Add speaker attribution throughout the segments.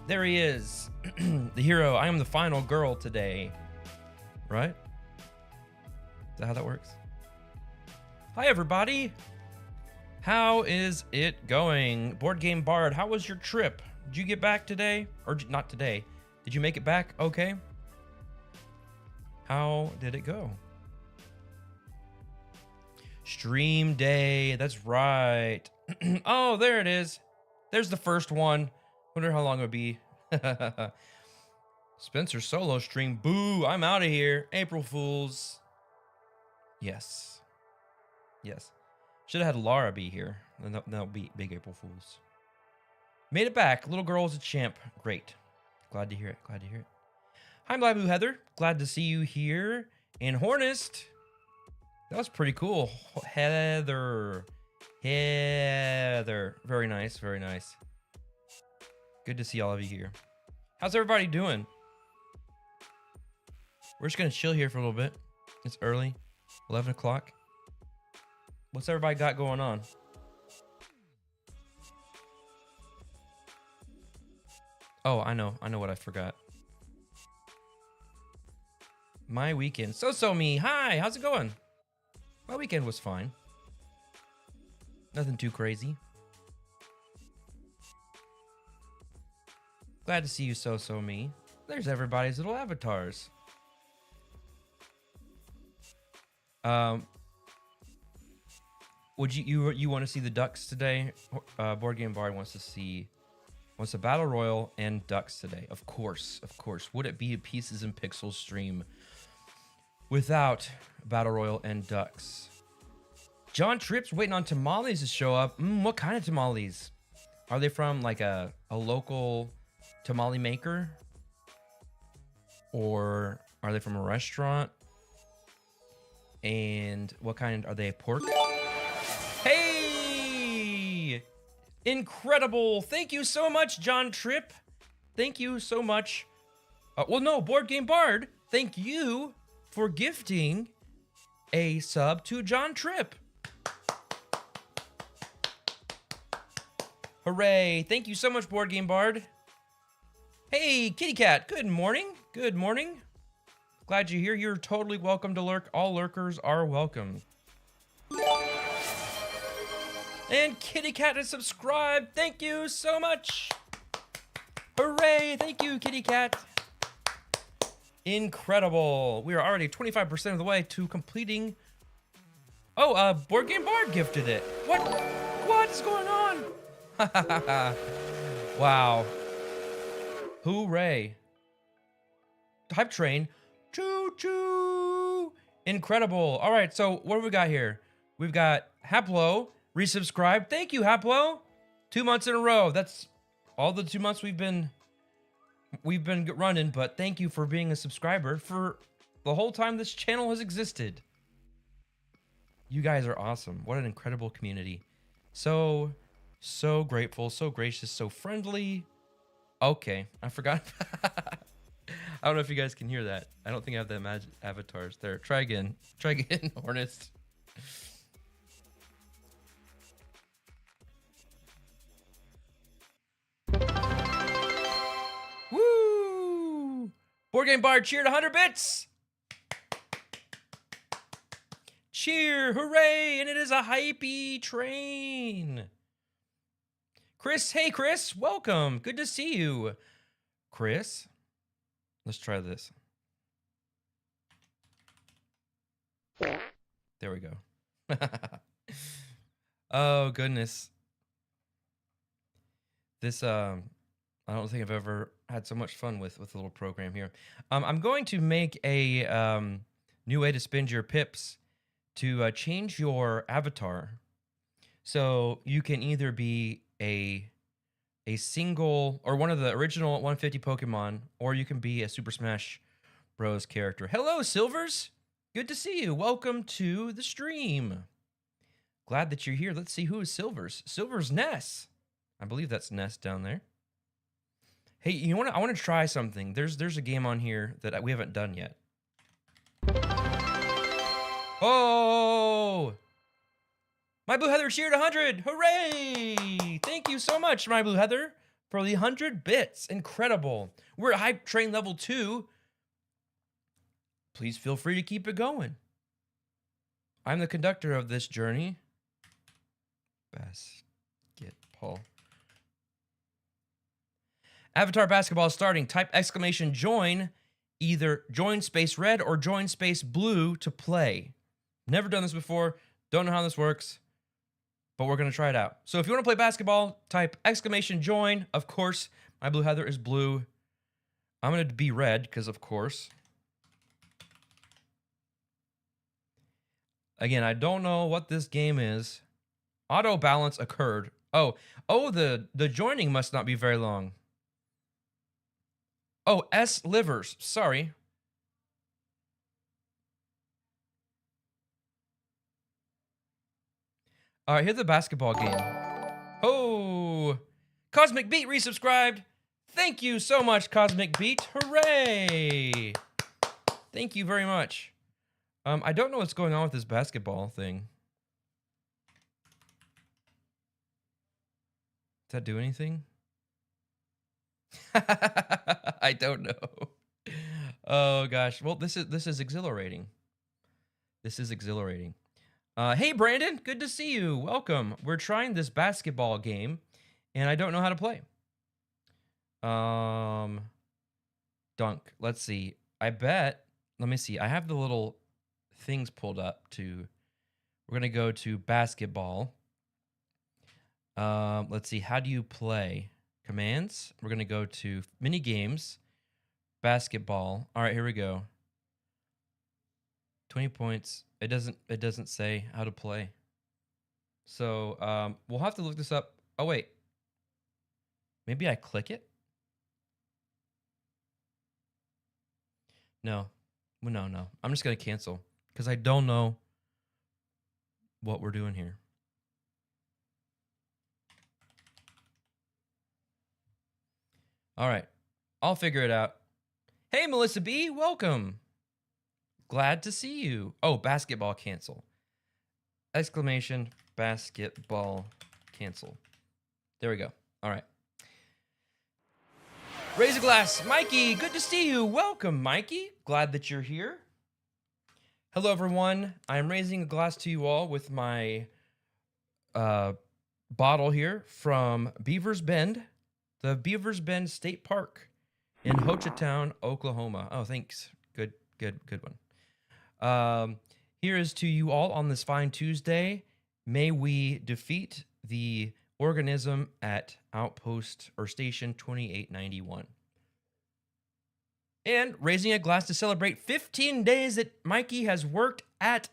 Speaker 1: There he is, the hero. I am the final girl today, right? Is that how that works? Hi, everybody. How is it going? Board Game Bard, how was your trip? Did you get back today? Or not today. Did you make it back okay? How did it go? Stream day, that's right. Oh, there it is. There's the first one. Wonder how long it would be. Spencer solo stream. Boo, I'm out of here. April Fools. Yes. Yes. Should have had Laura be here. That would be big April Fools. Made it back. Little girl is a champ. Great. Glad to hear it. Glad to hear it. Hi, Blabu Heather. Glad to see you here. And Hornist. That was pretty cool. Heather. Very nice. Very nice. Good to see all of you here. How's everybody doing? We're just going to chill here for a little bit. It's early. 11 o'clock. What's everybody got going on? Oh, I know what I forgot. My weekend. So me. Hi, how's it going? My weekend was fine. Nothing too crazy. Glad to see you, so me. There's everybody's little avatars. Would you want to see the ducks today? Board Game Bard wants a battle royal and ducks today. Of course. Would it be a Pieces and Pixels stream without battle royal and ducks? John Tripp's waiting on tamales to show up. What kind of tamales? Are they from like a local tamale maker? Or are they from a restaurant? And what kind are they? Pork? Hey! Incredible. Thank you so much, John Tripp. Thank you so much. Well, no, Board Game Bard. Thank you for gifting a sub to John Tripp. Hooray. Thank you so much, Board Game Bard. Hey, Kitty Cat. Good morning. Good morning. Glad you're here. You're totally welcome to lurk. All lurkers are welcome. And Kitty Cat is subscribed. Thank you so much. Hooray. Thank you, Kitty Cat. Incredible. We are already 25% of the way to completing. Oh, Board Game Bard gifted it. What is going on? Wow. Hooray. Hype train. Choo choo. Incredible. All right, so what have we got here? We've got Haplo resubscribe. Thank you, Haplo. 2 months in a row. That's all the 2 months we've been running, but thank you for being a subscriber for the whole time this channel has existed. You guys are awesome. What an incredible community. So grateful, so gracious, so friendly. Okay, I forgot. I don't know if you guys can hear that. I don't think I have the avatars there. Try again, Hornist. Woo! Board Game Bard cheered 100 bits. Cheer, hooray, and it is a hypey train. Chris, hey Chris, welcome. Good to see you. Chris, let's try this. There we go. Oh goodness. This I don't think I've ever had so much fun with a little program here. I'm going to make a new way to spend your pips to change your avatar. So you can either be a single or one of the original 150 Pokemon, or you can be a Super Smash Bros character. Hello, Silvers. Good to see you. Welcome to the stream. Glad that you're here. Let's see who is Silver's. Silver's Ness. I believe that's Ness down there. Hey, you want? I want to try something. There's a game on here that we haven't done yet. Oh! My Blue Heather cheered 100. Hooray! Thank you so much, My Blue Heather, for the 100 bits. Incredible. We're at Hype Train level 2. Please feel free to keep it going. I'm the conductor of this journey. Basketball. Avatar basketball is starting. Type exclamation join, either join space red or join space blue to play. Never done this before. Don't know how this works, but we're going to try it out. So if you want to play basketball, type exclamation join. Of course, My Blue Heather is blue. I'm going to be red because, of course. Again, I don't know what this game is. Auto balance occurred. Oh, the joining must not be very long. Oh, S livers. Sorry. All right, here's the basketball game. Oh, Cosmic Beat resubscribed. Thank you so much, Cosmic Beat. Hooray! Thank you very much. I don't know what's going on with this basketball thing. Does that do anything? I don't know. Oh gosh. Well, this is exhilarating. This is exhilarating. Hey Brandon, good to see you. Welcome. We're trying this basketball game, and I don't know how to play. Dunk. Let's see. I bet. Let me see. I have the little things pulled up to. We're gonna go to basketball. Let's see. How do you play? Commands. We're gonna go to mini games. Basketball. All right, here we go. 20 points. It doesn't say how to play. So we'll have to look this up. Oh wait. Maybe I click it? No. No. I'm just gonna cancel because I don't know what we're doing here. All right. I'll figure it out. Hey, Melissa B, welcome. Glad to see you. Oh, basketball cancel. Exclamation, basketball cancel. There we go. All right. Raise a glass. Mikey, good to see you. Welcome, Mikey. Glad that you're here. Hello, everyone. I'm raising a glass to you all with my bottle here from Beavers Bend, the Beavers Bend State Park in Hochatown, Oklahoma. Oh, thanks. Good one. Here is to you all on this fine Tuesday. May we defeat the organism at Outpost or Station 2891. And raising a glass to celebrate 15 days that Mikey has worked at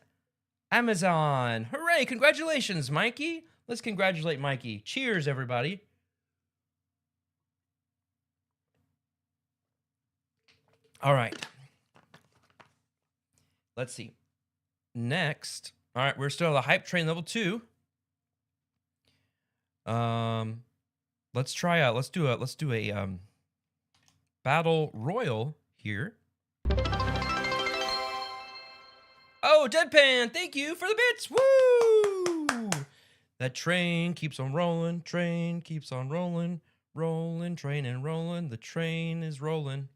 Speaker 1: Amazon. Hooray! Congratulations, Mikey. Let's congratulate Mikey. Cheers, everybody. All right. Let's see. Next. All right, we're still on the Hype Train level 2. Let's try out. Let's do a battle royal here. Oh, Deadpan, thank you for the bits. Woo! That train keeps on rolling. Train keeps on rolling. Rolling, train and rolling. The train is rolling.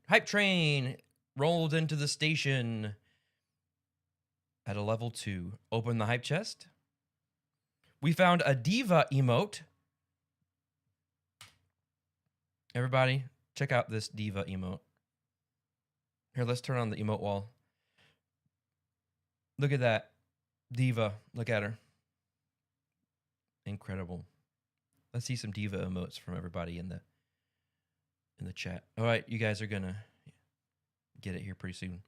Speaker 1: Hype Train rolled into the station at a level 2. Open the hype chest. We found a diva emote. Everybody, check out this diva emote. Here, let's turn on the emote wall. Look at that. Diva. Look at her. Incredible. Let's see some diva emotes from everybody in the chat. All right, you guys are gonna get it here pretty soon.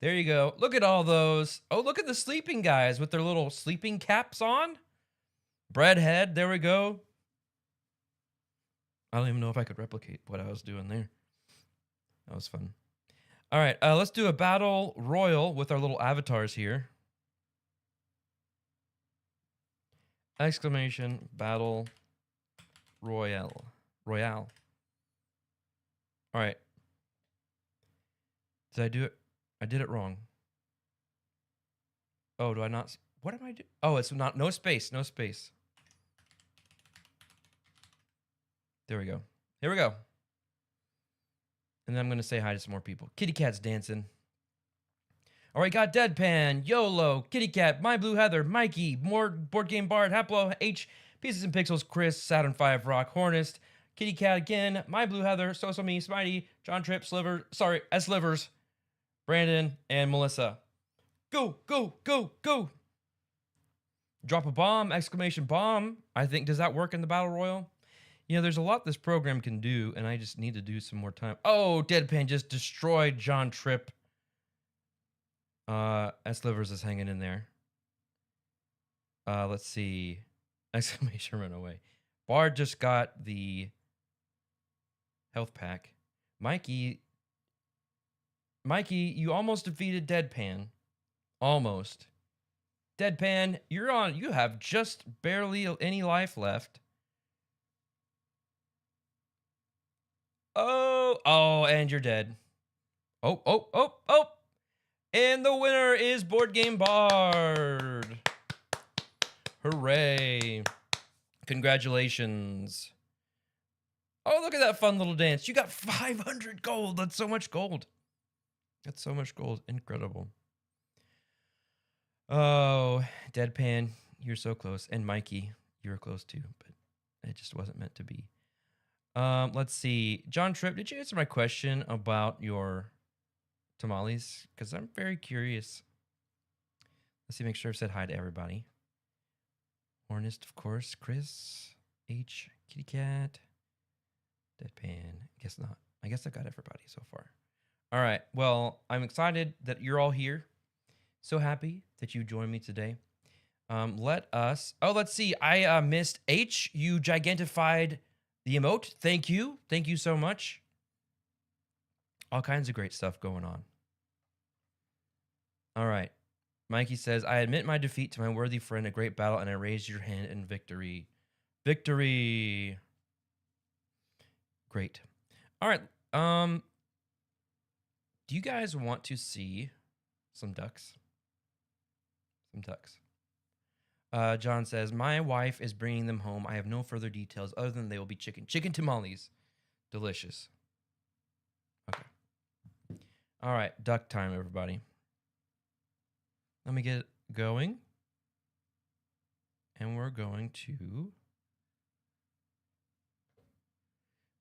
Speaker 1: There you go. Look at all those. Oh, look at the sleeping guys with their little sleeping caps on. Breadhead, there we go. I don't even know if I could replicate what I was doing there. That was fun. All right, let's do a battle royal with our little avatars here. Exclamation battle royale. Royale. All right. Did I do it? I did it wrong. Oh, do I not? What am I doing? Oh, it's not. No space. No space. There we go. Here we go. And then I'm going to say hi to some more people. Kitty Cat's dancing. All right, got Deadpan, YOLO, Kitty Cat, My Blue Heather, Mikey, more Board Game Bard, Haplo, H, Pieces and Pixels, Chris, Saturn 5, Rock, Hornist, Kitty Cat again, My Blue Heather, So Me, Smitey, John Tripp, Sliver, sorry, S Livers, Brandon, and Melissa. Go, go, go, go. Drop a bomb, exclamation bomb. I think, does that work in the Battle Royal? You know, there's a lot this program can do, and I just need to do some more time. Oh, Deadpan just destroyed John Tripp. S Livers is hanging in there. Let's see. Exclamation run away. Bard just got the health pack. Mikey, you almost defeated Deadpan. Almost. Deadpan, you're on. You have just barely any life left. Oh, and you're dead. Oh. And the winner is Board Game Bard. Hooray. Congratulations. Oh, look at that fun little dance. You got 500 gold. That's so much gold. That's so much gold. Incredible. Oh, Deadpan, you're so close. And Mikey, you were close too, but it just wasn't meant to be. Let's see. John Tripp, did you answer my question about your tamales? Because I'm very curious. Let's see, make sure I've said hi to everybody. Hornist, of course. Chris, H, Kitty Cat, Deadpan. Guess not. I guess I got everybody so far. All right. Well, I'm excited that you're all here. So happy that you joined me today. Let's see. I missed H. You gigantified the emote. Thank you. Thank you so much. All kinds of great stuff going on. All right. Mikey says, I admit my defeat to my worthy friend, a great battle, and I raised your hand in victory. Victory. Great. All right. Do you guys want to see some ducks? Some ducks. John says, my wife is bringing them home. I have no further details other than they will be chicken tamales. Delicious. Okay. All right. Duck time, everybody. Let me get it going. And we're going to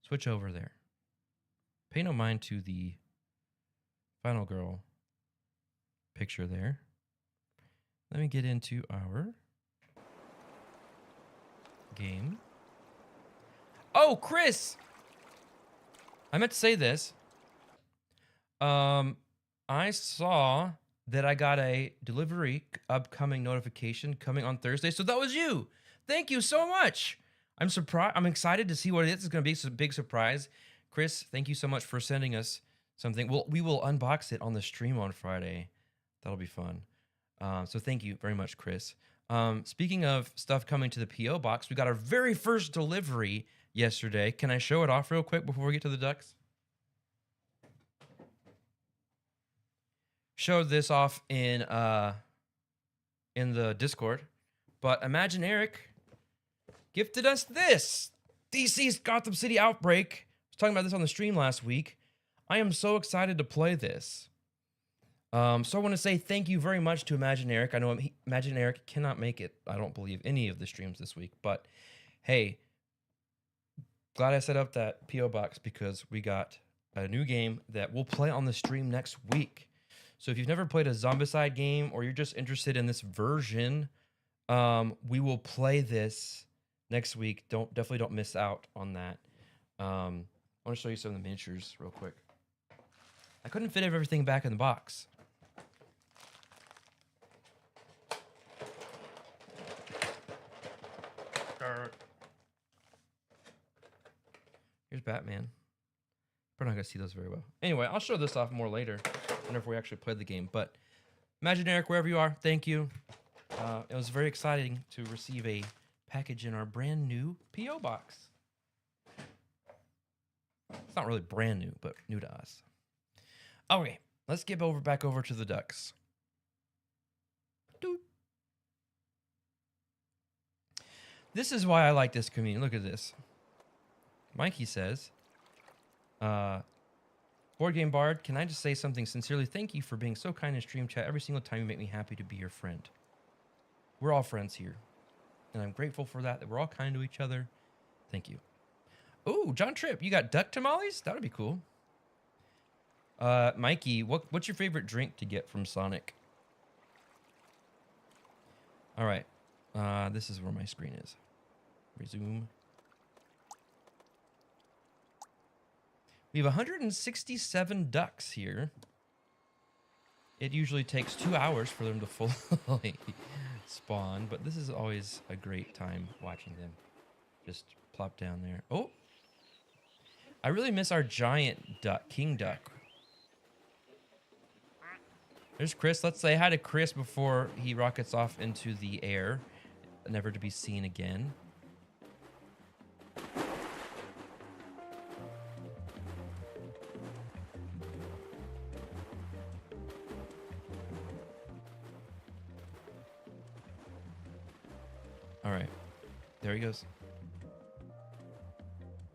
Speaker 1: switch over there. Pay no mind to the final girl picture there. Let me get into our game. Oh, Chris! I meant to say this. I saw that I got a delivery upcoming notification coming on Thursday. So that was you. Thank you so much. I'm surprised. I'm excited to see what it is. It's going to be a big surprise. Chris, thank you so much for sending us something. We will unbox it on the stream on Friday. That'll be fun. So thank you very much, Chris. Speaking of stuff coming to the P.O. box, we got our very first delivery yesterday. Can I show it off real quick before we get to the ducks? Showed this off in the Discord, but Imagine Eric gifted us this. DC's Gotham City Outbreak. I was talking about this on the stream last week. I am so excited to play this. So I want to say thank you very much to Imagine Eric. I know Imagine Eric cannot make it, I don't believe, any of the streams this week, but hey, glad I set up that P.O. box because we got a new game that we'll play on the stream next week. So if you've never played a Zombicide game or you're just interested in this version, we will play this next week. Definitely don't miss out on that. I want to show you some of the miniatures real quick. I couldn't fit everything back in the box. Here's Batman. We're not going to see those very well. Anyway, I'll show this off more later whenever we actually play the game. But Imagine Eric, wherever you are, thank you. It was very exciting to receive a package in our brand new P.O. box. It's not really brand new, but new to us. Okay, let's get back over to the ducks. Doot. This is why I like this community. Look at this. Mikey says, Board Game Bard, can I just say something sincerely? Thank you for being so kind in stream chat. Every single time you make me happy to be your friend. We're all friends here. And I'm grateful for that we're all kind to each other. Thank you. Ooh, John Tripp, you got duck tamales? That would be cool. Mikey, what's your favorite drink to get from Sonic? All right. This is where my screen is. Resume. We have 167 ducks here. It usually takes 2 hours for them to fully spawn, but this is always a great time watching them just plop down there. Oh, I really miss our giant duck, king duck. There's Chris. Let's say hi to Chris before he rockets off into the air, never to be seen again. All right, there he goes.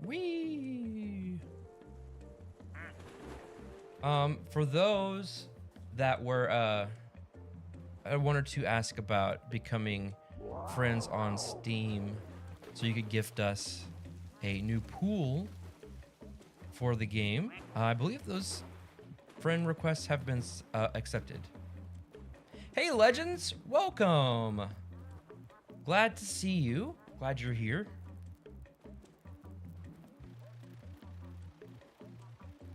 Speaker 1: Whee! For those that were, I wanted to ask about becoming friends on Steam so you could gift us a new pool for the game. I believe those friend requests have been accepted. Hey, Legends, welcome. Glad to see you. Glad you're here.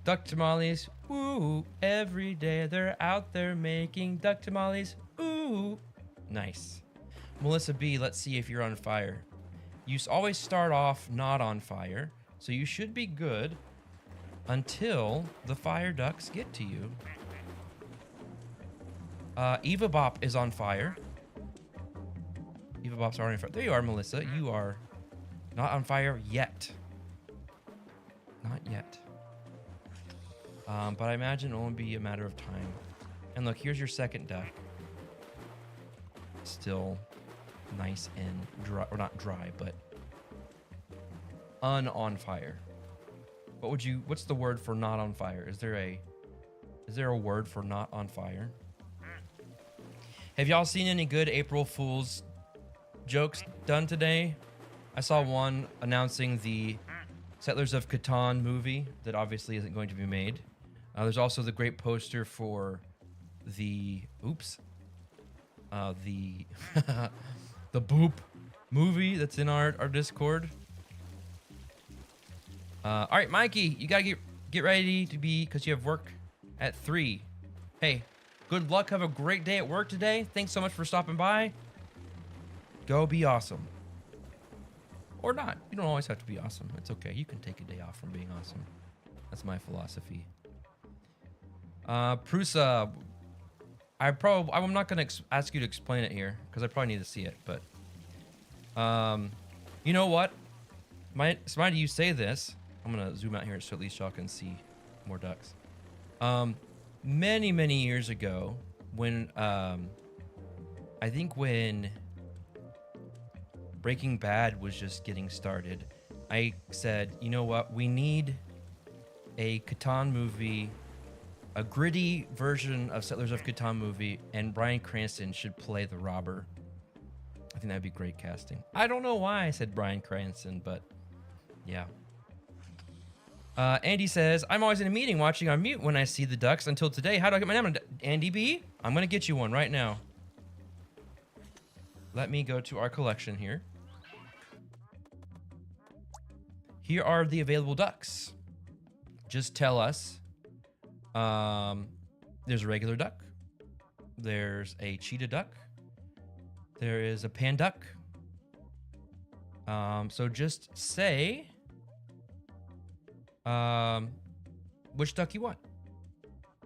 Speaker 1: Duck tamales, ooh, every day they're out there making duck tamales, ooh. Nice. Melissa B, let's see if you're on fire. You always start off not on fire, so you should be good until the fire ducks get to you. Eva Bop is on fire. Eva Bop's already on fire. There you are, Melissa. You are not on fire yet. Not yet. But I imagine it will be a matter of time. And look, here's your second duck. Still nice and dry, or not dry, but on fire. What's the word for not on fire? Is there a word for not on fire? Have y'all seen any good April Fool's jokes done today? I saw one announcing the Settlers of Catan movie that obviously isn't going to be made. There's also the great poster for the the Boop movie that's in our Discord. All right, Mikey, you gotta get ready to be, because you have work at 3. Hey, good luck. Have a great day at work today. Thanks so much for stopping by. Go be awesome. Or not. You don't always have to be awesome. It's okay. You can take a day off from being awesome. That's my philosophy. Prusa, I'm not going to ask you to explain it here because I probably need to see it, but you know what? Smiley, you say this. I'm going to zoom out here so at least y'all can see more ducks. Many years ago when I think when Breaking Bad was just getting started, I said, you know what? We need a Catan movie, a gritty version of Settlers of Catan movie, and Bryan Cranston should play the robber. I think that'd be great casting. I don't know why I said Bryan Cranston, but yeah. Andy says, I'm always in a meeting watching on mute when I see the ducks until today. How do I get my name? Andy B? I'm going to get you one right now. Let me go to our collection here. Here are the available ducks. Just tell us. There's a regular duck. There's a cheetah duck. There is a pan duck. So just say which duck you want.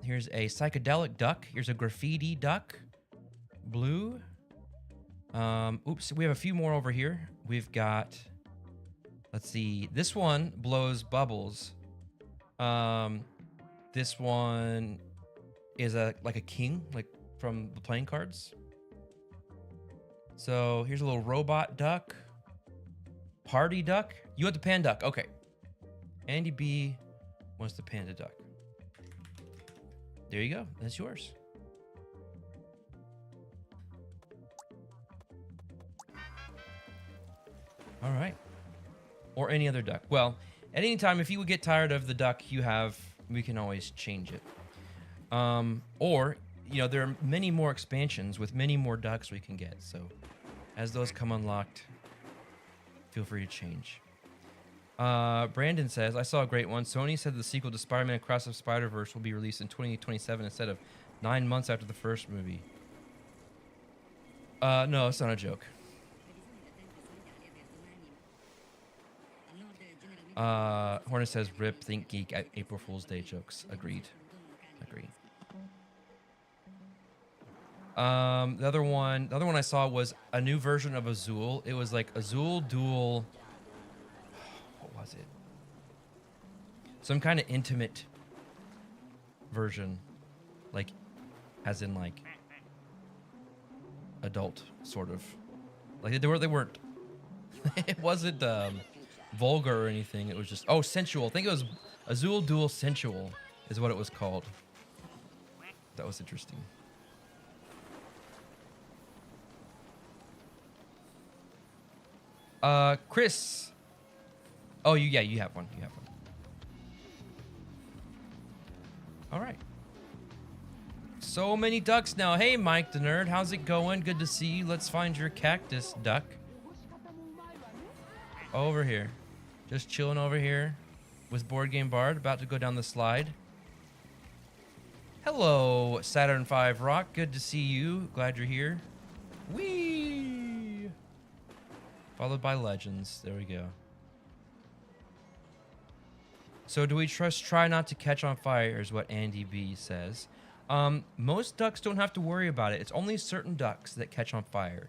Speaker 1: Here's a psychedelic duck. Here's a graffiti duck. Blue. Oops, we have a few more over here. We've got, let's see, this one blows bubbles. This one is like a king, like from the playing cards. So here's a little robot duck. Party duck. You want the pan duck? Okay. Andy B wants the panda duck. There you go. That's yours. All right. Or any other duck. Well, at any time, if you would get tired of the duck you have, we can always change it. Or, you know, there are many more expansions with many more ducks we can get. So as those come unlocked, feel free to change. Brandon says, I saw a great one. Sony said the sequel to Spider-Man Across the Spider-Verse will be released in 2027 instead of 9 months after the first movie. No, it's not a joke. Hornet says, rip, think geek, April Fool's Day jokes. Agreed. The other one I saw was a new version of Azul. It was like Azul Duel. What was it? Some kind of intimate version, like, as in like adult sort of. Like they weren't. It wasn't vulgar or anything. It was just sensual. I think it was Azul Duel Sensual is what it was called. That was interesting. Chris. Oh, you have one. You have one. All right. So many ducks now. Hey, Mike the Nerd. How's it going? Good to see you. Let's find your cactus duck. Over here. Just chilling over here with Board Game Bard. About to go down the slide. Hello, Saturn V Rock. Good to see you. Glad you're here. Whee! Followed by Legends. There we go. So do we try not to catch on fire is what Andy B says. Most ducks don't have to worry about it. It's only certain ducks that catch on fire.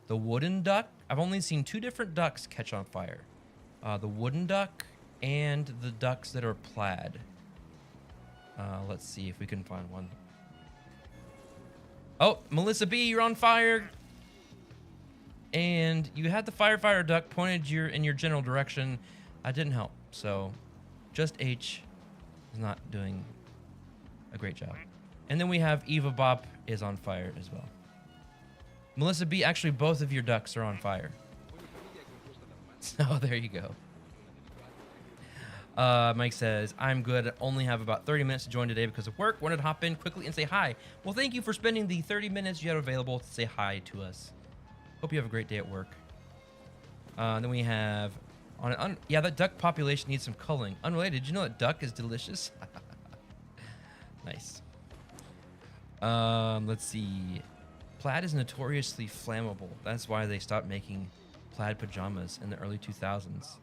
Speaker 1: The wooden duck, I've only seen 2 different ducks catch on fire. The wooden duck and the ducks that are plaid. Let's see if we can find one. Oh, Melissa B, you're on fire. And you had the firefighter duck pointed in your general direction. That didn't help. So just H is not doing a great job. And then we have Eva Bop is on fire as well. Melissa B, actually both of your ducks are on fire. So there you go. Mike says, I'm good. I only have about 30 minutes to join today because of work. Wanted to hop in quickly and say hi. Well, thank you for spending the 30 minutes you had available to say hi to us. Hope you have a great day at work. Then we have, yeah, that duck population needs some culling. Unrelated, did you know that duck is delicious? Nice. Let's see. Plaid is notoriously flammable. That's why they stopped making plaid pajamas in the early 2000s.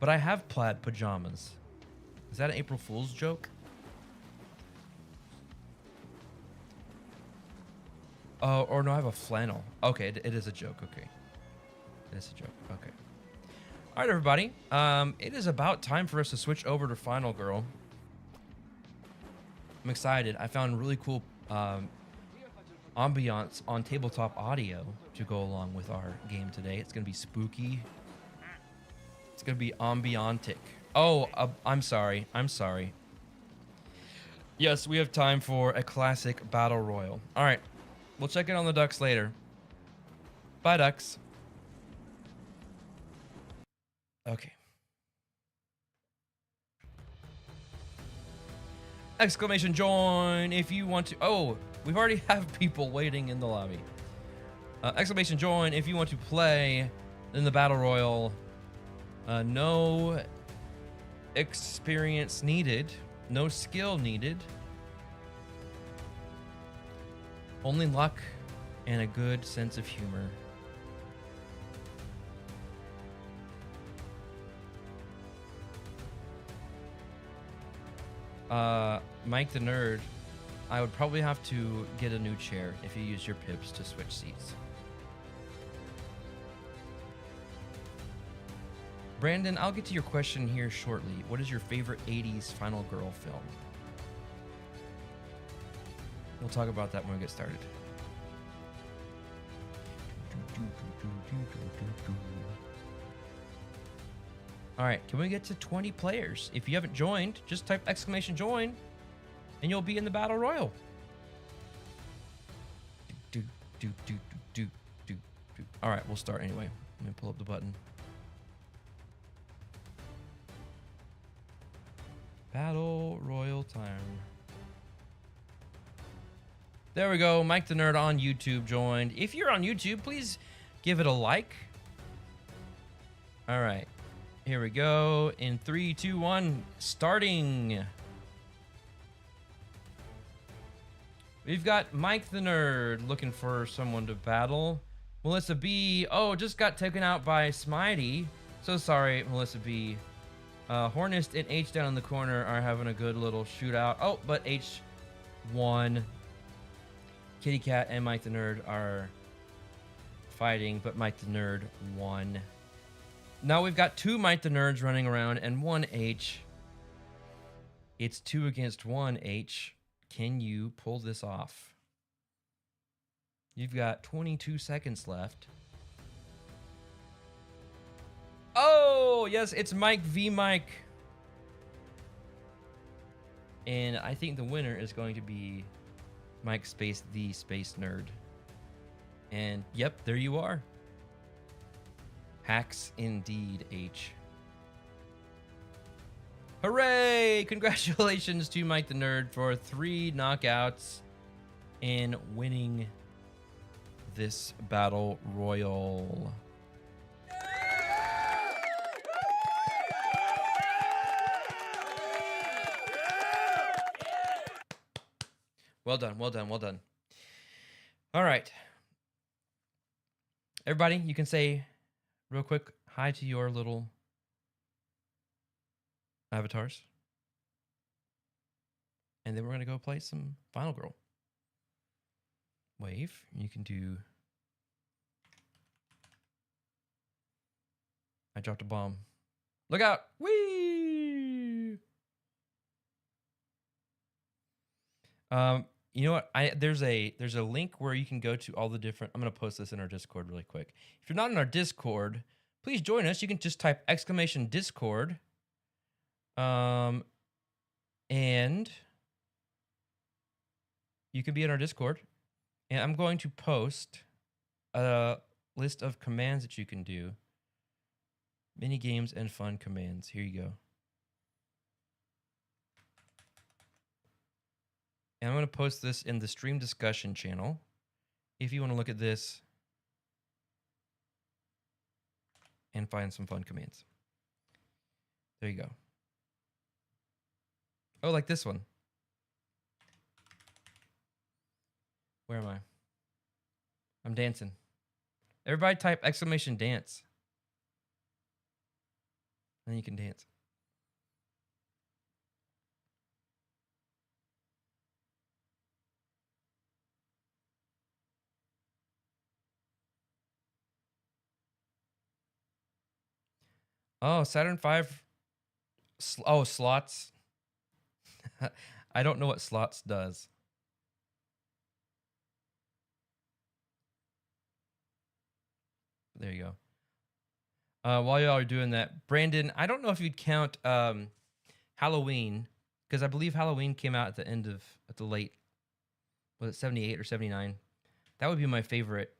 Speaker 1: But I have plaid pajamas. Is that an April Fool's joke? Oh, or no, I have a flannel. Okay, it is a joke. Okay. It is a joke. Okay. All right, everybody. It is about time for us to switch over to Final Girl. I'm excited. I found really cool ambiance on tabletop audio to go along with our game today. It's going to be spooky. It's going to be ambiantic. Oh, I'm sorry. Yes, we have time for a classic battle royal. All right. We'll check in on the ducks later. Bye, ducks. Okay. Exclamation join if you want to. Oh, we've already have people waiting in the lobby. Exclamation join if you want to play in the battle royal. No experience needed. No skill needed. Only luck and a good sense of humor. Mike the Nerd, I would probably have to get a new chair if you use your pips to switch seats. Brandon, I'll get to your question here shortly. What is your favorite 80s final girl film? We'll talk about that when we get started. All right, can we get to 20 players? If you haven't joined, just type exclamation join and you'll be in the battle royal. All right, we'll start anyway. Let me pull up the button. Battle royal time. There we go. Mike the Nerd on YouTube joined. If you're on YouTube, please give it a like. All right, here we go. In 3, 2, 1, starting. We've got Mike the Nerd looking for someone to battle. Melissa B. Oh, just got taken out by Smitey. So sorry, Melissa B. Hornist and H down in the corner are having a good little shootout. Oh, but H won. Kitty Cat and Mike the Nerd are fighting, but Mike the Nerd won. Now we've got 2 Mike the Nerds running around and 1 H. It's 2 against 1 H. Can you pull this off? You've got 22 seconds left. Oh, yes, it's Mike v. Mike. And I think the winner is going to be Mike Space, the Space Nerd. And yep, there you are. Hacks indeed, H. Hooray! Congratulations to Mike the Nerd for 3 knockouts and winning this battle royal. Well done, well done, well done. All right. Everybody, you can say real quick hi to your little avatars. And then we're going to go play some Final Girl. Wave. You can do... I dropped a bomb. Look out! Whee! You know what? There's a link where you can go to all the different... I'm going to post this in our Discord really quick. If you're not in our Discord, please join us. You can just type exclamation Discord. And you can be in our Discord. And I'm going to post a list of commands that you can do. Mini games and fun commands. Here you go. And I'm going to post this in the stream discussion channel. If you want to look at this and find some fun commands. There you go. Oh, like this one. Where am I? I'm dancing. Everybody type exclamation dance. And you can dance. Oh, Saturn V. Oh, slots. I don't know what slots does. There you go. While y'all are doing that, Brandon, I don't know if you'd count Halloween, because I believe Halloween came out at the late, was it 78 or 79? That would be my favorite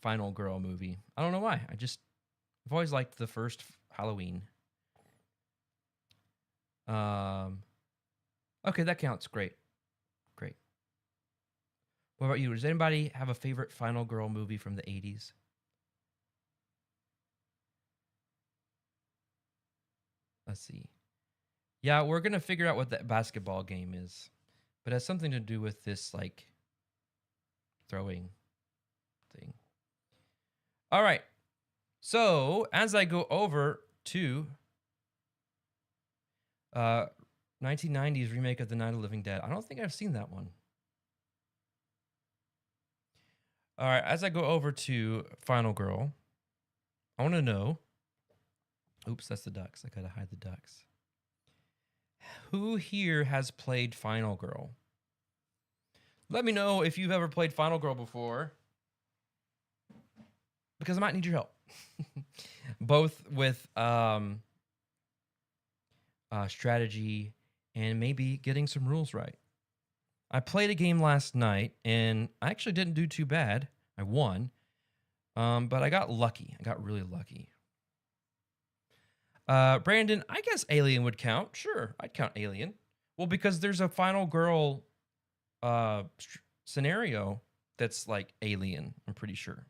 Speaker 1: Final Girl movie. I don't know why. I've always liked the first Halloween. Okay, that counts. Great. Great. What about you? Does anybody have a favorite Final Girl movie from the 80s? Let's see. Yeah, we're going to figure out what that basketball game is. But it has something to do with this, like, throwing thing. All right. So, as I go over to 1990s remake of The Night of the Living Dead. I don't think I've seen that one. All right, as I go over to Final Girl, I want to know, Oops, that's the ducks. I gotta hide the ducks. Who here has played Final Girl? Let me know if you've ever played Final Girl before, because I might need your help. Both with strategy and maybe getting some rules right. I played a game last night and I actually didn't do too bad. I won, but I got lucky. I got really lucky. Brandon, I guess Alien would count. Sure, I'd count Alien. Well, because there's a Final Girl scenario that's like Alien, I'm pretty sure.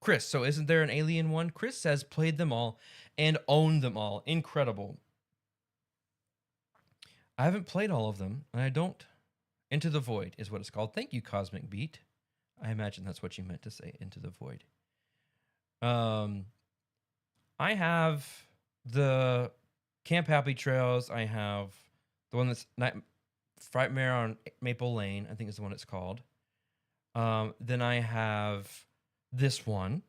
Speaker 1: Chris, so isn't there an Alien one? Chris says played them all and owned them all. Incredible. I haven't played all of them, and I don't. Into the Void is what it's called. Thank you, Cosmic Beat. I imagine that's what you meant to say, Into the Void. I have the Camp Happy Trails. I have the one that's Frightmare on Maple Lane, I think is the one it's called. Then I have this one.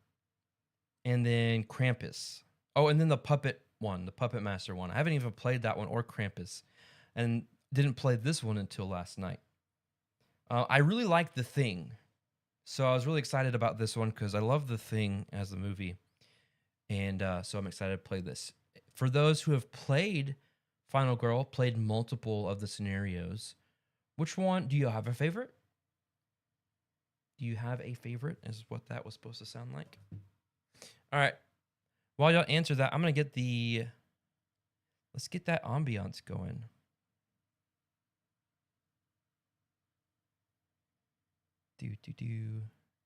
Speaker 1: And then Krampus. Oh, and then the Puppet one, the Puppet Master one. I haven't even played that one or Krampus. And didn't play this one until last night. I really like The Thing. So I was really excited about this one because I love The Thing as a movie. And so I'm excited to play this. For those who have played Final Girl, played multiple of the scenarios, which one, do you have a favorite? Do you have a favorite is what that was supposed to sound like. All right. While y'all answer that, I'm going to get let's get that ambiance going.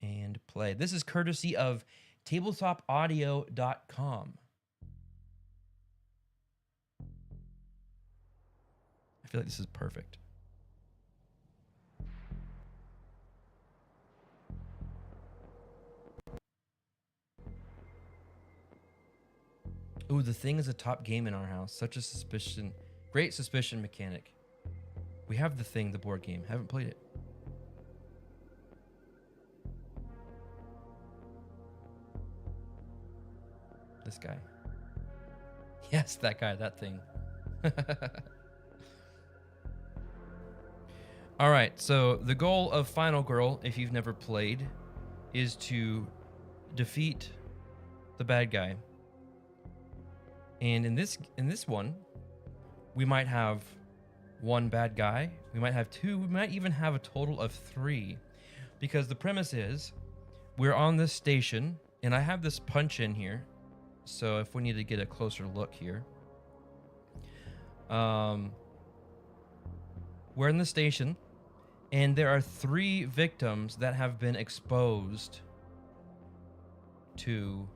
Speaker 1: And play. This is courtesy of tabletopaudio.com. I feel like this is perfect. Ooh, The Thing is a top game in our house. Such a great suspicion mechanic. We have The Thing, the board game. Haven't played it. This guy. Yes, that guy, that thing. All right, so the goal of Final Girl, if you've never played, is to defeat the bad guy. And in this one, we might have one bad guy, we might have two, we might even have a total of 3. Because the premise is, we're on this station, and I have this punch in here. So if we need to get a closer look here. We're in the station, and there are 3 victims that have been exposed to...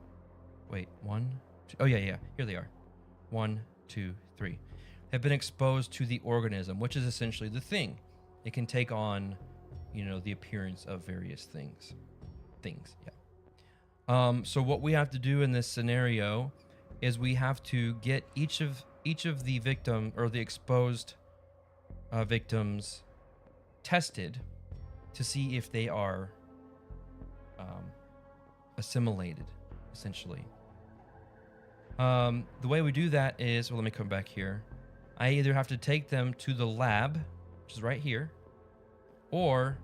Speaker 1: Wait, 1, 2... Oh, yeah. Here they are. 1, 2, 3. Have been exposed to the organism, which is essentially the thing. It can take on, the appearance of various things. Yeah. So what we have to do in this scenario is we have to get each of the victim or the exposed victims tested to see if they are assimilated, essentially. The way we do that is, well, let me come back here. I either have to take them to the lab, which is right here, or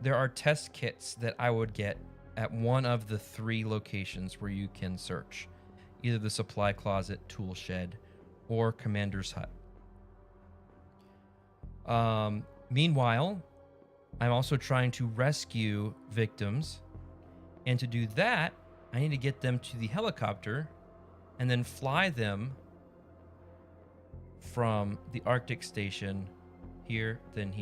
Speaker 1: there are test kits that I would get at one of the 3 locations where you can search, either the supply closet, tool shed, or commander's hut. Meanwhile, I'm also trying to rescue victims, and to do that, I need to get them to the helicopter and then fly them from the Arctic station here, then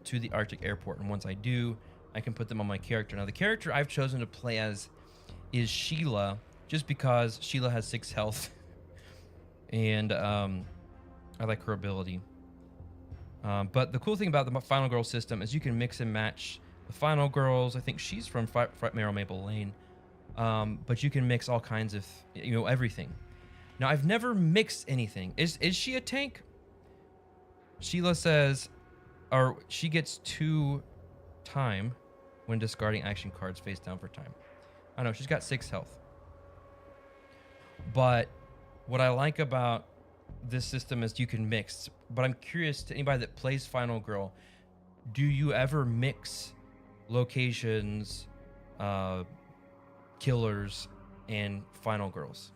Speaker 1: to the Arctic airport. And once I do, I can put them on my character. Now, the character I've chosen to play as is Sheila, just because Sheila has 6 health. And I like her ability. But the cool thing about the Final Girl system is you can mix and match the Final Girls. I think she's from Frightmare on Maple Lane. But you can mix all kinds of, everything. Now, I've never mixed anything. Is she a tank? Sheila says, or she gets 2 time when discarding action cards face down for time. I don't know, she's got 6 health. But what I like about this system is you can mix. But I'm curious to anybody that plays Final Girl, do you ever mix locations, killers, and Final Girls?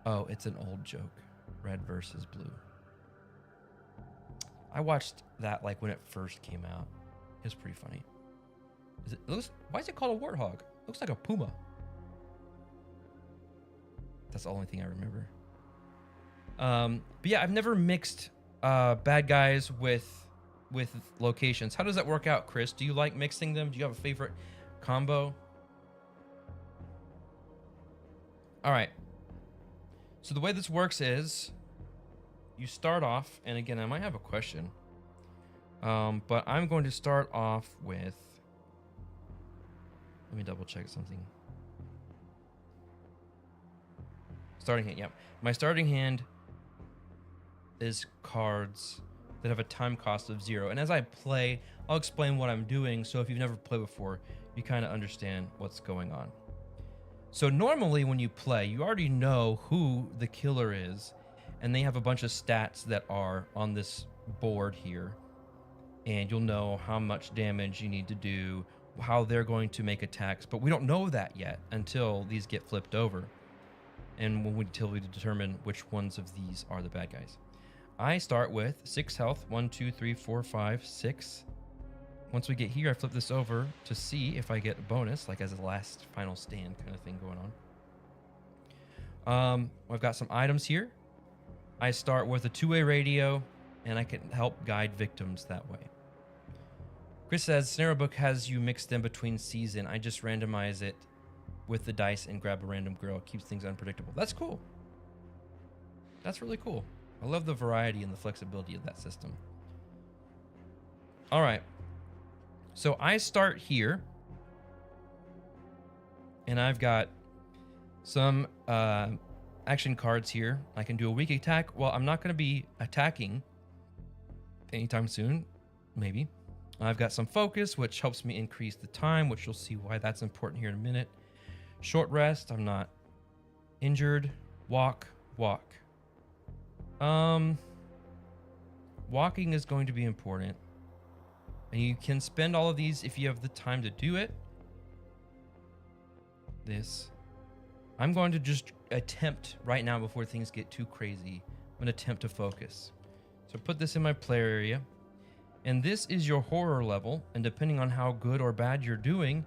Speaker 1: Oh, it's an old joke. Red versus blue. I watched that like when it first came out. It was pretty funny. Why is it called a warthog? It looks like a puma. That's the only thing I remember. But yeah, I've never mixed bad guys with locations. How does that work out, Chris? Do you like mixing them? Do you have a favorite combo? All right. So the way this works is you start off, and again, I might have a question. But I'm going to start off with, let me double check something. Starting hand, yep. My starting hand is cards that have a time cost of 0. And as I play, I'll explain what I'm doing. So if you've never played before, you kind of understand what's going on. So normally when you play, you already know who the killer is, and they have a bunch of stats that are on this board here. And you'll know how much damage you need to do, how they're going to make attacks. But we don't know that yet until these get flipped over. And until we determine which ones of these are the bad guys. I start with 6 health. 1, 2, 3, 4, 5, 6. Once we get here, I flip this over to see if I get a bonus, like as a last final stand kind of thing going on. I've got some items here. I start with a 2-way radio, and I can help guide victims that way. Chris says, Scenario Book has you mix them between season. I just randomize it with the dice and grab a random girl. It keeps things unpredictable. That's cool. That's really cool. I love the variety and the flexibility of that system. All right. So I start here, and I've got some action cards here. I can do a weak attack. Well, I'm not going to be attacking anytime soon, maybe. I've got some focus, which helps me increase the time, which you'll see why that's important here in a minute. Short rest, I'm not injured. Walk. Walking is going to be important. And you can spend all of these if you have the time to do it. I'm going to just attempt right now before things get too crazy. I'm going to attempt to focus. So put this in my player area. And this is your horror level. And depending on how good or bad you're doing,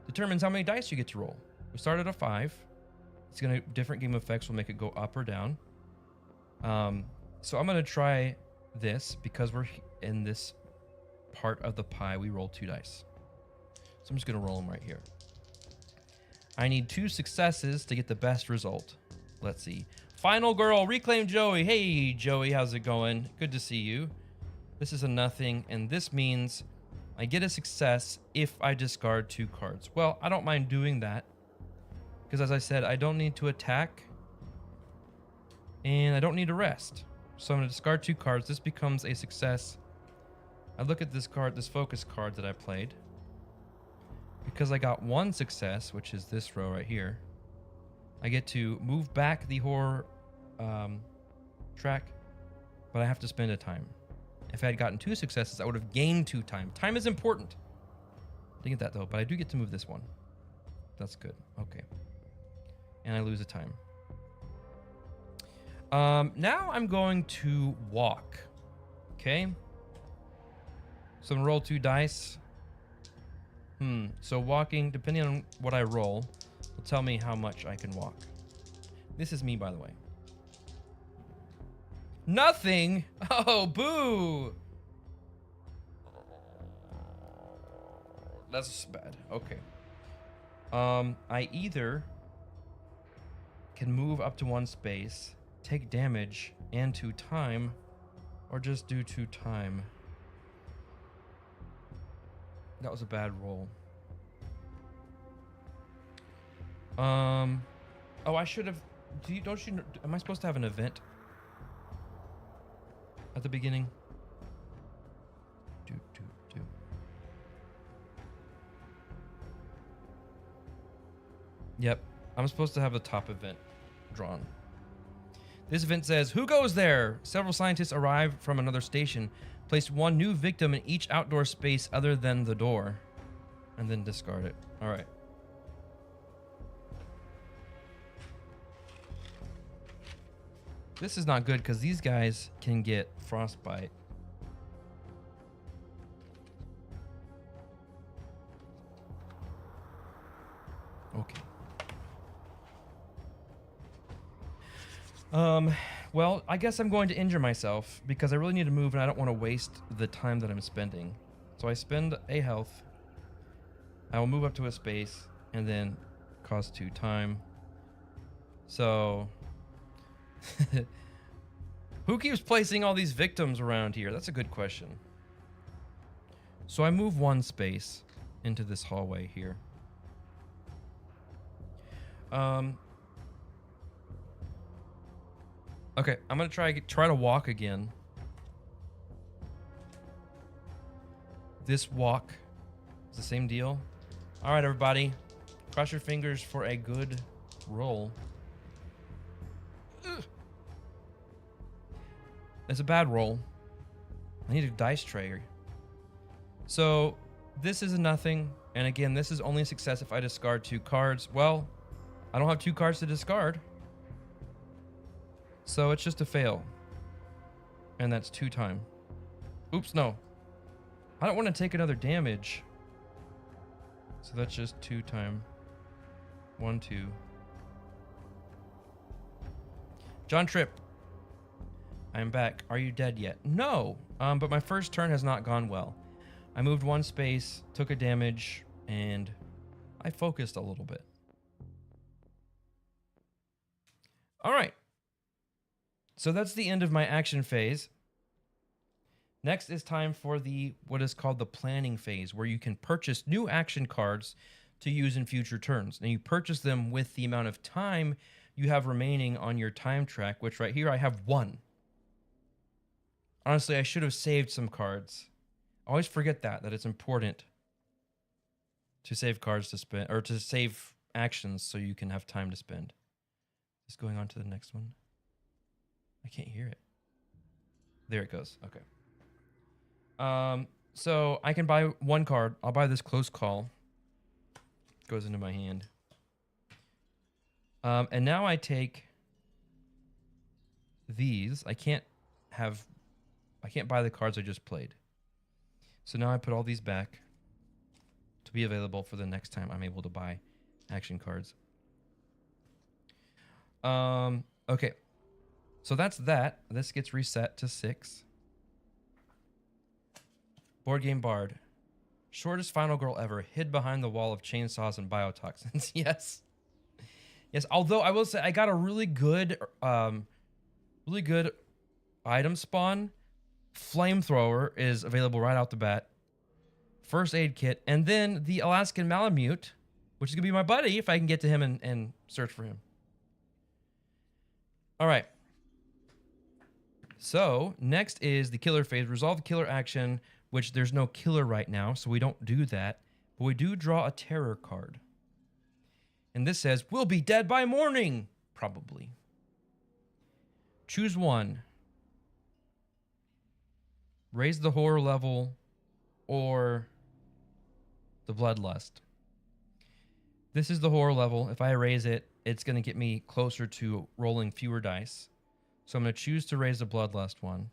Speaker 1: determines how many dice you get to roll. We start at a 5. It's going to, different game effects will make it go up or down. So I'm going to try this because we're in this part of the pie. We roll 2 dice. So I'm just going to roll them right here. I need 2 successes to get the best result. Let's see. Final girl, reclaim Joey. Hey, Joey, how's it going? Good to see you. This is a nothing, and this means I get a success if I discard 2 cards. Well, I don't mind doing that because, as I said, I don't need to attack and I don't need to rest. So I'm going to discard 2 cards. This becomes a success. I look at this card, this focus card that I played. Because I got 1 success, which is this row right here, I get to move back the horror track, but I have to spend a time. If I had gotten 2 successes, I would have gained 2 time. Time is important. I didn't get that though, but I do get to move this one. That's good. Okay. And I lose a time. Now I'm going to walk. Okay. So I'm gonna roll 2 dice. So walking, depending on what I roll, will tell me how much I can walk. This is me, by the way. Nothing. Oh, boo. That's bad. Okay. I either can move up to 1 space, take damage, and 2 time, or just do 2 time. That was a bad roll. Oh, I should have. Am I supposed to have an event at the beginning? Yep, I'm supposed to have a top event. drawn. This event says, who goes there? Several scientists arrive from another station, place one new victim in each outdoor space other than the door, and then discard it. All right. This is not good because these guys can get frostbite. Okay. Well, I guess I'm going to injure myself because I really need to move and I don't want to waste the time that I'm spending. So I spend a health. I will move up to a space and then cost 2 time. So who keeps placing all these victims around here? That's a good question. So I move 1 space into this hallway here. Okay, I'm gonna try to walk again. This walk is the same deal. All right, everybody, cross your fingers for a good roll. Ugh. It's a bad roll. I need a dice tray. So this is a nothing, and again, this is only a success if I discard 2 cards. Well, I don't have 2 cards to discard. So it's just a fail. And that's 2 time. Oops, no. I don't want to take another damage. So that's just 2 time. 1, 2. John Tripp. I am back. Are you dead yet? No. But my first turn has not gone well. I moved 1 space, took a damage, and I focused a little bit. All right. So that's the end of my action phase. Next is time for what is called the planning phase, where you can purchase new action cards to use in future turns. And you purchase them with the amount of time you have remaining on your time track, which right here I have 1. Honestly, I should have saved some cards. I always forget that it's important to save cards to spend, or to save actions so you can have time to spend. Just going on to the next one. I can't hear it. There it goes. Okay. So I can buy 1 card. I'll buy this close call. Goes into my hand. And now I take these. I can't buy the cards I just played. So now I put all these back to be available for the next time I'm able to buy action cards. Okay. So that's that. This gets reset to 6. Board game bard. Shortest final girl ever. Hid behind the wall of chainsaws and biotoxins. Yes. Yes. Although I will say I got a really good item spawn. Flamethrower is available right out the bat. First aid kit. And then the Alaskan Malamute, which is going to be my buddy if I can get to him and search for him. All right. So next is the killer phase. Resolve the killer action, which there's no killer right now, so we don't do that. But we do draw a terror card. And this says, we'll be dead by morning. Probably. Choose 1. Raise the horror level or the bloodlust. This is the horror level. If I raise it, it's going to get me closer to rolling fewer dice. So I'm going to choose to raise the bloodlust one.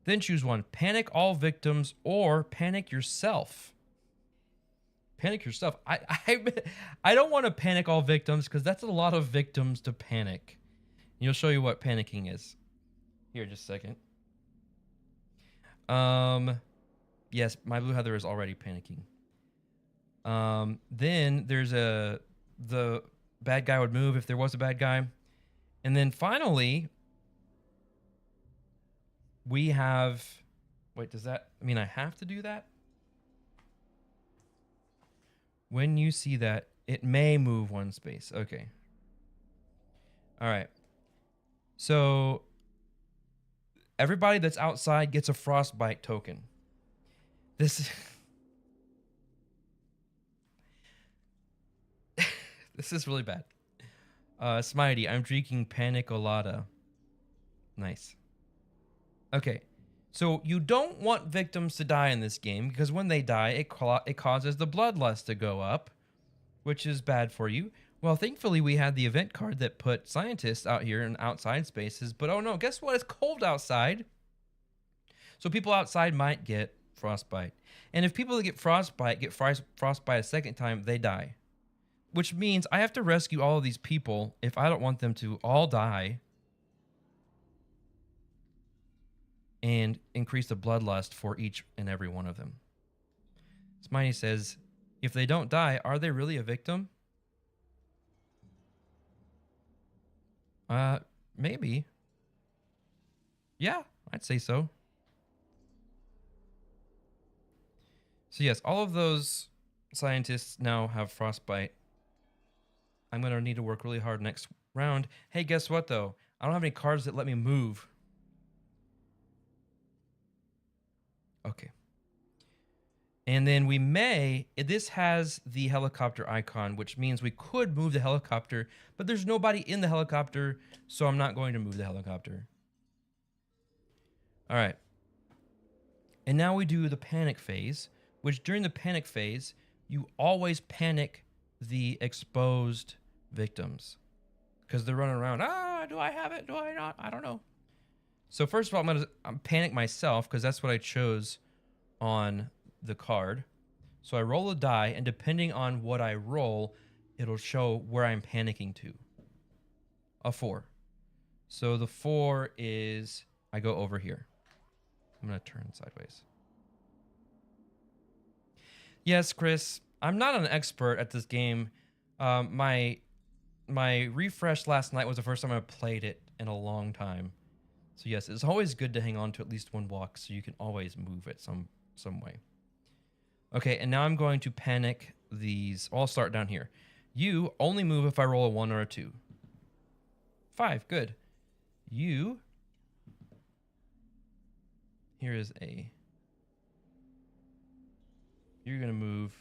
Speaker 1: Then choose 1. Panic all victims or panic yourself. Panic yourself. I don't want to panic all victims because that's a lot of victims to panic. You'll show you what panicking is. Here, just a second. Yes, my blue heather is already panicking. Then there's the bad guy would move if there was a bad guy. And then finally, we have, wait, does that mean I have to do that? When you see that, it may move 1 space. Okay. All right. So everybody that's outside gets a frostbite token. This this is really bad. Smitey, I'm drinking pina colada. Nice. Okay. So you don't want victims to die in this game because when they die, it causes the bloodlust to go up, which is bad for you. Well, thankfully we had the event card that put scientists out here in outside spaces, but oh no, guess what? It's cold outside. So people outside might get frostbite. And if people that get frostbite frostbite a second time, they die. Which means I have to rescue all of these people if I don't want them to all die and increase the bloodlust for each and every one of them. Smitey says, if they don't die, are they really a victim? Maybe. Yeah, I'd say so. So yes, all of those scientists now have frostbite. I'm going to need to work really hard next round. Hey, guess what though? I don't have any cards that let me move. Okay. And then we may, this has the helicopter icon, which means we could move the helicopter, but there's nobody in the helicopter, so I'm not going to move the helicopter. All right. And now we do the panic phase, which during the panic phase, you always panic the exposed victims because they're running around. Do I have it? Do I not? I don't know. So first of all, I'm going to panic myself because that's what I chose on the card. So I roll a die, and depending on what I roll, it'll show where I'm panicking to. A 4. So the 4 is I go over here. I'm going to turn sideways. Yes, Chris, I'm not an expert at this game. My refresh last night was the first time I played it in a long time. So yes, it's always good to hang on to at least one block so you can always move it some way. Okay, and now I'm going to panic these. I'll start down here. You only move if I roll a 1 or a 2. 5, good. You, here is a, you're going to move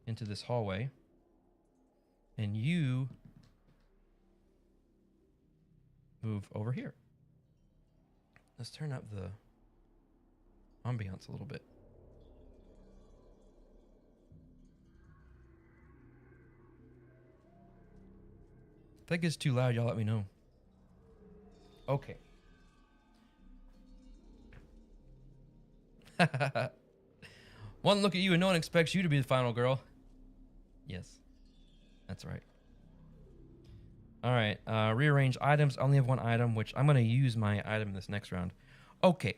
Speaker 1: into this hallway. And you move over here. Let's turn up the ambiance a little bit. If that gets too loud, y'all let me know. Okay. One look at you and no one expects you to be the final girl. Yes. That's right. All right. Rearrange items. I only have one item, which I'm going to use my item this next round. Okay.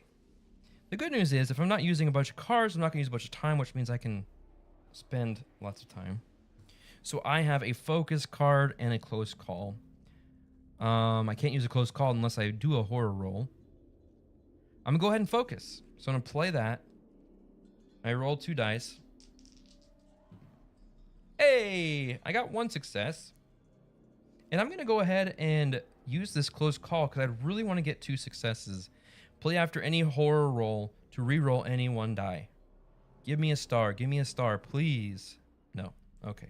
Speaker 1: The good news is if I'm not using a bunch of cards, I'm not going to use a bunch of time, which means I can spend lots of time. So I have a focus card and a close call. I can't use a close call unless I do a horror roll. I'm going to go ahead and focus. So I'm going to play that. I roll 2 dice. Hey, I got 1 success. And I'm going to go ahead and use this close call because I really want to get 2 successes. Play after any horror roll to re-roll any 1 die. Give me a star. Give me a star, please. No. Okay.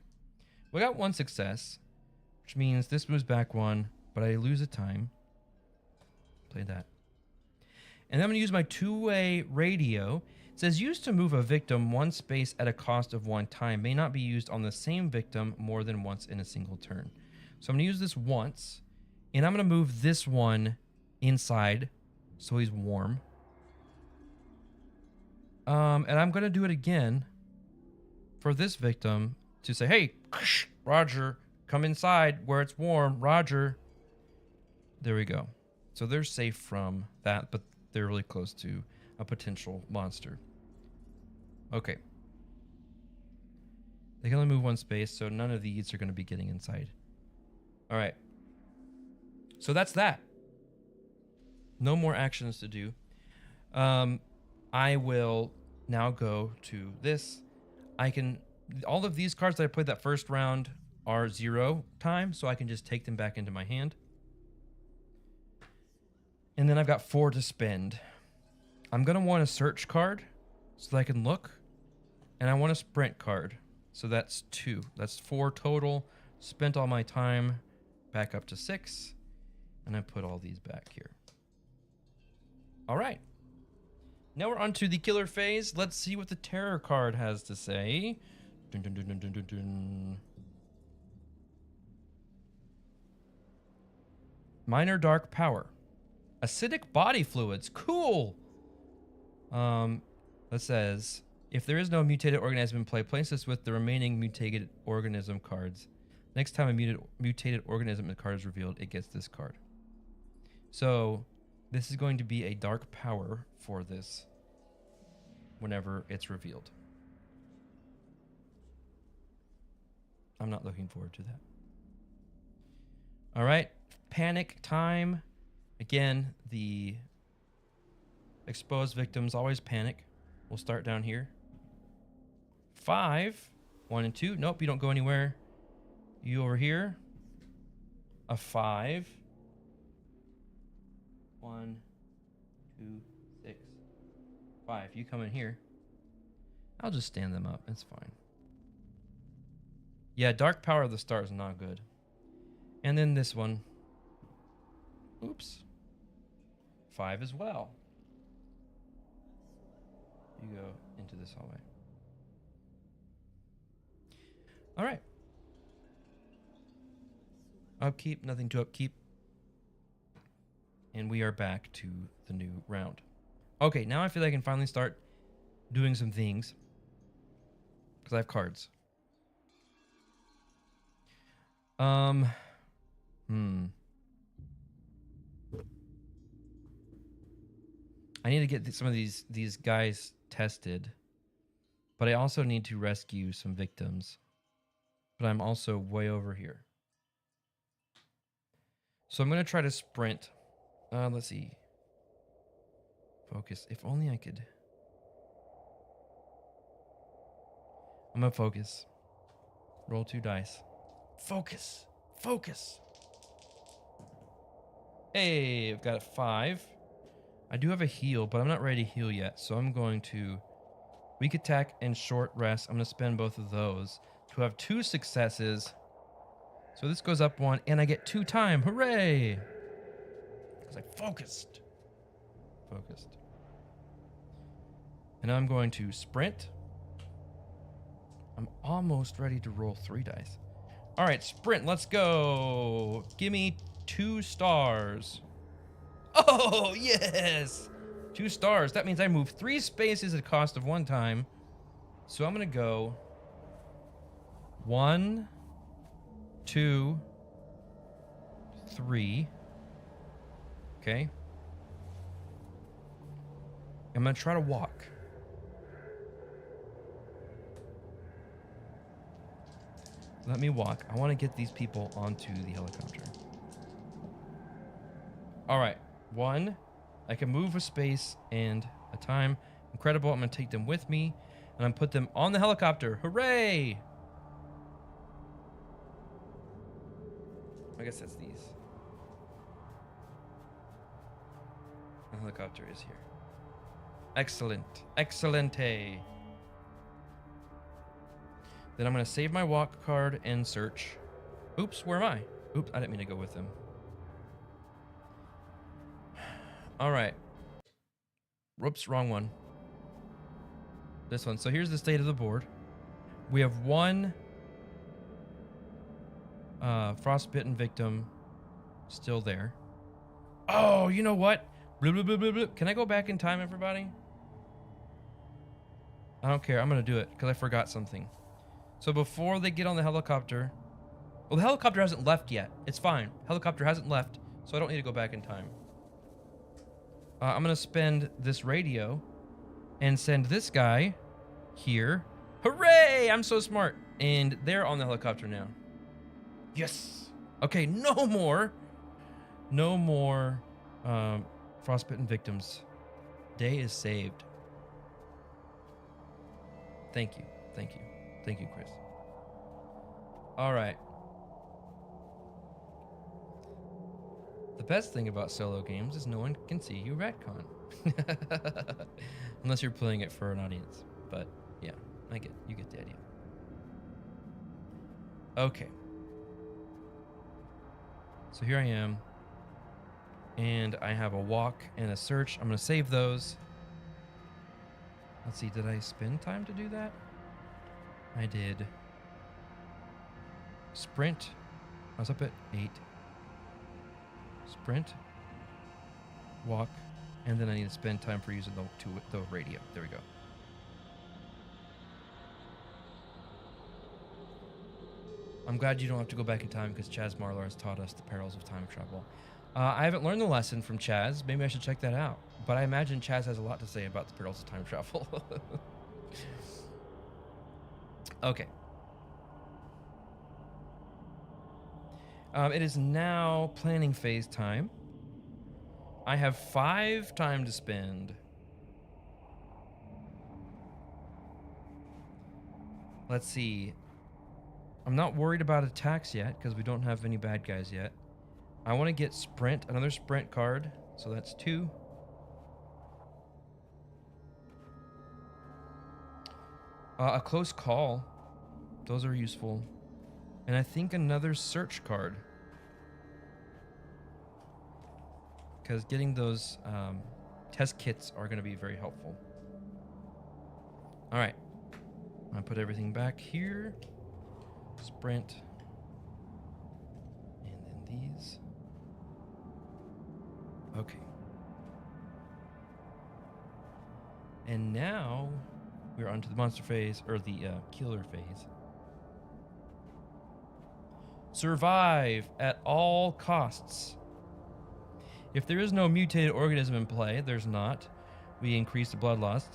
Speaker 1: We got 1 success, which means this moves back 1, but I lose a time. Play that. And then I'm going to use my 2-way radio. It says used to move a victim 1 space at a cost of 1 time. May not be used on the same victim more than once in a single turn. So I'm going to use this once, and I'm going to move this one inside so he's warm. And I'm going to do it again for this victim to say, hey, Roger, come inside where it's warm, Roger. There we go. So they're safe from that, but they're really close to a potential monster. Okay. They can only move 1 space, so none of these are going to be getting inside. All right. So that's that. No more actions to do. I will now go to this. I can... all of these cards that I played that first round are 0 time, so I can just take them back into my hand. And then I've got 4 to spend. I'm going to want a search card so that I can look. And I want a sprint card. So that's 2. That's 4 total. Spent all my time back up to 6. And I put all these back here. All right. Now we're on to the killer phase. Let's see what the terror card has to say. Dun, dun, dun, dun, dun, dun, dun. Minor dark power. Acidic body fluids. Cool. That says, if there is no mutated organism in play, place this with the remaining mutated organism cards. Next time a mutated organism card is revealed, it gets this card. So this is going to be a dark power for this whenever it's revealed. I'm not looking forward to that. All right, panic time. Again, the exposed victims always panic. We'll start down here. 5, 1 and 2. Nope, you don't go anywhere. You over here. A 5. 1, 2, 6, 5. You come in here. I'll just stand them up. It's fine. Yeah, dark power of the star is not good. And then this one. Oops. 5 as well. You go into this hallway. All right. Upkeep, nothing to upkeep. And we are back to the new round. Okay, now I feel like I can finally start doing some things. Because I have cards. I need to get some of these guys tested. But I also need to rescue some victims. But I'm also way over here. So I'm going to try to sprint. Let's see. Focus. If only I could. I'm going to focus. Roll 2 dice. Focus. Focus. Hey, I've got 5. I do have a heal, but I'm not ready to heal yet. So I'm going to weak attack and short rest. I'm going to spend both of those to have 2 successes. So this goes up 1, and I get 2 time. Hooray! Because I focused. Focused. And I'm going to sprint. I'm almost ready to roll 3 dice. All right, sprint. Let's go. Give me 2 stars. Oh, yes! 2 stars. That means I move 3 spaces at a cost of 1 time. So I'm going to go 1, 2, 3. Okay. I'm going to try to walk. Let me walk. I want to get these people onto the helicopter. All right. 1. I can move a space and a time. Incredible. I'm going to take them with me. And I'm put them on the helicopter. Hooray! I guess that's these. The helicopter is here. Excellent. Excellente. Then I'm going to save my walk card and search. Oops, where am I? Oops, I didn't mean to go with them. All right. Whoops, wrong one. This one. So here's the state of the board. We have 1 frostbitten victim still there. Oh, you know what? Bloop, bloop, bloop, bloop, bloop. Can I go back in time, everybody? I don't care. I'm going to do it because I forgot something. So before they get on the helicopter... Well, the helicopter hasn't left yet. It's fine. Helicopter hasn't left, so I don't need to go back in time. I'm going to spend this radio and send this guy here. Hooray! I'm so smart. And they're on the helicopter now. Yes! Okay, no more frostbitten victims. Day is saved. Thank you. Thank you. Thank you, Chris. All right. The best thing about solo games is no one can see you retcon. Unless you're playing it for an audience. But yeah, you get the idea. Okay. So here I am. And I have a walk and a search. I'm going to save those. Let's see, did I spend time to do that? I did. Sprint. I was up at 8. Sprint. Walk. And then I need to spend time for using the radio. There we go. I'm glad you don't have to go back in time because Chaz Marlar has taught us the perils of time travel. I haven't learned the lesson from Chaz. Maybe I should check that out. But I imagine Chaz has a lot to say about the perils of time travel. Okay. It is now planning phase time. I have 5 time to spend. Let's see. I'm not worried about attacks yet because we don't have any bad guys yet. I want to get sprint, another sprint card. So that's 2. A close call. Those are useful. And I think another search card. Because getting those test kits are going to be very helpful. All right. I'm going to put everything back here. Sprint. And then these. Okay. And now we're onto the monster phase, or the killer phase. Survive at all costs. If there is no mutated organism in play, there's not. We increase the blood loss.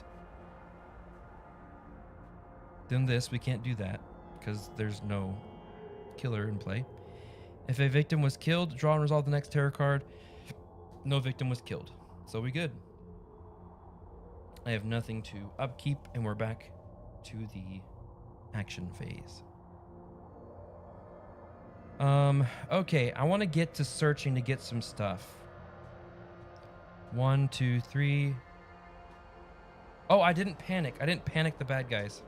Speaker 1: Then this, we can't do that because there's no killer in play. If a victim was killed, draw and resolve the next terror card. No victim was killed. So we good. I have nothing to upkeep, and we're back to the action phase. Okay, I want to get to searching to get some stuff. 1, 2, 3. Oh, I didn't panic. I didn't panic the bad guys.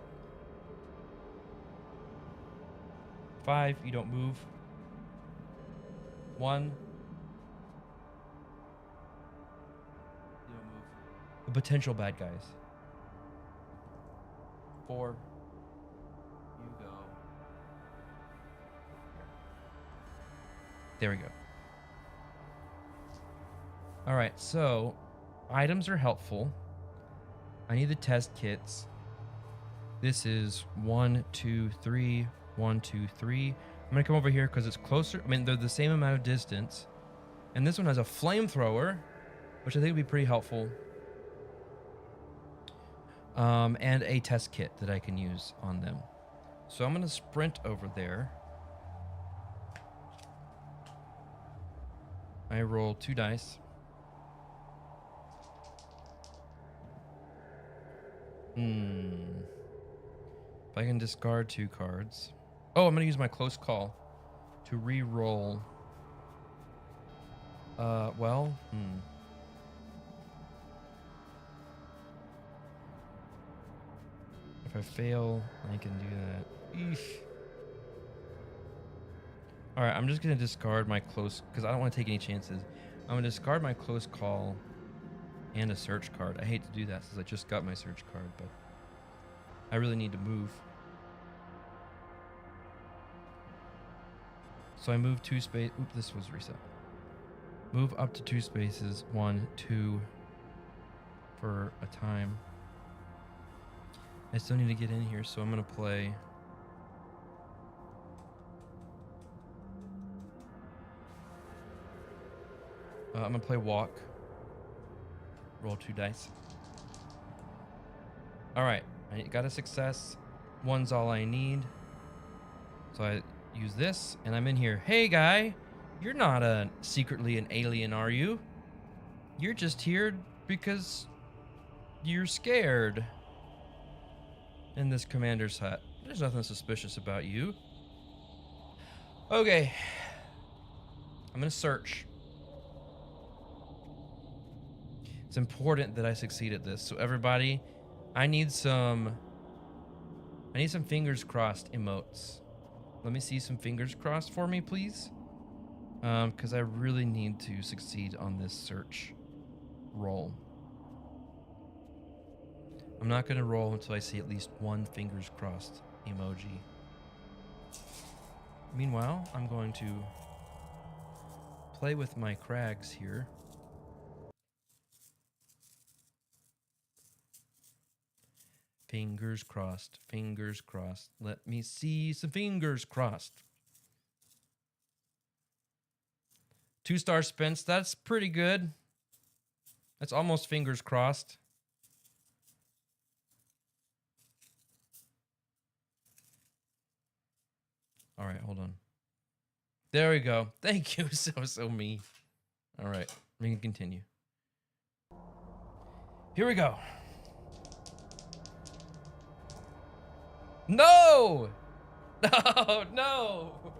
Speaker 1: 5, you don't move. 1. You don't move. The potential bad guys. 4. You go. There we go. All right, so items are helpful. I need the test kits. This is 1, 2, 3, 1, 2, 3. I'm gonna come over here because it's closer. I mean, they're the same amount of distance. And this one has a flamethrower, which I think would be pretty helpful. And a test kit that I can use on them. So I'm gonna sprint over there. I roll 2 dice. If I can discard 2 cards. Oh, I'm gonna use my close call to re-roll. If I fail, I can do that. Eesh. All right, I'm just gonna discard my close, because I don't want to take any chances. I'm gonna discard my close call and a search card. I hate to do that since I just got my search card, but I really need to move. So I move 2 space. Oop, this was reset. Move up to 2 spaces. 1, 2 for a time. I still need to get in here, so I'm gonna play. I'm gonna play walk. Roll 2 dice. All right, I got a success. 1's all I need. So I use this, and I'm in here. Hey, guy, you're not secretly an alien, are you? You're just here because you're scared. In this commander's hut. There's nothing suspicious about you. Okay. I'm gonna search. It's important that I succeed at this. So everybody, I need some fingers crossed emotes. Let me see some fingers crossed for me, please. Because I really need to succeed on this search roll. I'm not going to roll until I see at least one fingers crossed emoji. Meanwhile, I'm going to play with my crags here. Fingers crossed, fingers crossed. Let me see some fingers crossed. 2-star Spence, that's pretty good. That's almost fingers crossed. All right, hold on. There we go. Thank you. So me. All right, we can continue. Here we go. No! No, no!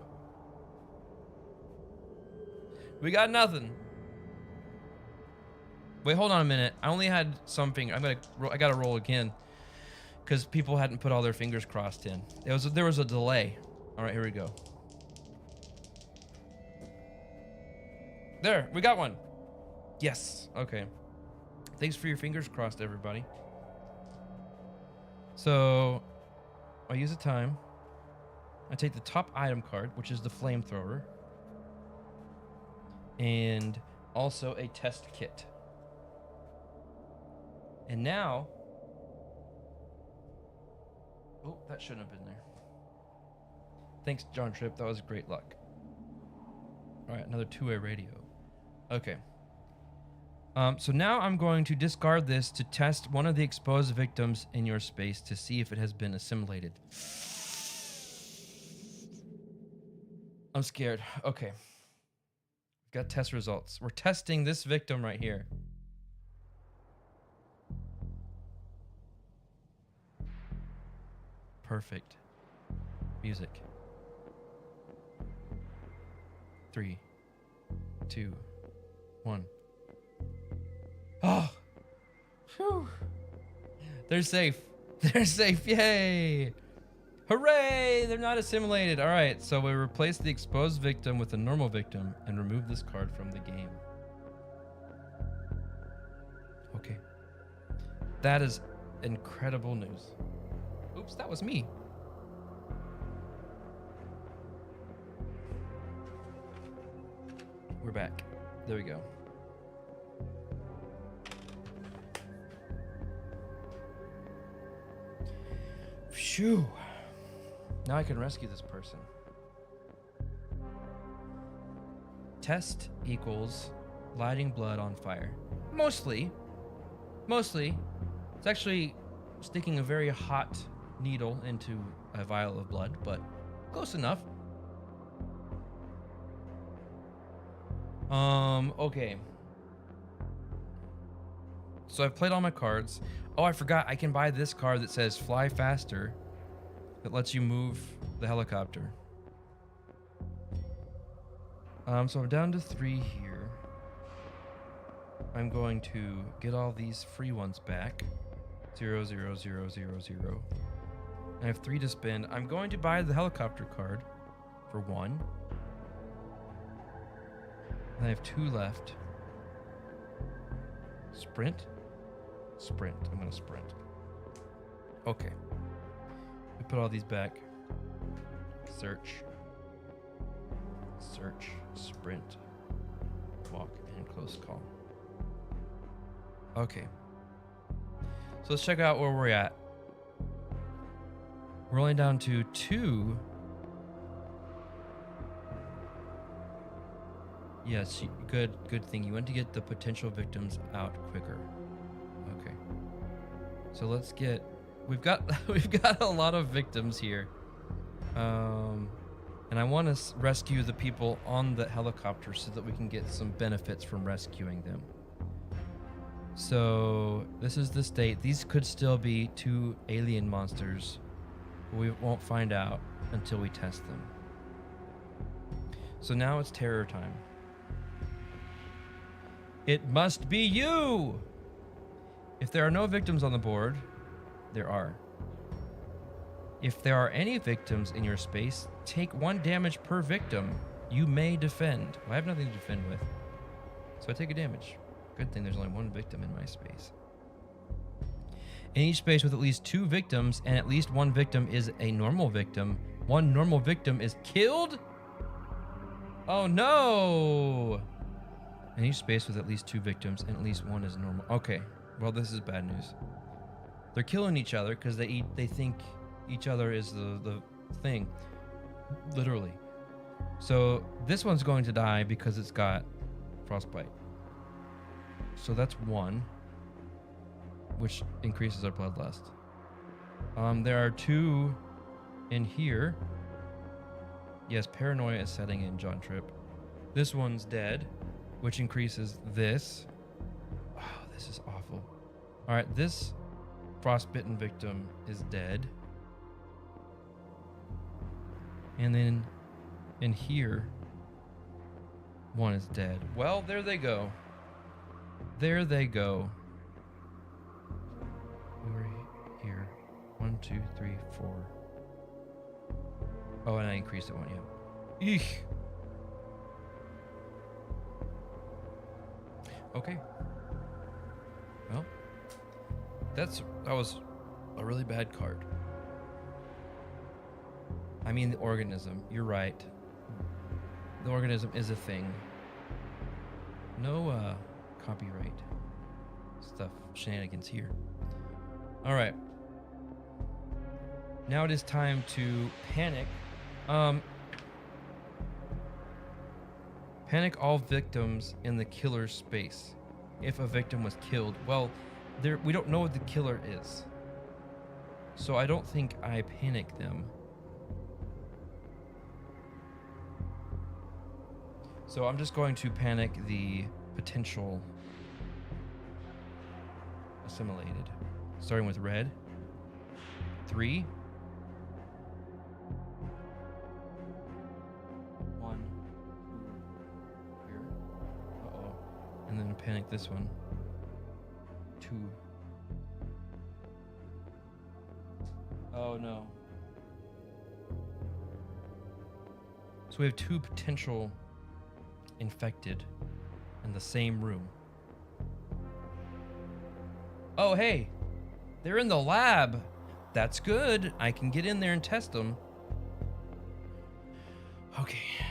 Speaker 1: We got nothing. Wait, hold on a minute. I only had some finger. I gotta roll again because people hadn't put all their fingers crossed in. There was a delay. All right, here we go. There, we got one. Yes. Okay. Thanks for your fingers crossed, everybody. So, I use a time. I take the top item card, which is the flamethrower, and also a test kit. And now, oh, that shouldn't have been there. Thanks, John Tripp. That was great luck. All right, another two-way radio. Okay. So now I'm going to discard this to test one of the exposed victims in your space to see if it has been assimilated. I'm scared. Okay. Got test results. We're testing this victim right here. Perfect. Music. 3, 2, 1. Oh! Whew. They're safe. They're safe. Yay! Hooray! They're not assimilated. All right, so we replace the exposed victim with a normal victim and remove this card from the game. Okay. That is incredible news. Oops, that was me. We're back. There we go. Phew. Now I can rescue this person. Test equals lighting blood on fire. Mostly. It's actually sticking a very hot needle into a vial of blood, but close enough. Okay. So I've played all my cards. Oh, I forgot. I can buy this card that says Fly Faster. That lets you move the helicopter. So I'm down to 3 here. I'm going to get all these free ones back. 0, 0, 0, 0, 0. I have 3 to spend. I'm going to buy the helicopter card for 1. And I have 2 left. Sprint. I'm gonna sprint. Okay. We put all these back. Search, sprint, walk, and close call. Okay. So let's check out where we're at. We're only down to 2. Yes, good thing. You want to get the potential victims out quicker. Okay. So let's get. We've got a lot of victims here. And I want to rescue the people on the helicopter so that we can get some benefits from rescuing them. So this is the state. These could still be 2 alien monsters, but we won't find out until we test them. So now it's terror time. It must be you! If there are no victims on the board, there are. If there are any victims in your space, take 1 damage per victim. You may defend. Well, I have nothing to defend with. So I take a damage. Good thing there's only one victim in my space. In each space with at least 2 victims, and at least 1 victim is a normal victim, 1 normal victim is killed? Oh no! In each space with at least 2 victims, and at least 1 is normal. Okay, well this is bad news. They're killing each other because they think each other is the thing. Literally. So this one's going to die because it's got frostbite. So that's 1, which increases our bloodlust. There are 2 in here. Yes, paranoia is setting in, John Tripp. This one's dead, which increases this. Oh, this is awful. All right, this frostbitten victim is dead. And then in here, 1 is dead. Well, there they go. There they go. We were here. 1, 2, 3, 4. Oh, and I increased it 1, yeah. Eek. Okay. Well, that was a really bad card. I mean, the organism. You're right. The organism is a thing. No copyright stuff, shenanigans here. All right. Now it is time to panic. Panic all victims in the killer's space. If a victim was killed, well, we don't know what the killer is. So I don't think I panic them. So I'm just going to panic the potential assimilated. Starting with red. 3. 1. Here. Uh-oh. And then panic this one. 2. Oh no. So we have 2 potential infected in the same room. Oh, hey, they're in the lab. That's good. I can get in there and test them. Okay.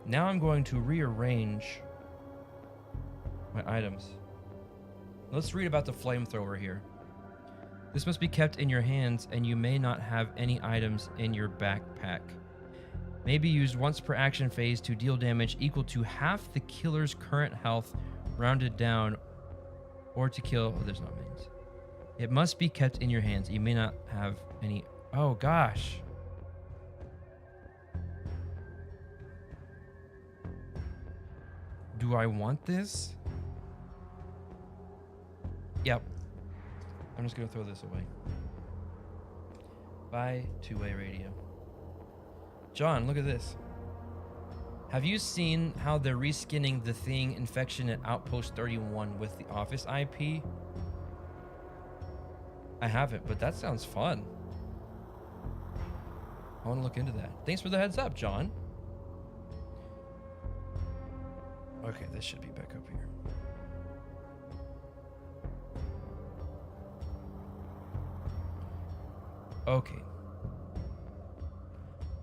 Speaker 1: Now I'm going to rearrange my items. Let's read about the flamethrower here. This must be kept in your hands, and you may not have any items in your backpack. May be used once per action phase to deal damage equal to half the killer's current health, rounded down, or to kill. Oh, there's no means. It must be kept in your hands. You may not have any. Oh, gosh. Do I want this? Yep. I'm just going to throw this away. Buy two-way radio. John, look at this. Have you seen how they're reskinning the Thing infection at Outpost 31 with the Office IP? I haven't, but that sounds fun. I want to look into that. Thanks for the heads up, John. Okay, this should be back up here. Okay.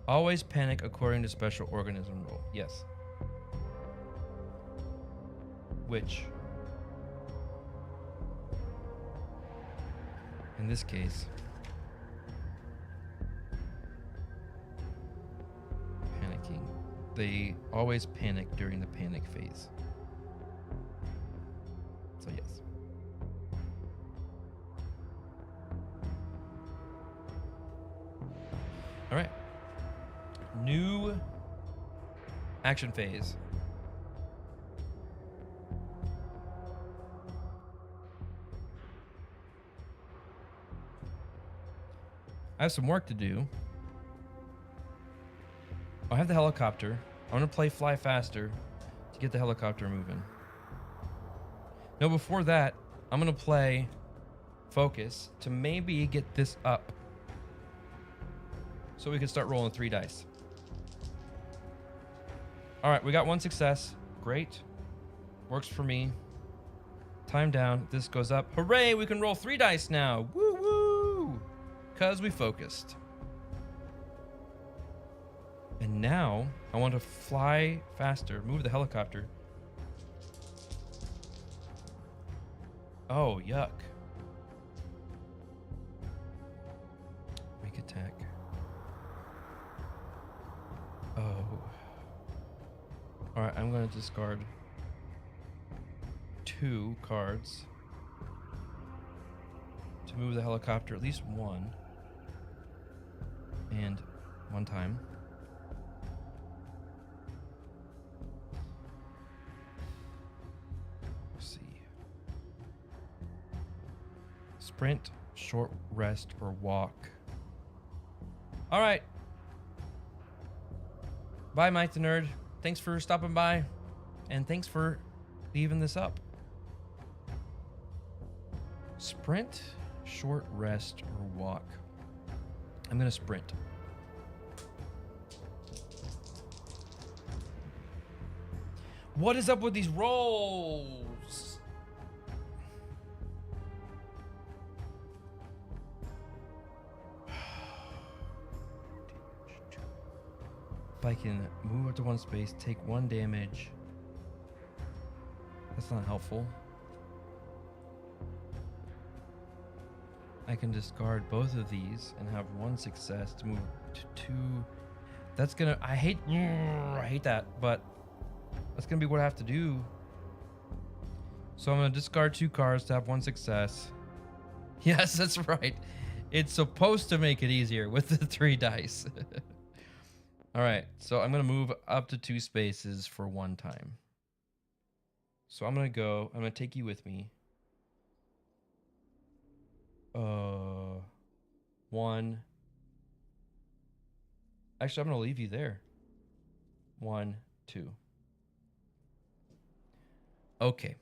Speaker 1: Always panic according to special organism rule. Yes. Which, in this case, panicking. They always panic during the panic phase. So yes. All right. New action phase. I have some work to do. I have the helicopter. I want to play Fly Faster to get the helicopter moving. No, before that, I'm going to play Focus to maybe get this up so we can start rolling 3 dice. All right, we got 1 success. Great. Works for me. Time down. This goes up. Hooray, we can roll 3 dice now. Woo woo! Because we focused. And now I want to fly faster. Move the helicopter. Oh, yuck. Make attack. Oh. Alright, I'm going to discard 2 cards to move the helicopter at least 1. And 1 time. Let's see. Sprint, short rest, or walk. Alright. Bye, Mike the Nerd. Thanks for stopping by. And thanks for leaving this up. Sprint, short rest, or walk. I'm going to sprint. What is up with these rolls? If I can move up to 1 space, take 1 damage. That's not helpful. I can discard both of these and have 1 success to move to 2. That's gonna, I hate that, but that's gonna be what I have to do. So I'm gonna discard 2 cards to have 1 success. Yes, that's right. It's supposed to make it easier with the 3 dice. All right, so I'm gonna move up to 2 spaces for 1 time. So I'm gonna take you with me. 1. Actually, I'm gonna leave you there. 1, 2. Okay.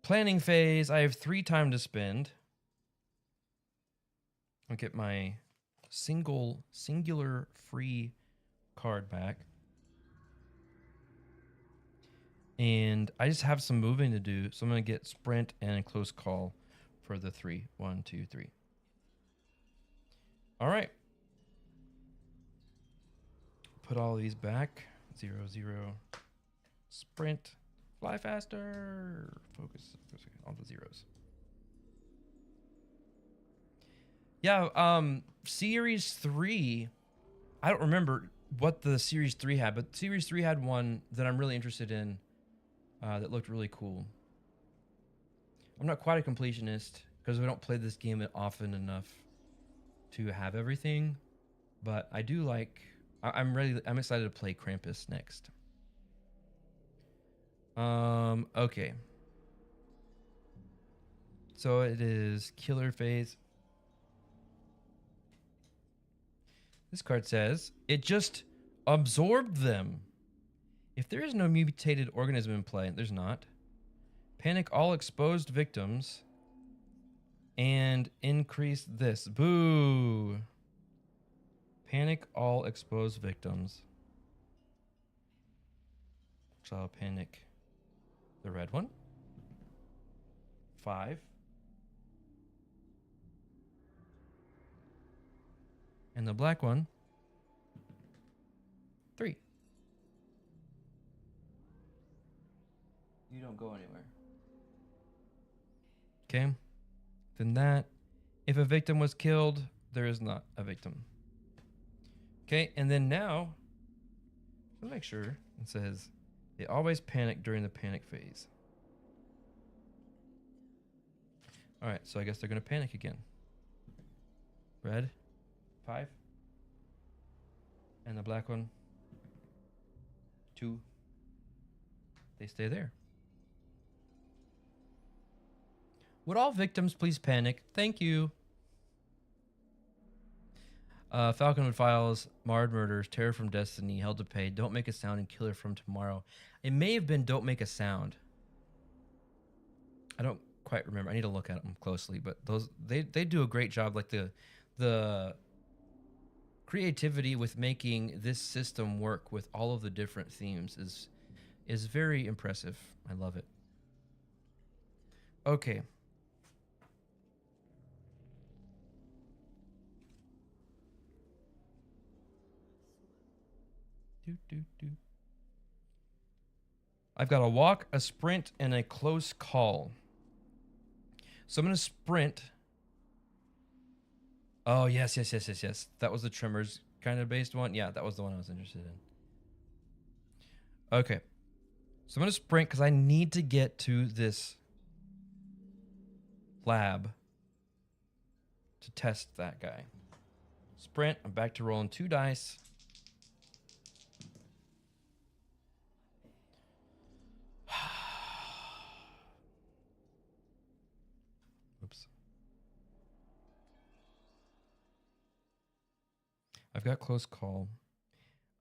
Speaker 1: Planning phase. I have 3 time to spend. I'll get my singular free card back. And I just have some moving to do, so I'm going to get sprint and close call for the 3. 1, 2, 3. All right. Put all these back. 0, 0. Sprint. Fly faster. Focus on the zeros. Yeah, Series 3, I don't remember what the Series 3 had, but Series 3 had one that I'm really interested in that looked really cool. I'm not quite a completionist because we don't play this game often enough to have everything, but I do like, I'm excited to play Krampus next. Okay. So it is killer phase. This card says, it just absorbed them. If there is no mutated organism in play, there's not. Panic all exposed victims and increase this. Boo. Panic all exposed victims. So I'll panic the red one. 5. And the black one, 3. You don't go anywhere. Okay. Then that, if a victim was killed, there is not a victim. Okay, and then now, let's make sure it says, they always panic during the panic phase. All right, so I guess they're going to panic again. Red. 5. And the black one, 2. They stay there. Would all victims please panic? Thank you. Falconwood Files, Marred Murders, Terror from Destiny, Hell to Pay, Don't Make a Sound, and Killer from Tomorrow. It may have been Don't Make a Sound. I don't quite remember. I need to look at them closely, but those they do a great job. Like the creativity with making this system work with all of the different themes is very impressive. I love it. Okay. I've got a walk, a sprint, and a close call. So I'm going to sprint. Oh, yes. That was the Tremors kind of based one. Yeah, that was the one I was interested in. Okay. So I'm going to sprint because I need to get to this lab to test that guy. Sprint. I'm back to rolling 2 dice. Oops. I've got close call.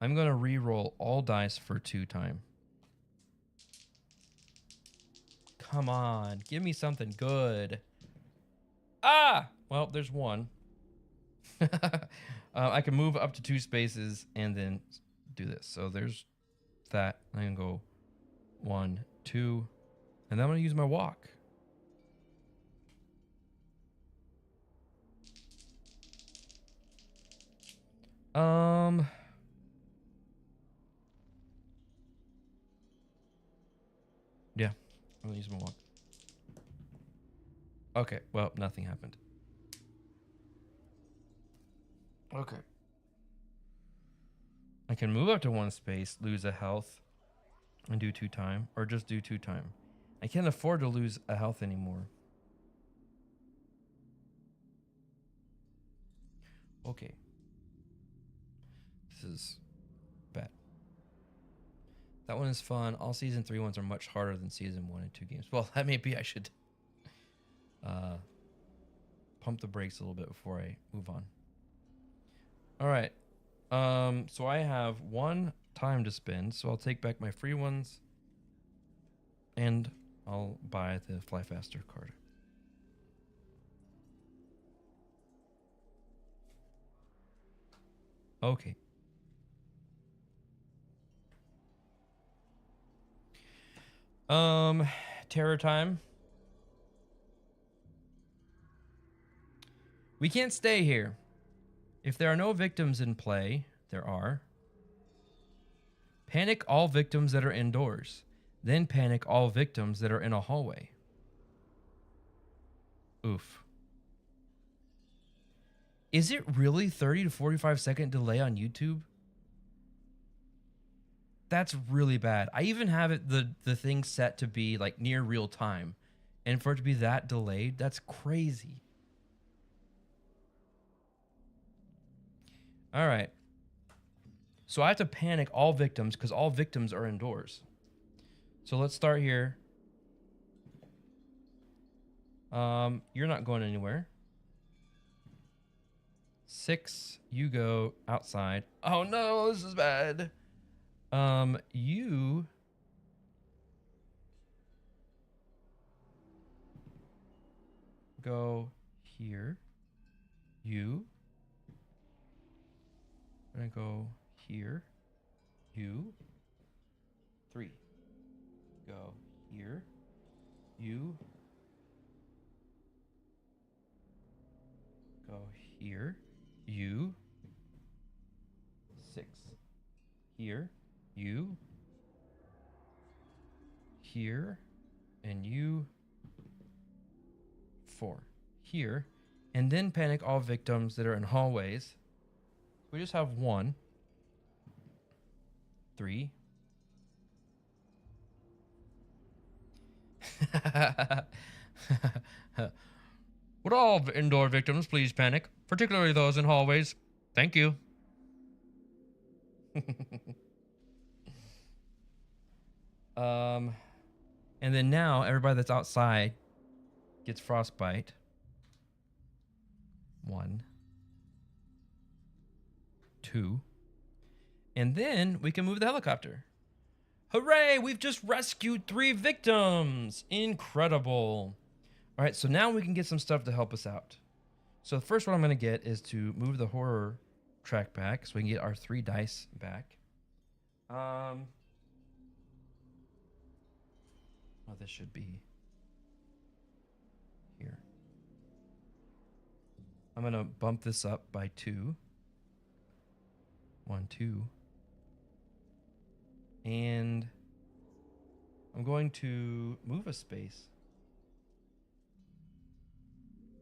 Speaker 1: I'm going to re-roll all dice for 2 time. Come on. Give me something good. Ah! Well, there's 1. I can move up to 2 spaces and then do this. So there's that. I can go 1, 2, and then I'm going to use my walk. Yeah, I'm gonna use my walk. Okay, well, nothing happened. Okay. I can move up to 1 space, lose a health, and do 2 time, or just do 2 time. I can't afford to lose a health anymore. Okay. This is bad. That one is fun. All season 3 ones are much harder than season 1 and 2 games. Well, that maybe I should pump the brakes a little bit before I move on. All right. So I have 1 time to spend, so I'll take back my free ones and I'll buy the Fly Faster card. Okay. Terror time. We can't stay here. If there are no victims in play, there are. Panic all victims that are indoors. Then panic all victims that are in a hallway. Oof. Is it really 30 to 45 second delay on YouTube? That's really bad. I even have it the thing set to be like near real time. And for it to be that delayed, that's crazy. All right. So I have to panic all victims because all victims are indoors. So let's start here. You're not going anywhere. 6, you go outside. Oh no, this is bad. You go here. You. I'm gonna go here. You. 3. Go here. You. Go here. You. 6. Here. You. Here. And you. 4. Here. And then panic all victims that are in hallways. We just have 1. 3. Would all indoor victims please panic, particularly those in hallways? Thank you. And then now everybody that's outside gets frostbite. 1, 2. And then we can move the helicopter. Hooray! We've just rescued 3 victims. Incredible. All right, so now we can get some stuff to help us out. So the first one I'm going to get is to move the horror track back so we can get our 3 dice back. Oh, this should be here. I'm gonna bump this up by 2. 1, 2. And I'm going to move a space.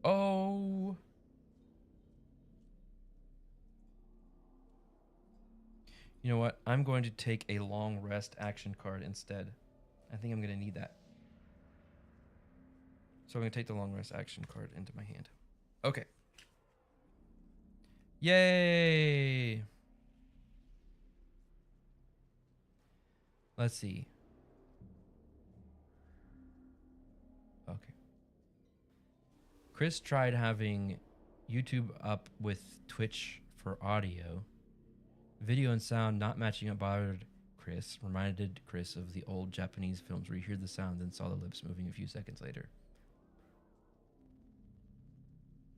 Speaker 1: Oh. You know what? I'm going to take a long rest action card instead. I think I'm going to need that. So I'm going to take the long rest action card into my hand. Okay. Yay! Let's see. Okay. Chris tried having YouTube up with Twitch for audio. Video and sound not matching up bothered Chris. Reminded Chris of the old Japanese films where you hear the sound and saw the lips moving a few seconds later.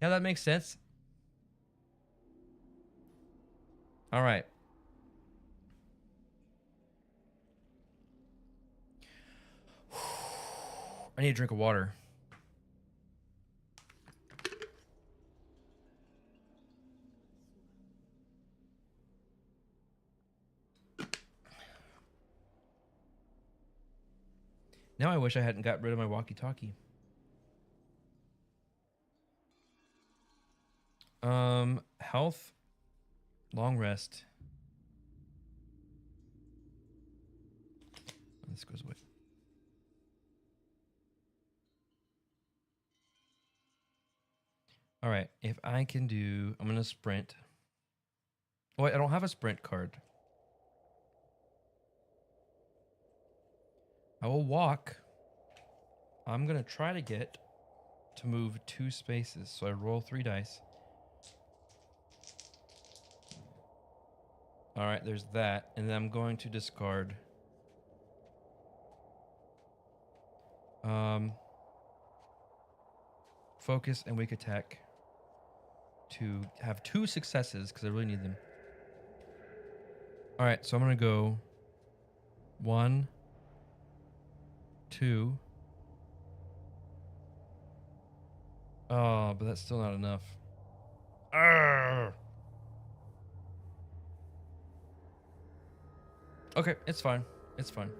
Speaker 1: Yeah, that makes sense. All right. I need a drink of water. Now I wish I hadn't got rid of my walkie-talkie. Health, long rest. This goes away. All right, if I can do, I'm gonna sprint. Oh, wait, I don't have a sprint card. I will walk. I'm gonna try to get to move 2 spaces. So I roll 3 dice. All right, there's that. And then I'm going to discard. Focus and weak attack to have 2 successes because I really need them. All right, so I'm gonna go 1, 2. Oh, but that's still not enough. Arrgh. Okay, it's fine. It's fine.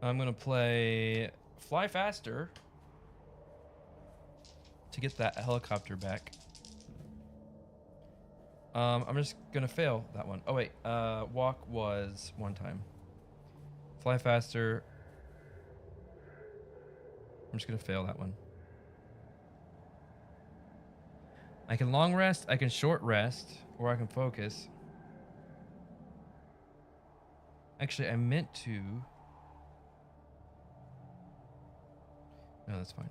Speaker 1: I'm gonna play Fly Faster to get that helicopter back. I'm just gonna fail that one. Oh wait, walk was 1 time. Fly Faster. I'm just gonna fail that one. I can long rest, I can short rest, or I can focus. Actually, I meant to. No, that's fine.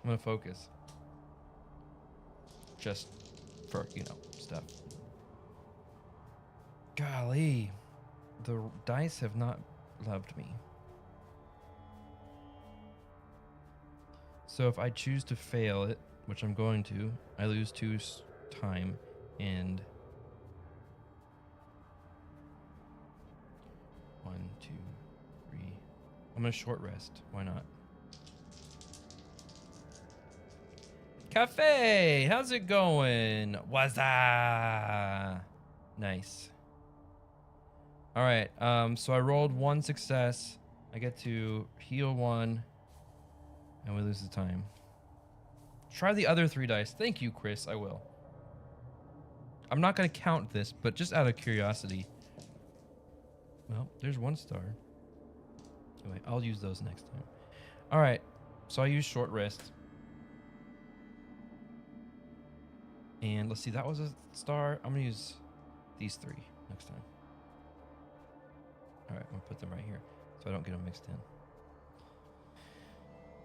Speaker 1: I'm gonna focus. Just for, stuff. Golly. The dice have not loved me. So if I choose to fail it, which I'm going to, I lose 2 time and 1, 2, 3. I'm gonna short rest. Why not? Cafe, how's it going? Wazza! Nice. All right. So I rolled 1 success. I get to heal 1, and we lose the time. Try the other 3 dice. Thank you, Chris. I will. I'm not gonna count this, but just out of curiosity. Well, there's 1 star. Anyway, I'll use those next time. All right. So I use short rest. And let's see, that was a star. I'm gonna use these 3 next time. All right, I'm gonna put them right here so I don't get them mixed in.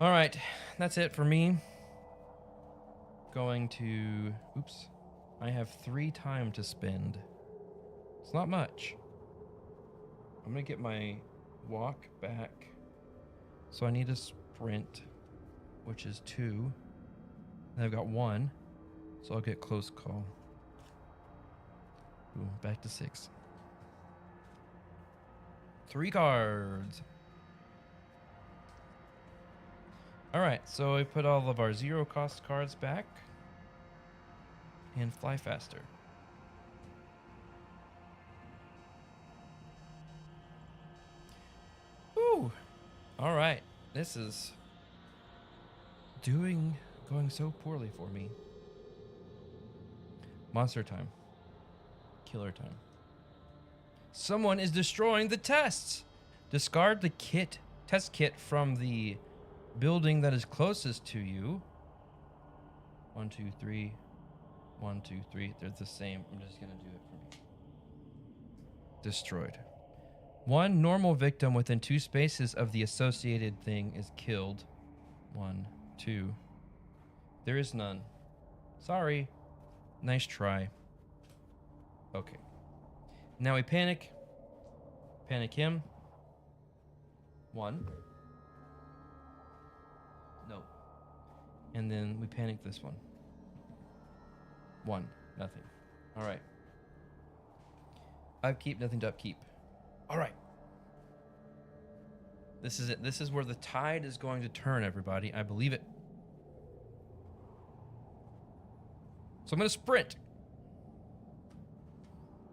Speaker 1: All right, that's it for me. Going to, oops, I have 3 time to spend. It's not much. I'm gonna get my walk back. So I need a sprint, which is 2. And I've got 1. So I'll get close call. Ooh, back to 6. 3 cards. All right, so we put all of our 0 cost cards back and fly faster. Woo! All right, this is going so poorly for me. Monster time. Killer time. Someone is destroying the tests. Discard the test kit from the building that is closest to you. 1, 2, 3. 1, 2, 3. They're the same. I'm just gonna do it for me. Destroyed. 1 normal victim within 2 spaces of the associated thing is killed. 1, 2. There is none. Sorry. Nice try. Okay. Now we panic. Panic him. 1. No. And then we panic this one. 1. Nothing. All right. Upkeep, nothing to upkeep. All right. This is it. This is where the tide is going to turn, everybody. I believe it. So I'm going to sprint.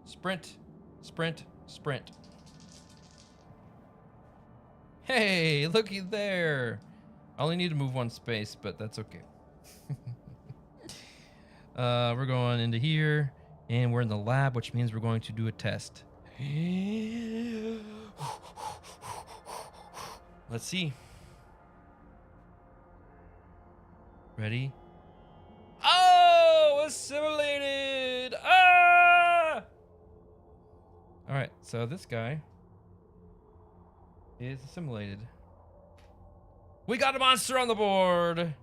Speaker 1: Sprint, sprint, sprint. Hey, looky there. I only need to move 1 space, but that's okay. We're going into here, and we're in the lab, which means we're going to do a test. Let's see. Ready? Oh, assimilated! Ah! All right, so this guy is assimilated. We got a monster on the board!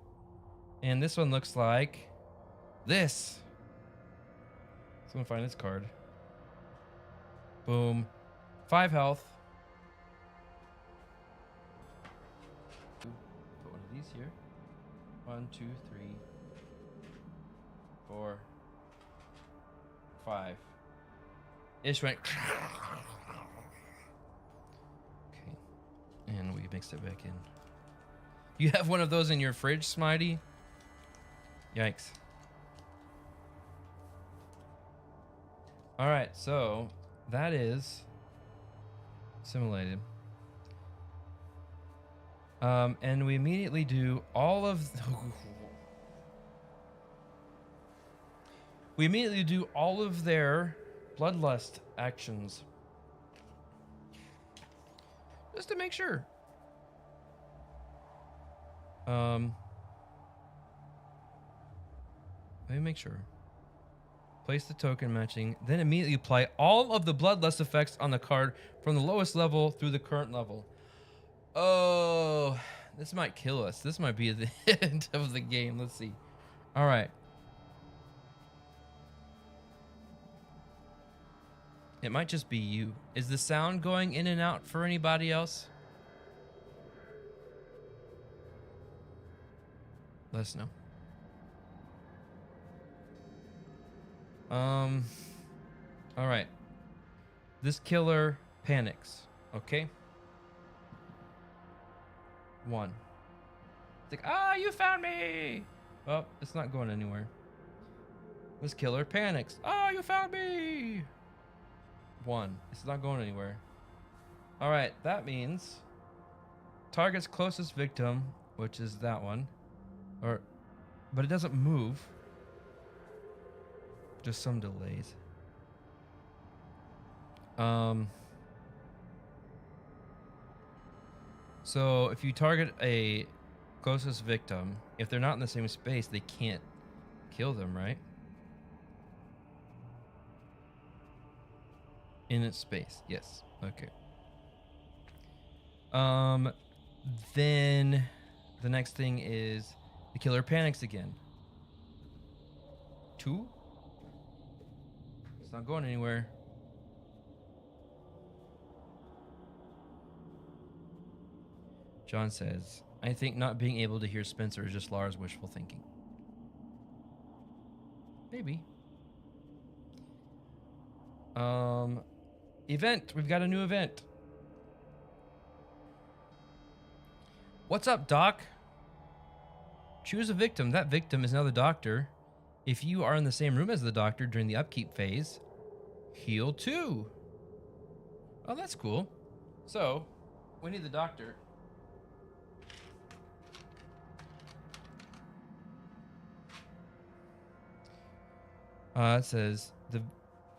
Speaker 1: And this one looks like this. Someone find this card. Boom. 5 health. Put one of these here. 1, 2, 3, 4, 5. It just went. Okay. And we mixed it back in. You have one of those in your fridge, Smitey? Yikes. All right, so that is simulated. And we immediately do all of their bloodlust actions. Just to make sure. Let me make sure. Place the token matching, then immediately apply all of the bloodlust effects on the card from the lowest level through the current level. Oh, this might kill us. This might be the end of the game. Let's see. All right. It might just be you. Is the sound going in and out for anybody else? Let us know. All right. This killer panics, okay? 1. It's like, ah, you found me! Oh, it's not going anywhere. This killer panics. Oh, you found me! 1. It's not going anywhere. All right, that means target's closest victim, which is that one, but it doesn't move. Just some delays. So if you target a closest victim, if they're not in the same space, they can't kill them, right? In its space, yes. Okay. Then the next thing is the killer panics again. 2. It's not going anywhere. John says, I think not being able to hear Spencer is just Lara's wishful thinking. Maybe. Event. We've got a new event. What's up, Doc? Choose a victim. That victim is now the doctor. If you are in the same room as the doctor during the upkeep phase, heal 2. Oh, that's cool. So, we need the doctor. It says,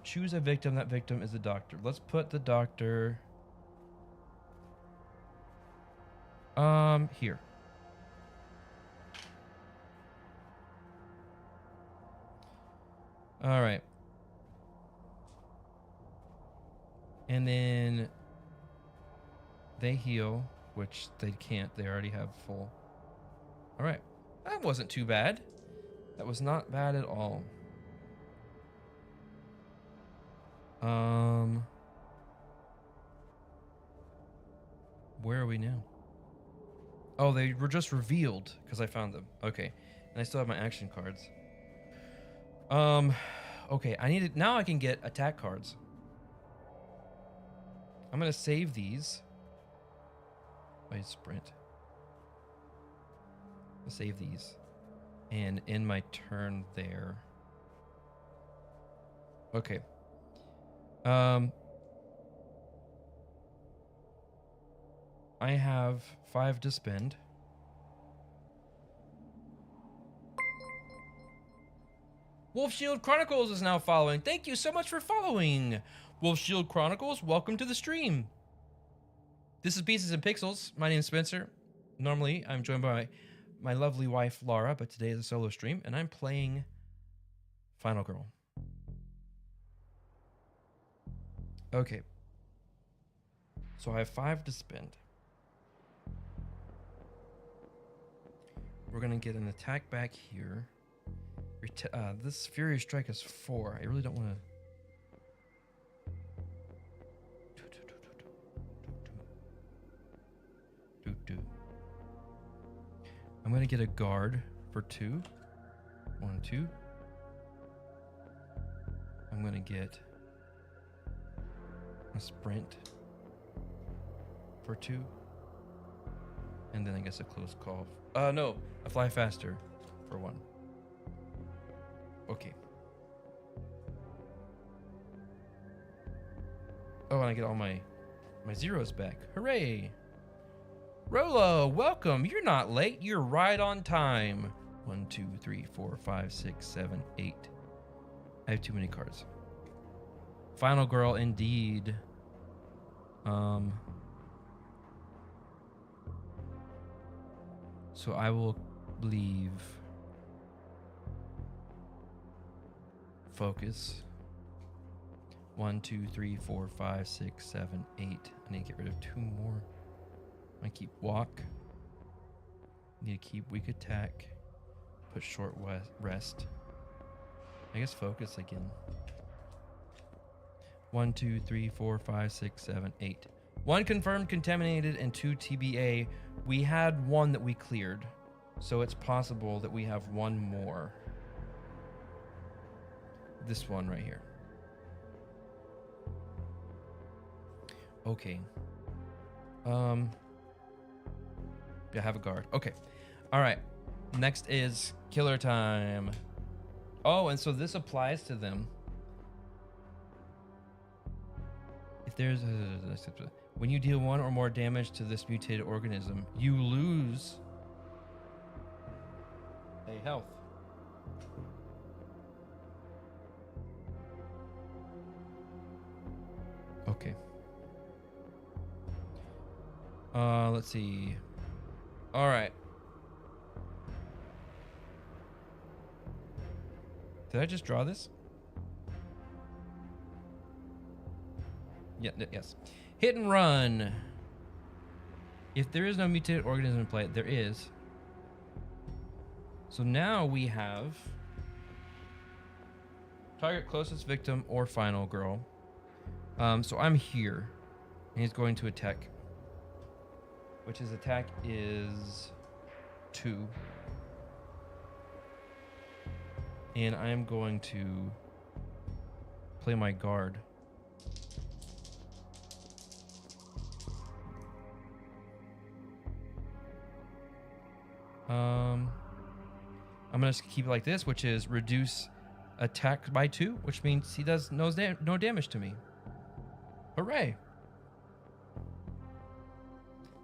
Speaker 1: choose a victim. That victim is the doctor. Let's put the doctor... here. All right. And then they heal, which they can't. They already have full. All right. That wasn't too bad. That was not bad at all. Where are we now? Oh, they were just revealed because I found them. Okay. And I still have my action cards. Okay, I need it now. I can get attack cards. I'm gonna save these. Wait, sprint. I'll save these, and in my turn there. Okay. I have 5 to spend. Wolf Shield Chronicles is now following. Thank you so much for following. Wolf Shield Chronicles, welcome to the stream. This is Pieces and Pixels. My name is Spencer. Normally, I'm joined by my lovely wife, Laura, but today is a solo stream, and I'm playing Final Girl. Okay. So I have 5 to spend. We're gonna get an attack back here. This Fury Strike is 4. I really don't want to. I'm gonna get a guard for 2. 1, 2. I'm gonna get a sprint for 2. And then I guess a close call. No, a fly faster for 1. Okay. Oh, and I get all my zeros back. Hooray! Rolo, welcome. You're not late. You're right on time. 1, 2, 3, 4, 5, 6, 7, 8. I have too many cards. Final Girl, indeed. So I will leave focus. 1, 2, 3, 4, 5, 6, 7, 8. I need to get rid of 2 more. I keep walk. Need to keep weak attack. Put short rest. I guess focus again. 1, 2, 3, 4, 5, 6, 7, 8. 1 confirmed contaminated and 2 TBA. We had 1 that we cleared, so it's possible that we have 1 more. This one right here. Okay. Yeah, have a guard. Okay. All right. Next is killer time. Oh, and so this applies to them. If there's when you deal 1 or more damage to this mutated organism, you lose a health. Okay. Let's see. All right. Did I just draw this? Yeah, yes. Hit and run. If there is no mutated organism in play, there is. So now we have target closest victim or final girl. So I'm here, and he's going to attack, which his attack is 2. And I am going to play my guard. I'm gonna just keep it like this, which is reduce attack by 2, which means he does no damage to me. Hooray!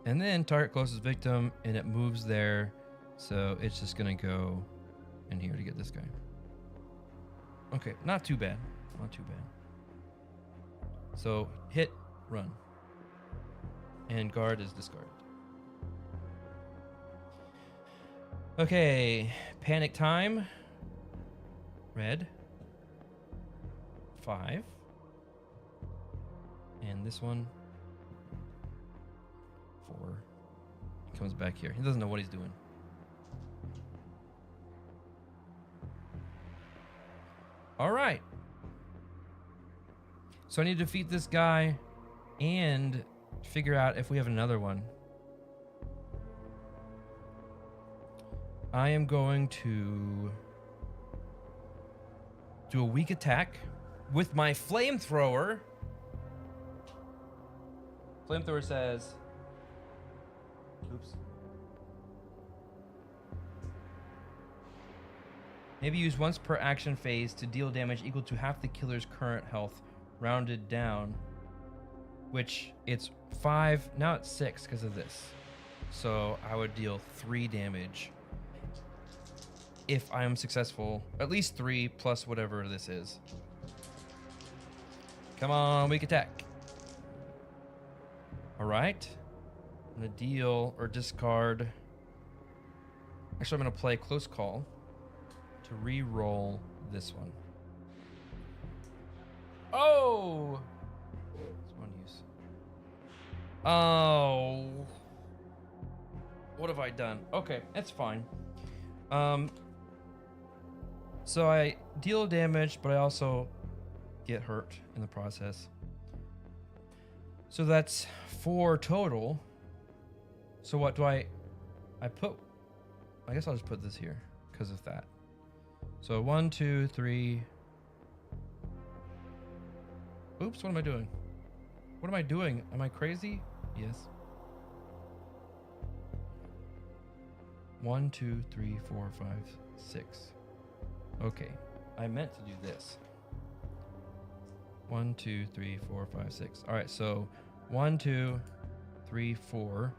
Speaker 1: And then target closest victim, and it moves there, so it's just gonna go in here to get this guy. Okay, not too bad. Not too bad. So hit, run. And guard is discarded. Okay, panic time. Red. 5. And this one. 4. He comes back here. He doesn't know what he's doing. All right. So I need to defeat this guy and figure out if we have another one. I am going to do a weak attack with my flamethrower. Flamethrower says, oops. Maybe use once per action phase to deal damage equal to half the killer's current health, rounded down. Which it's 5, now it's 6 because of this. So I would deal 3 damage if I am successful. At least 3 plus whatever this is. Come on, weak attack. All right. I'm gonna deal or discard. Actually, I'm gonna play close call to re-roll this one. Oh! It's one use. Oh. What have I done? Okay, that's fine. So I deal damage, but I also get hurt in the process. So that's 4 total. So what do I put? I guess I'll just put this here because of that. So 1, 2, 3. Oops, what am I doing? What am I doing? Am I crazy? Yes. 1, 2, 3, 4, 5, 6. Okay, I meant to do this. 1, 2, 3, 4, 5, 6. All right, so 1, 2, 3, 4.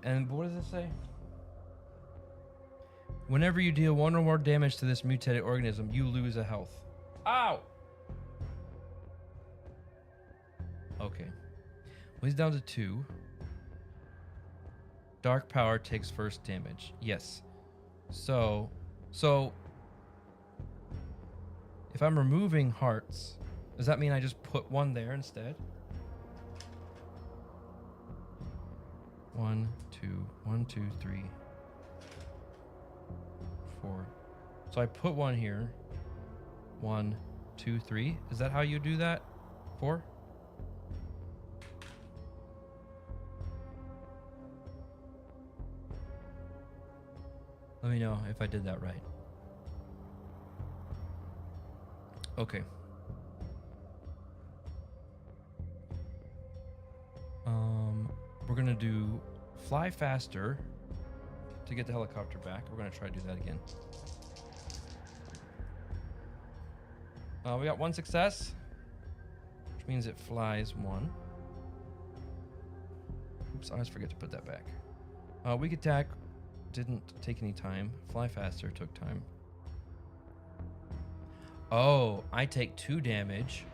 Speaker 1: And what does it say? Whenever you deal 1 or more damage to this mutated organism, you lose a health. Ow! Okay. Well, he's down to 2. Dark power takes first damage. Yes. So if I'm removing hearts, does that mean I just put 1 there instead? 1, 2, 1, 2, 3, 4. So I put 1 here. 1, 2, 3. Is that how you do that? 4? Let me know if I did that right. Okay. We're gonna do fly faster to get the helicopter back. We're gonna try to do that again. We got 1 success, which means it flies 1. Oops, I always forget to put that back. Weak attack didn't take any time. Fly faster took time. Oh, I take 2 damage.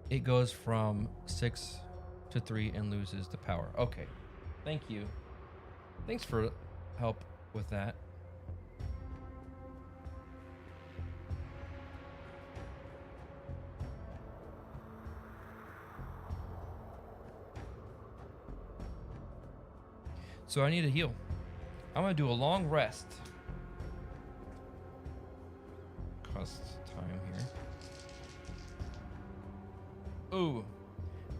Speaker 1: It goes from 6 to 3 and loses the power. Okay. Thank you. Thanks for help with that. So I need a heal. I'm gonna do a long rest. Costs time here. Ooh.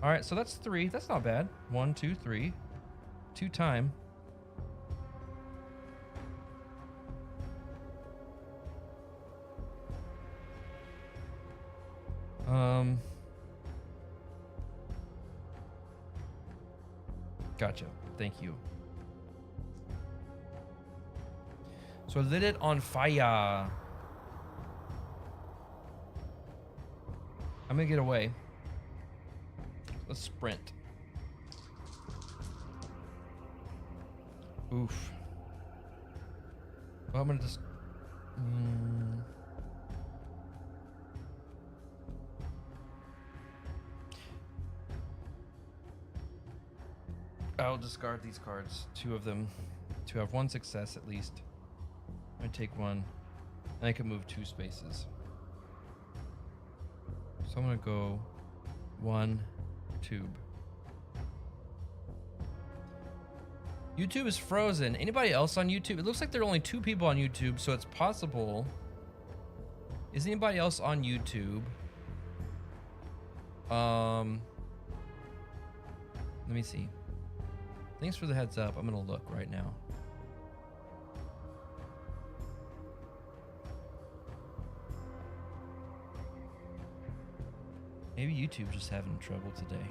Speaker 1: All right, so that's 3. That's not bad. 1, 2, 3. 2 time. Um. Gotcha. Thank you. So I lit it on fire. I'm gonna get away. Let's sprint. Oof. Well, I'm gonna just... I'll discard these cards. 2 of them. To have 1 success at least. I take 1. And I can move 2 spaces. So I'm gonna go 1 tube. YouTube is frozen. Anybody else on YouTube? It looks like there are only 2 people on YouTube, so it's possible. Is anybody else on YouTube? Let me see. Thanks for the heads up. I'm gonna look right now. Maybe YouTube's just having trouble today.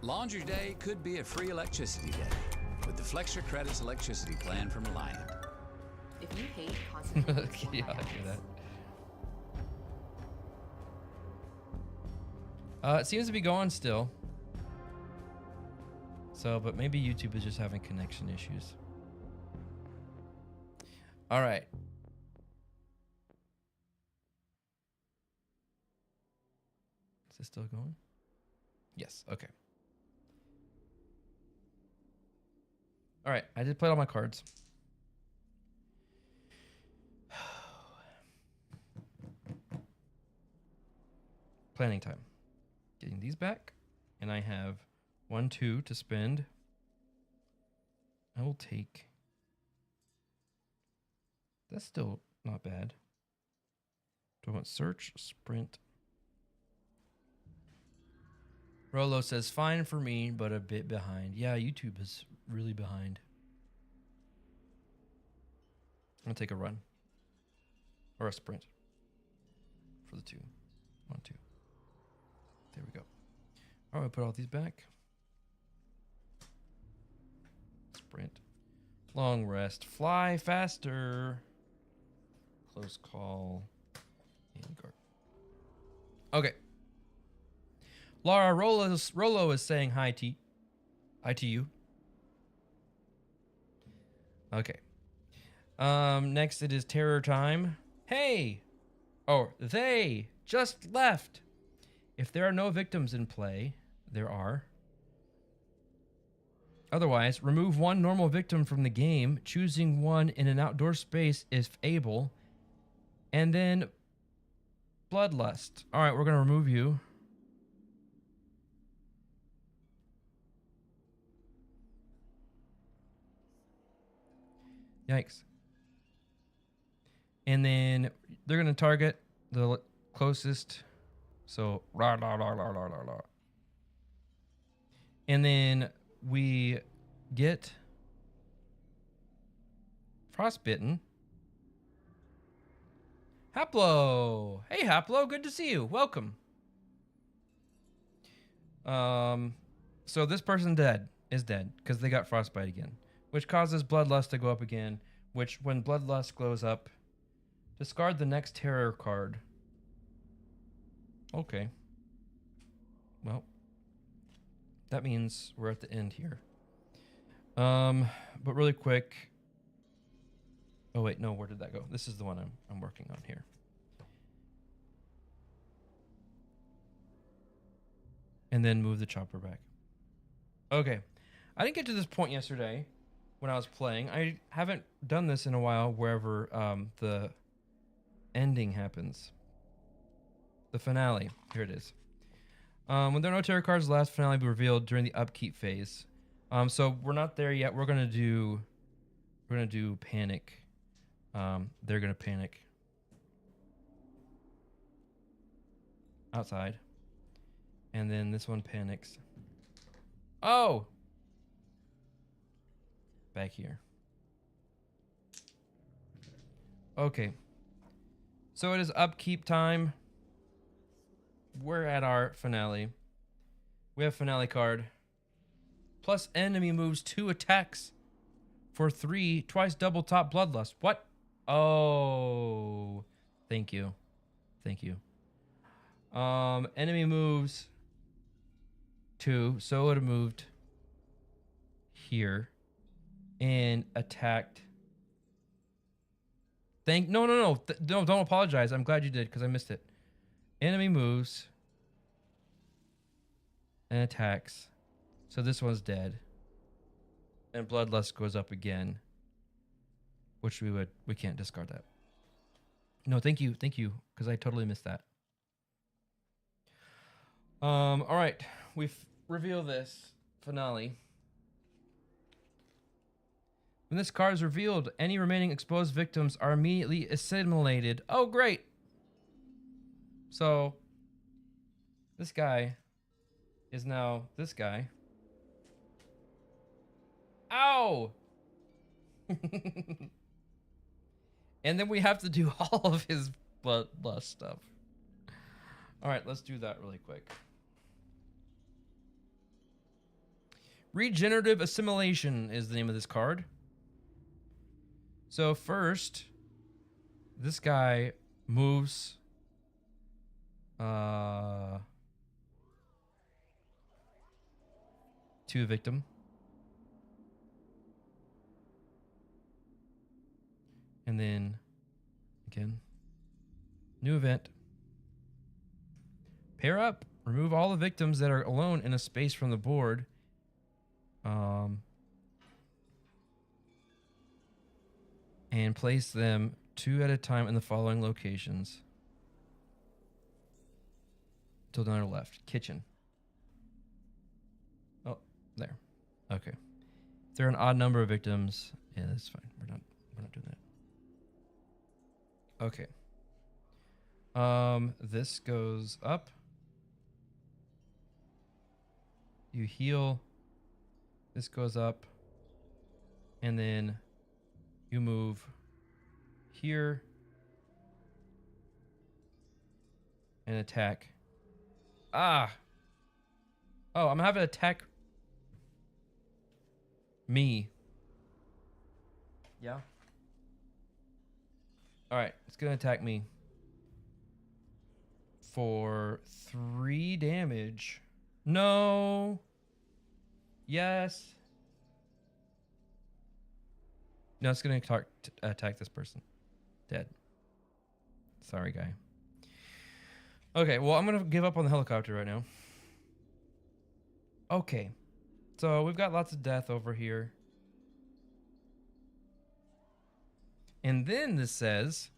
Speaker 2: Laundry Day could be a free electricity day with the Flex Your Credits electricity plan from Reliant.
Speaker 3: If you hate constantly
Speaker 1: Yeah, I do that. It seems to be going still. So, but maybe YouTube is just having connection issues. All right. Is this still going? Yes. Okay. All right. I just played all my cards. Planning time. Getting these back. And I have 1, 2 to spend. I will take... That's still not bad. Do I want search? Sprint. Rolo says, fine for me, but a bit behind. Yeah, YouTube is really behind. I'm going to take a run. Or a sprint. For the 2. 1, 2. There we go. All right, put all these back. Sprint. Long rest. Fly faster. Close call. And guard. Okay. Laura Rolo is saying hi to you. Okay. Next it is terror time. Hey! Oh, they just left. If there are no victims in play, there are. Otherwise, remove 1 normal victim from the game, choosing 1 in an outdoor space if able, and then bloodlust. All right, we're going to remove you. Yikes. And then they're going to target the closest. So, rah, rah, rah, rah, rah, rah, rah. And then we get frostbitten. Haplo. Hey, Haplo. Good to see you. Welcome. So this person is dead because they got frostbite again, which causes bloodlust to go up again, which when bloodlust goes up, discard the next terror card. Okay. Well, that means we're at the end here. But really quick. Oh wait, no, where did that go? This is the one I'm working on here. And then move the chopper back. Okay. I didn't get to this point yesterday when I was playing. I haven't done this in a while wherever the ending happens. The finale. Here it is. When there are no tarot cards left, finale will be revealed during the upkeep phase. So we're not there yet. We're gonna do panic. They're gonna panic. Outside. And then this one panics. Oh! Back here. Okay. So it is upkeep time. We're at our finale. We have finale card. Plus enemy moves 2 attacks for 3, twice double top bloodlust. What? Oh, thank you. Thank you. Enemy moves 2, so it would have moved here and attacked. No, don't apologize. I'm glad you did because I missed it. Enemy moves and attacks. So this one's dead. And bloodlust goes up again. Which we can't discard that. No, thank you, because I totally missed that. All right, we've revealed this finale. When this card is revealed, any remaining exposed victims are immediately assimilated. Oh, great! So this guy is now this guy. Ow! And then we have to do all of his bloodlust stuff. All right, let's do that really quick. Regenerative Assimilation is the name of this card. So first, this guy moves to a victim. And then, again, new event. Pair up. Remove all the victims that are alone in a space from the board. And place them 2 at a time in the following locations. Till the left. Kitchen. Oh, there. Okay. If there are an odd number of victims, yeah, that's fine. We're not doing that. Okay. This goes up. You heal. This goes up. And then you move here and attack. Ah. Oh, I'm having to attack me. Yeah. All right, it's gonna attack me for 3 damage. No. Yes. No, it's gonna attack this person. Dead. Sorry, guy. Okay, well, I'm gonna give up on the helicopter right now. Okay, so we've got lots of death over here. And then this says,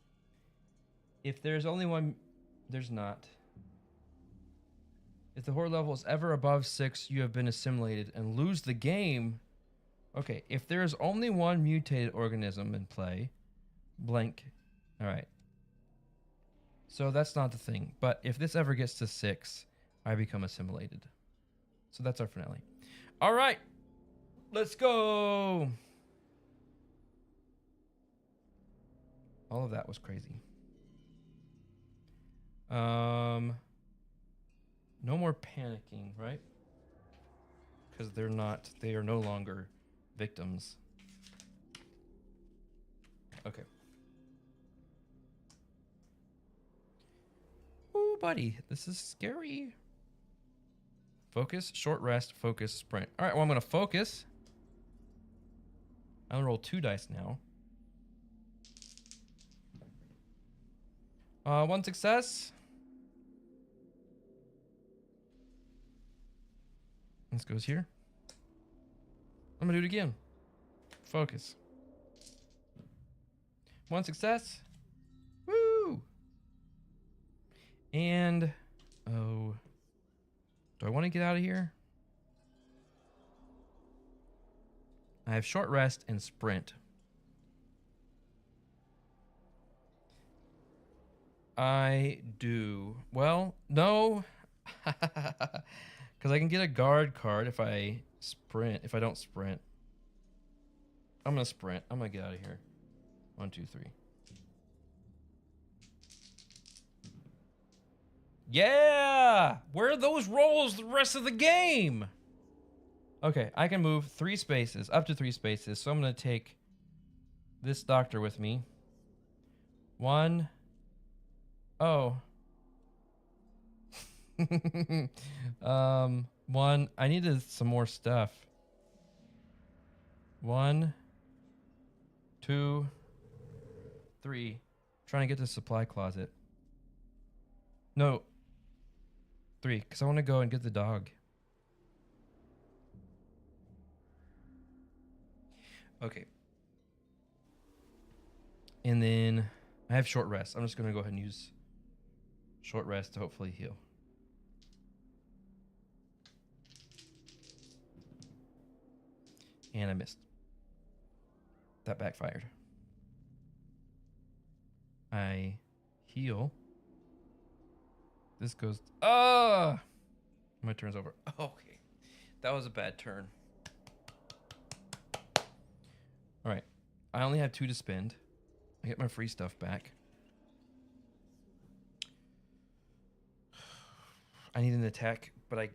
Speaker 1: if there's only one, there's not. If the horde level is ever above 6, you have been assimilated and lose the game. Okay, if there is only one mutated organism in play, blank. All right. So that's not the thing. But if this ever gets to 6, I become assimilated. So that's our finale. All right, let's go. All of that was crazy. No more panicking, right? Because they are no longer victims. Okay. Ooh, buddy, this is scary. Focus, short rest, focus, sprint. All right, well, I'm going to focus. I'm going to roll 2 dice now. 1 success. This goes here. I'm going to do it again. Focus. 1 success. Woo! And, oh, do I want to get out of here? I have short rest and sprint. I do. Well, no. Because I can get a guard card if I sprint. If I don't sprint. I'm going to sprint. I'm going to get out of here. 1, 2, 3. Yeah! Where are those rolls the rest of the game? Okay, I can move 3 spaces, up to 3 spaces. So I'm going to take this doctor with me. 1. Oh. 1. I needed some more stuff. 1, 2, 3. Trying to get to the supply closet. No. 3, because I want to go and get the dog. Okay. And then I have short rest. I'm just going to go ahead and use short rest to hopefully heal. And I missed. That backfired. I heal. This goes. Ah! My turn's over. Okay. That was a bad turn. Alright. I only have 2 to spend. I get my free stuff back. I need an attack, but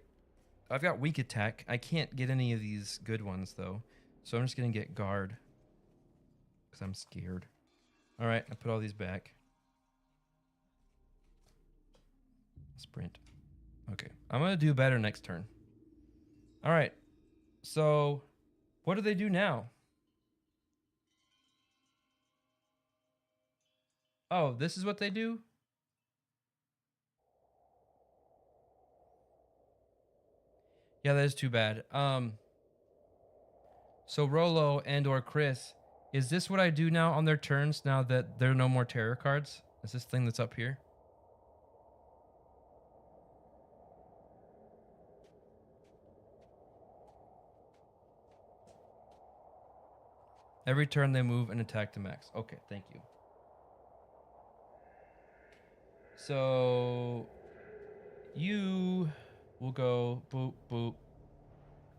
Speaker 1: I've got weak attack. I can't get any of these good ones, though. So I'm just going to get guard. Because I'm scared. Alright, I put all these back. Sprint. Okay. I'm going to do better next turn. Alright. So, what do they do now? Oh, this is what they do? Yeah, that is too bad. So Rolo and or Chris, is this what I do now on their turns now that there are no more terror cards? Is this thing that's up here? Every turn they move and attack to max. Okay, thank you. So you will go boop boop.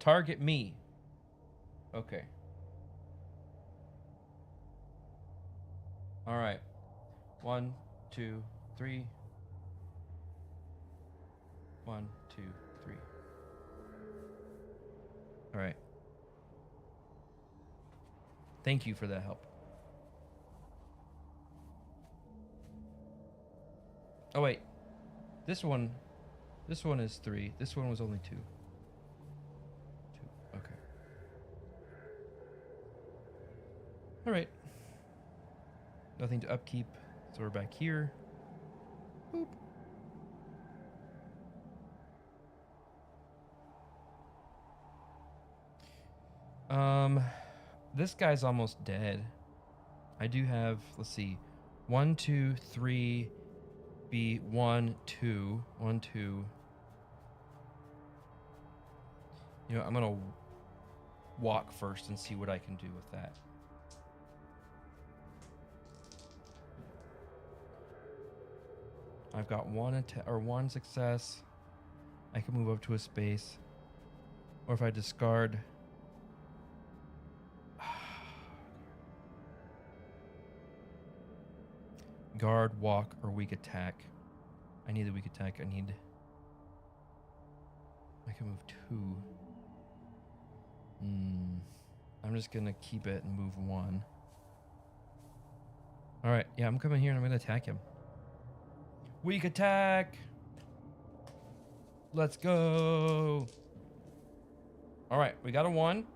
Speaker 1: Target me. Okay. All right. 1, 2, 3. 1, 2, 3. All right. Thank you for that help. Oh wait. This one is 3. This one was only 2. 2. Okay. All right. Nothing to upkeep. So we're back here. Boop. This guy's almost dead. I do have, let's see, 1, 2, 3, be 1, 2, 1, 2. You know, I'm gonna walk first and see what I can do with that. I've got 1 success. I can move up to a space, or if I discard. Guard, walk, or weak attack. I need the weak attack. I can move 2. I'm just gonna keep it and move 1. All right, yeah, I'm coming here and I'm gonna attack him. Weak attack. Let's go. All right, we got a 1.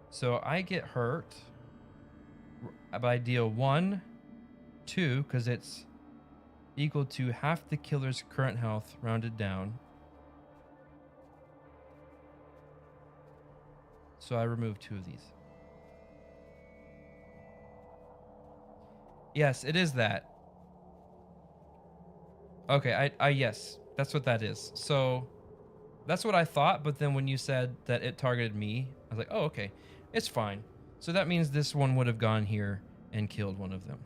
Speaker 1: So I get hurt, but I deal 1, 2, because it's equal to half the killer's current health rounded down. So I remove 2 of these. Yes, it is that. Okay, yes, that's what that is. So that's what I thought, but then when you said that it targeted me, I was like, oh, okay, it's fine. So that means this one would have gone here and killed one of them.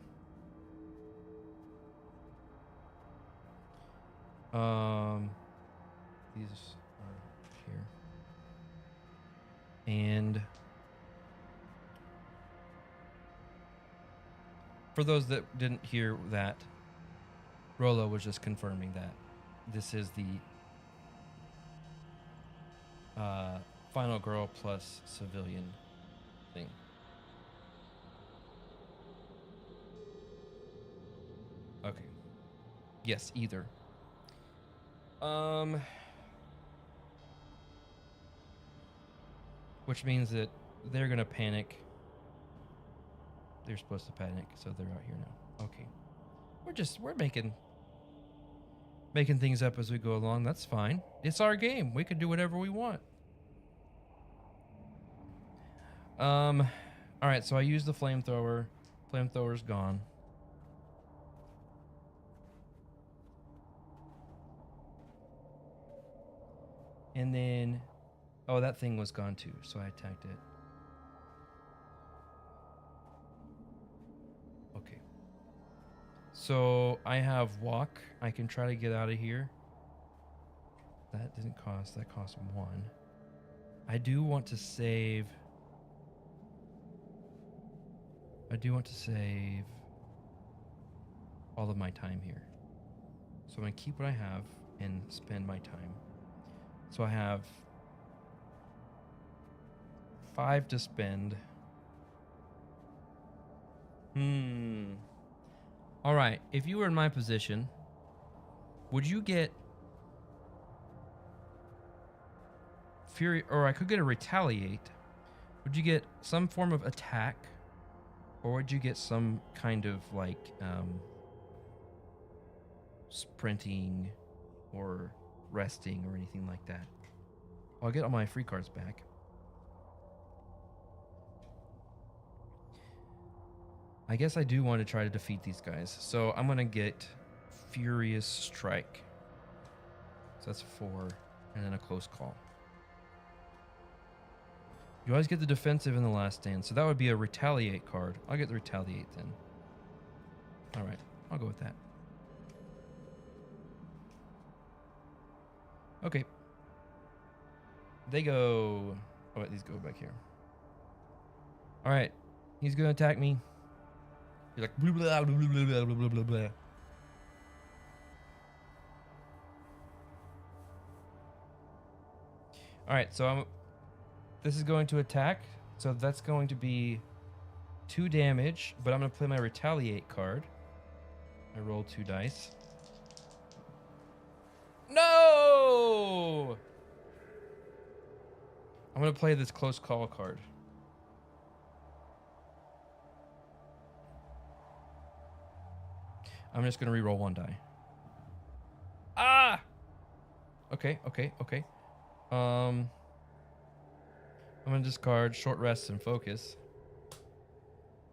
Speaker 1: These are here. And for those that didn't hear that, Rolo was just confirming that. this is the final girl plus civilian thing. Okay. Yes, either. Which means that they're gonna panic. They're supposed to panic, so they're out here now. Okay. We're making things up as we go along. That's fine. It's our game. We can do whatever we want. All right, so I used the flamethrower. Flamethrower's gone. And then, oh, that thing was gone too, so I attacked it. Okay. So I have walk. I can try to get out of here. That cost 1. I do want to save. All of my time here. So I'm gonna keep what I have and spend my time. So I have 5 to spend. All right, if you were in my position, would you get Fury, or I could get a retaliate? Would you get some form of attack, or would you get some kind of like sprinting or resting or anything like that? I'll get all my free cards back. I guess I do want to try to defeat these guys. So I'm going to get Furious Strike. So that's 4. And then a close call. You always get the defensive in the last stand. So that would be a Retaliate card. I'll get the Retaliate then. Alright, I'll go with that. Okay. They go... Oh, wait, these go back here. Alright. He's going to attack me. He's like... Blah, blah, blah, blah, blah, blah, blah, blah. Alright, so this is going to attack. So that's going to be 2 damage. But I'm going to play my Retaliate card. I roll 2 dice. No! I'm going to play this close call card. I'm just going to reroll 1 die. Ah! Okay. I'm going to discard Short Rest and Focus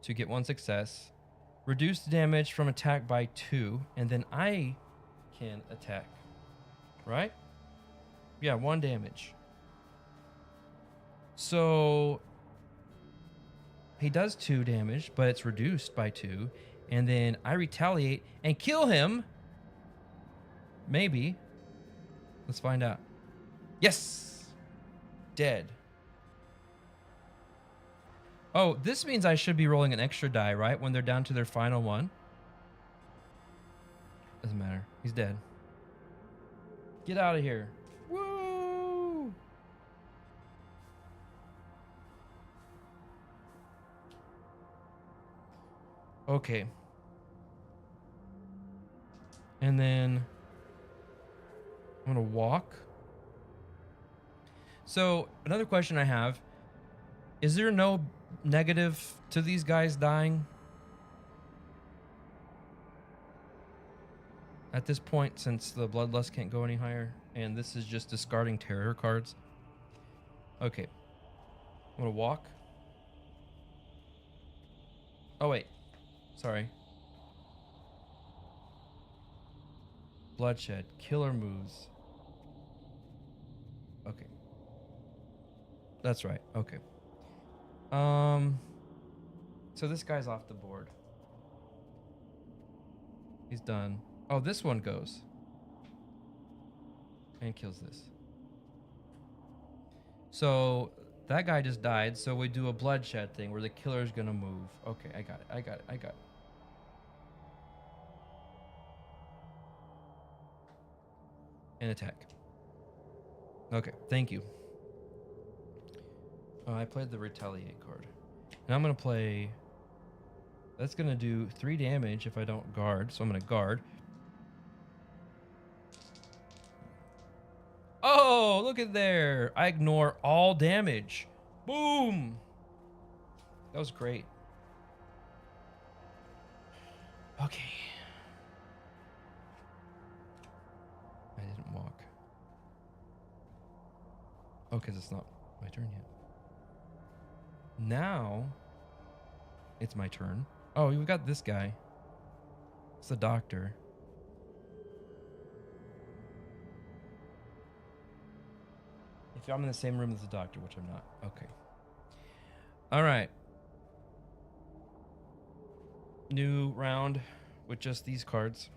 Speaker 1: to get 1 success. Reduce the damage from attack by 2, and then I can attack. Right? Yeah, 1 damage. So he does 2 damage, but it's reduced by 2. And then I retaliate and kill him. Maybe. Let's find out. Yes! Dead. Oh, this means I should be rolling an extra die, right? When they're down to their final 1. Doesn't matter. He's dead. Get out of here. Woo! Okay. And then I'm going to walk. So, another question I have, is there no negative to these guys dying? At this point, since the Bloodlust can't go any higher, and this is just discarding terror cards. Okay. I'm going to walk. Oh, wait. Sorry. Bloodshed. Killer moves. Okay. That's right. Okay. So this guy's off the board. He's done. Oh, this one goes. And kills this. So that guy just died, so we do a bloodshed thing where the killer's gonna move. Okay, I got it. and attack. Okay, thank you. I played the retaliate card. Now I'm going to play... That's going to do 3 damage if I don't guard, so I'm going to guard. Oh, look at there. I ignore all damage. Boom. That was great. Okay. I didn't walk. Oh, because it's not my turn yet. Now, it's my turn. Oh, we've got this guy. It's the doctor. If I'm in the same room as the doctor, which I'm not. Okay. All right. New round with just these cards.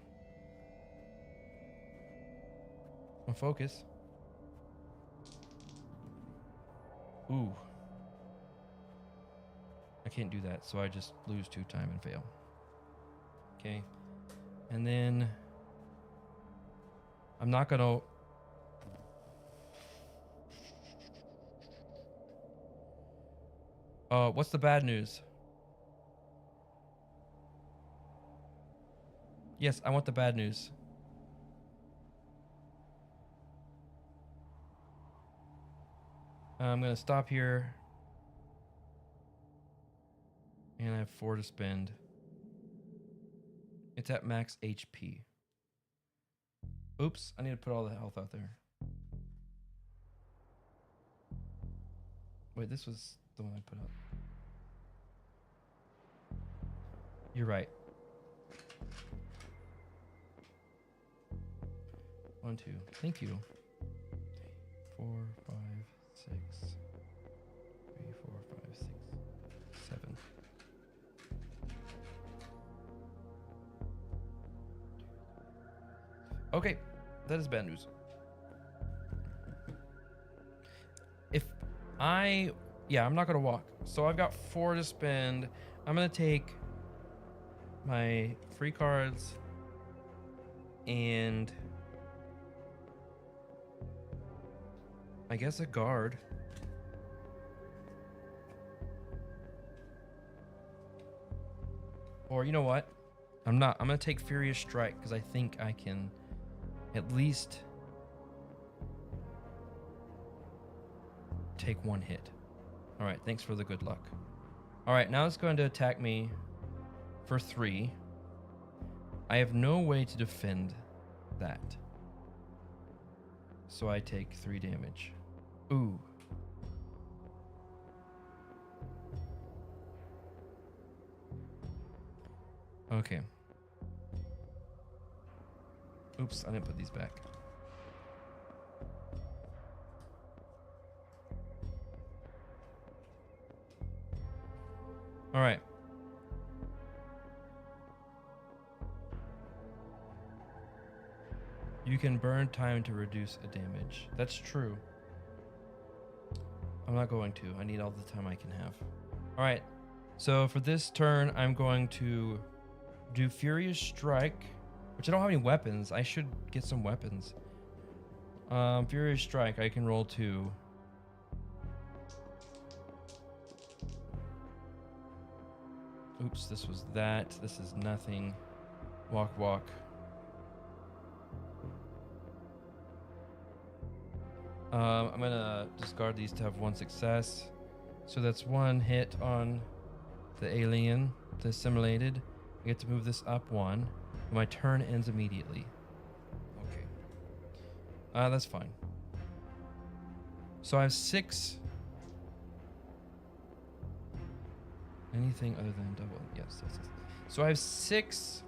Speaker 1: I'll focus. Ooh. I can't do that, so I just lose 2 time and fail. Okay. And then I'm not gonna... what's the bad news? Yes, I want the bad news. I'm gonna stop here. And I have 4 to spend. It's at max HP. Oops, I need to put all the health out there. Wait, this was the one I put up. You're right. 1, 2. Thank you. 4, 5, 6. 3, 4, 5, 6, 7. Okay, that is bad news. I'm not gonna walk. So I've got 4 to spend. I'm gonna take my free cards and I guess a guard. Or you know what? I'm gonna take Furious Strike because I think I can at least take 1 hit. All right, thanks for the good luck. All right, now it's going to attack me for 3. I have no way to defend that. So I take 3 damage. Ooh. Okay. Oops, I didn't put these back. All right. You can burn time to reduce a damage. That's true. I'm not going to. I need all the time I can have. All right. So for this turn, I'm going to do Furious Strike, which I don't have any weapons. I should get some weapons. Furious Strike, I can roll 2. Oops, this was that. This is nothing. Walk, walk. I'm gonna discard these to have 1 success. So that's 1 hit on the alien, the assimilated. I get to move this up 1. My turn ends immediately. Okay. That's fine. So I have 6. Anything other than double? Yes. So I have 6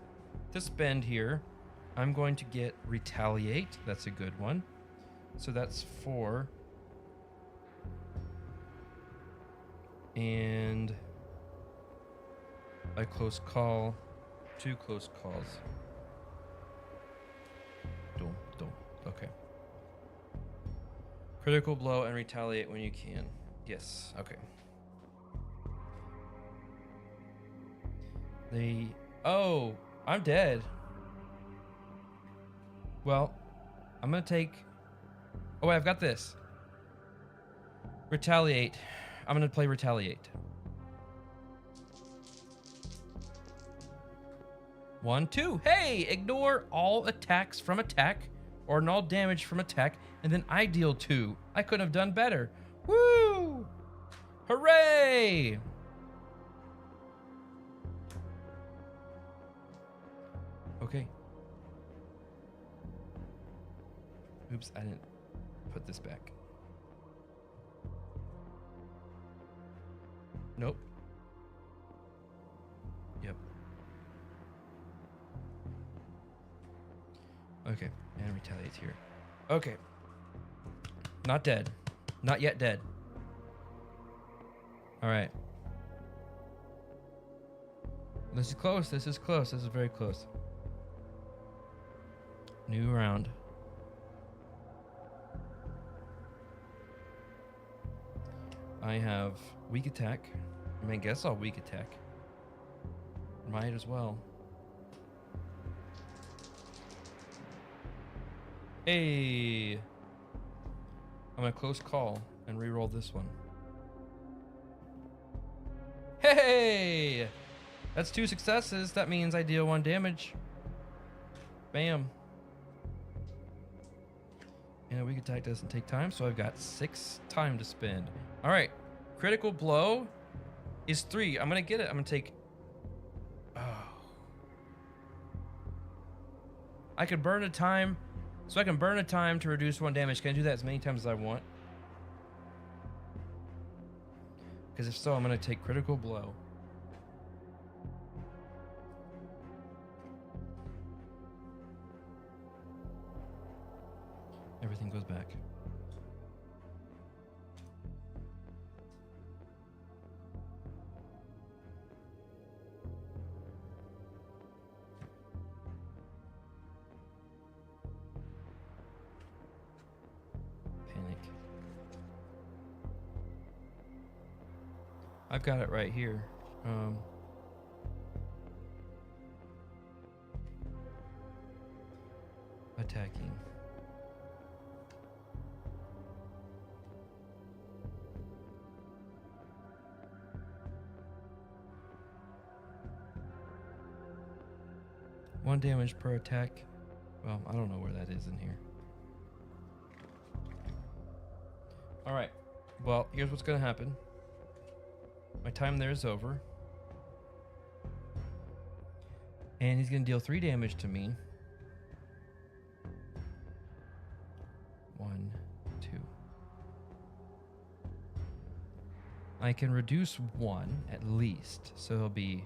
Speaker 1: to spend here. I'm going to get Retaliate. That's a good one. So that's 4. And a close call. 2 close calls. Don't. Okay. Critical blow and retaliate when you can. Yes. Okay. Oh, I'm dead. Well, I'm gonna take... Oh, wait, I've got this. Retaliate. I'm gonna play Retaliate. 1, 2. Hey! Ignore all attacks from attack, or null damage from attack, and then I deal 2. I couldn't have done better. Woo! Hooray! Okay. Oops, I didn't put this back. Nope. Yep. Okay, and retaliates here. Okay. Not dead. Not yet dead. All right. This is close. This is close. This is very close. New round. I have weak attack. I mean, I guess I'll weak attack. Might as well. Hey! I'm gonna close call and re-roll this one. Hey! That's 2 successes. That means I deal 1 damage. Bam. And a weak attack doesn't take time, so I've got 6 time to spend. All right, critical blow is 3. I'm gonna get it. I'm gonna take... Oh. I could burn a time, so I can burn a time to reduce 1 damage. Can I do that as many times as I want? Because if so, I'm gonna take critical blow. Everything goes back. Panic. I've got it right here. Attacking. One damage per attack. Well, I don't know where that is in here. All right. Well, here's what's going to happen. My time there is over. And he's going to deal 3 damage to me. 1, 2. I can reduce 1 at least. So he'll be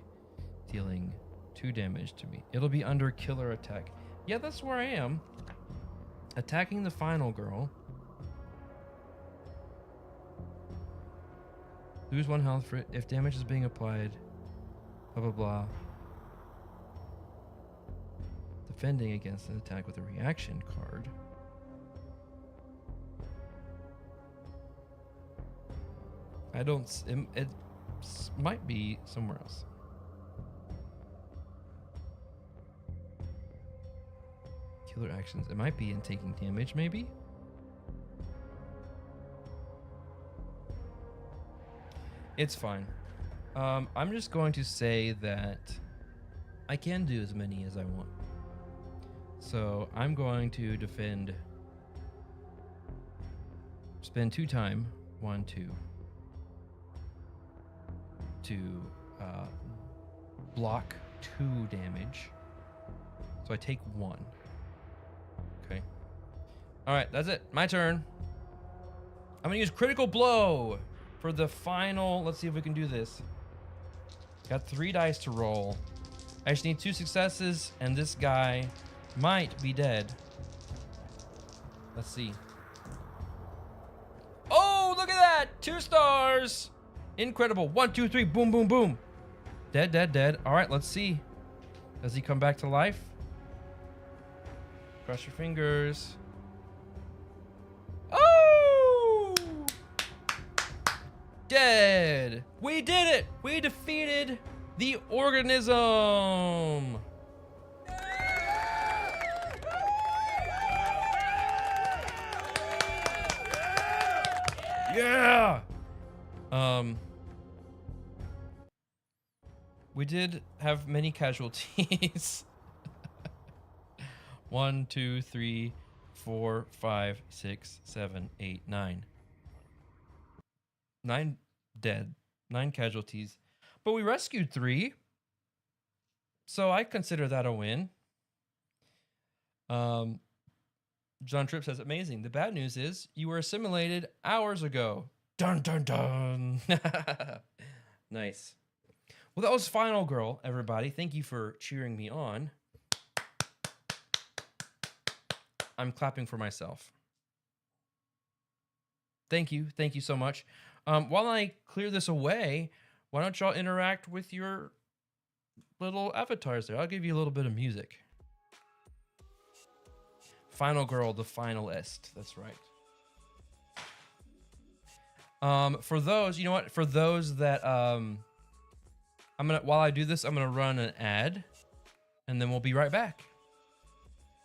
Speaker 1: dealing 2 damage to me. It'll be under killer attack. Yeah, that's where I am. Attacking the final girl. Lose 1 health for it if damage is being applied. Blah, blah, blah. Defending against an attack with a reaction card. I don't... It might be somewhere else. Killer actions. It might be in taking damage, maybe? It's fine. I'm just going to say that I can do as many as I want. So I'm going to defend. Spend 2 time. 1, 2. To block 2 damage. So I take 1. Okay. All right, that's it. My turn. I'm gonna use critical blow for the final. Let's see if we can do this. Got 3 dice to roll. I just need 2 successes, and this guy might be dead. Let's see. Oh, look at that! 2 stars. Incredible. 1, 2, 3. Boom, boom, boom. Dead, dead, dead. All right, let's see. Does he come back to life? Cross your fingers. Oh! Dead. We did it. We defeated the organism. Yeah. We did have many casualties. 1, 2, 3, 4, 5, 6, 7, 8, 9. 9 dead. 9 casualties. But we rescued 3. So I consider that a win. John Tripp says, amazing. The bad news is you were assimilated hours ago. Dun dun dun. Nice. Well, that was Final Girl, everybody. Thank you for cheering me on. I'm clapping for myself. Thank you. Thank you so much. While I clear this away, why don't y'all interact with your little avatars there? I'll give you a little bit of music. Final Girl, the finalist. That's right. For those, you know what? For those that while I do this, I'm gonna run an ad, and then we'll be right back.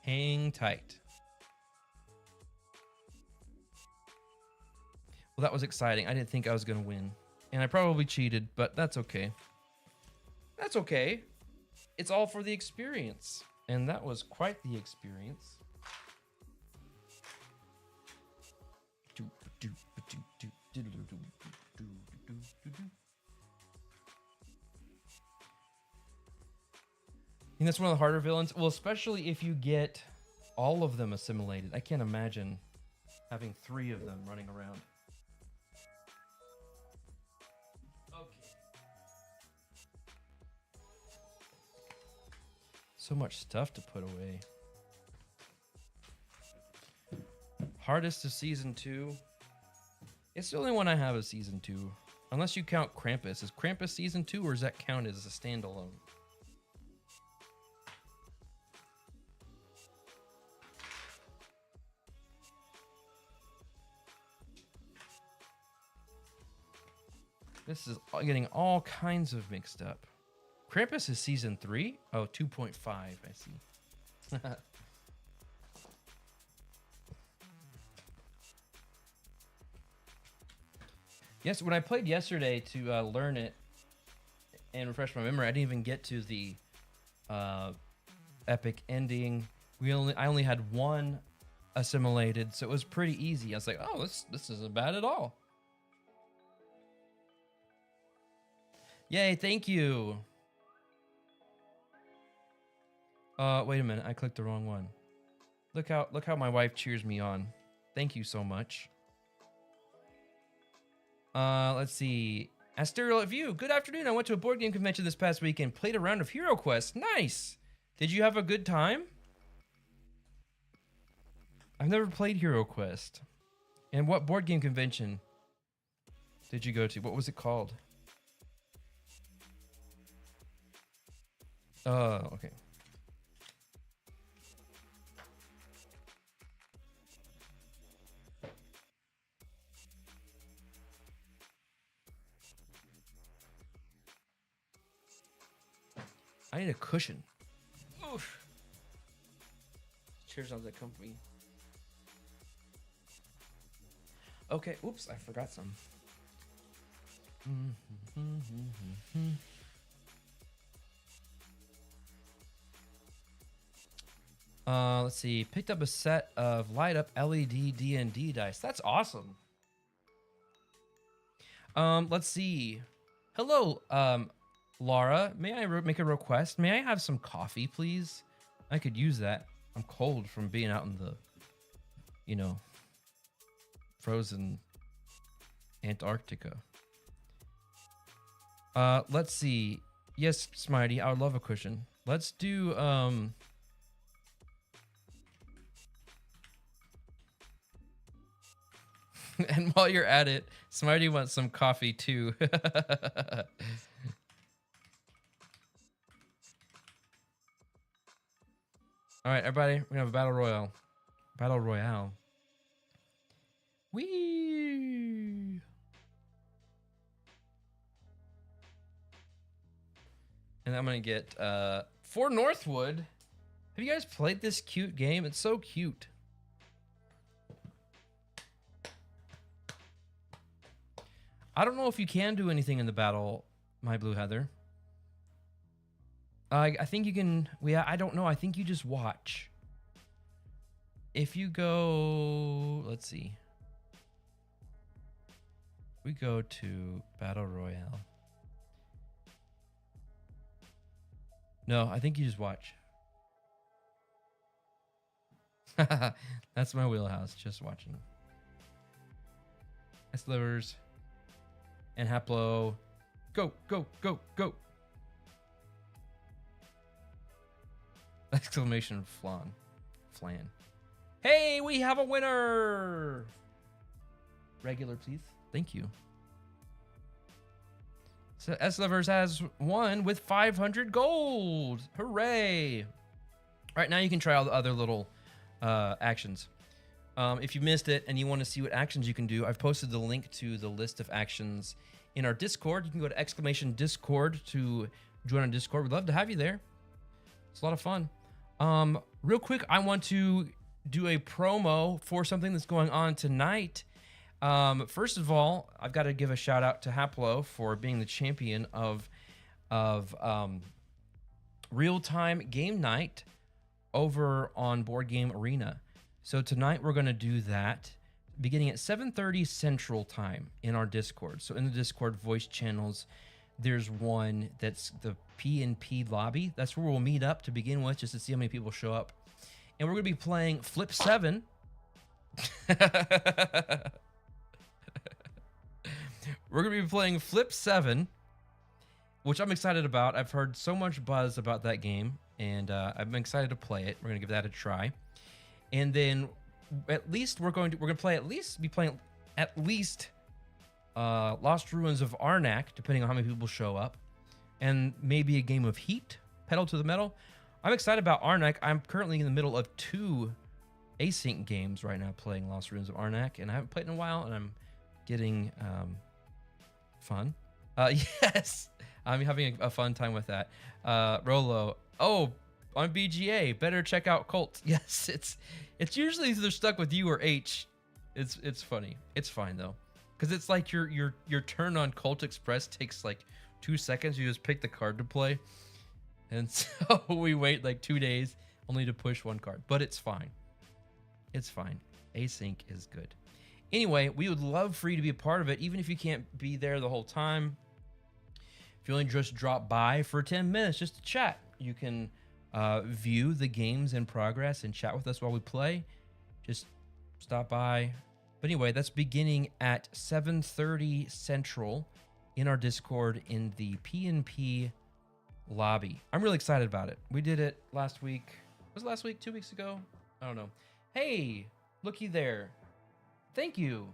Speaker 1: Hang tight. Well, that was exciting. I didn't think I was gonna win, and I probably cheated, but that's okay. That's okay. It's all for the experience, and that was quite the experience. I think that's one of the harder villains. Well, especially if you get all of them assimilated. I can't imagine having 3 of them running around. Okay. So much stuff to put away. Hardest of season 2. It's the only one I have of season 2. Unless you count Krampus. Is Krampus season 2 or does that count as a standalone? This is getting all kinds of mixed up. Krampus is season 3? Oh, 2.5, I see. Yes, when I played yesterday to learn it and refresh my memory, I didn't even get to the epic ending. I only had 1 assimilated, so it was pretty easy. I was like, oh, this isn't bad at all. Yay, thank you. Wait a minute, I clicked the wrong one. Look how my wife cheers me on. Thank you so much. Let's see. Asterial View, good afternoon. I went to a board game convention this past weekend, played a round of Hero Quest. Nice. Did you have a good time? I've never played Hero Quest. And what board game convention did you go to? What was it called? Okay. I need a cushion. Oof. Cheers on the company. Okay, oops, I forgot some. Let's see. Picked up a set of light up LED D&D dice. That's awesome. Let's see. Hello, Laura. May I make a request? May I have some coffee, please? I could use that. I'm cold from being out in the, you know, frozen Antarctica. Let's see. Yes, Smitey, I would love a cushion. Let's do, and while you're at it, Smarty wants some coffee too. All right, everybody, we're gonna have a battle royale. Battle royale. Whee! And I'm gonna get For Northwood. Have you guys played this cute game? It's so cute. I don't know if you can do anything in the battle, my blue heather. I think you can. I don't know. I think you just watch. If you go, let's see. We go to Battle Royale. No, I think you just watch. That's my wheelhouse, just watching. Slivers and Haplo. Go, go, go, go. Exclamation flan. Hey, we have a winner. Regular, please. Thank you. So Slivers has won with 500 gold. Hooray. All right, now you can try all the other little actions. If you missed it and you want to see what actions you can do, I've posted the link to the list of actions in our Discord. You can go to exclamation Discord to join our Discord. We'd love to have you there. It's a lot of fun. Real quick, I want to do a promo for something that's going on tonight. First of all, I've got to give a shout out to Haplo for being the champion of real-time game night over on Board Game Arena. So tonight we're going to do that beginning at 7:30 Central Time in our Discord. So in the Discord voice channels, there's one that's the P&P lobby. That's where we'll meet up to begin with, just to see how many people show up. And we're going to be playing Flip 7. We're going to be playing Flip 7, which I'm excited about. I've heard so much buzz about that game, and I'm excited to play it. We're going to give that a try. And then at least we're going to be playing at least Lost Ruins of Arnak, depending on how many people show up, and maybe a game of Heat, Pedal to the Metal. I'm excited about Arnak. I'm currently in the middle of 2 async games right now playing Lost Ruins of Arnak, and I haven't played in a while, and I'm getting fun. Yes, I'm having a fun time with that. Rolo, oh, on BGA, better check out Cult. Yes, it's usually either stuck with you or H. It's funny. It's fine though, because it's like your turn on Cult Express takes like 2 seconds. You just pick the card to play, and so we wait like 2 days only to push 1 card. But it's fine. It's fine. Async is good. Anyway, we would love for you to be a part of it, even if you can't be there the whole time. If you only just drop by for 10 minutes just to chat, you can view the games in progress and chat with us while we play. Just stop by. But anyway, that's beginning at 7:30 Central in our Discord in the P&P lobby. I'm really excited about it. We did it last week. Was it last week? 2 weeks ago? I don't know. Hey, looky there. Thank you.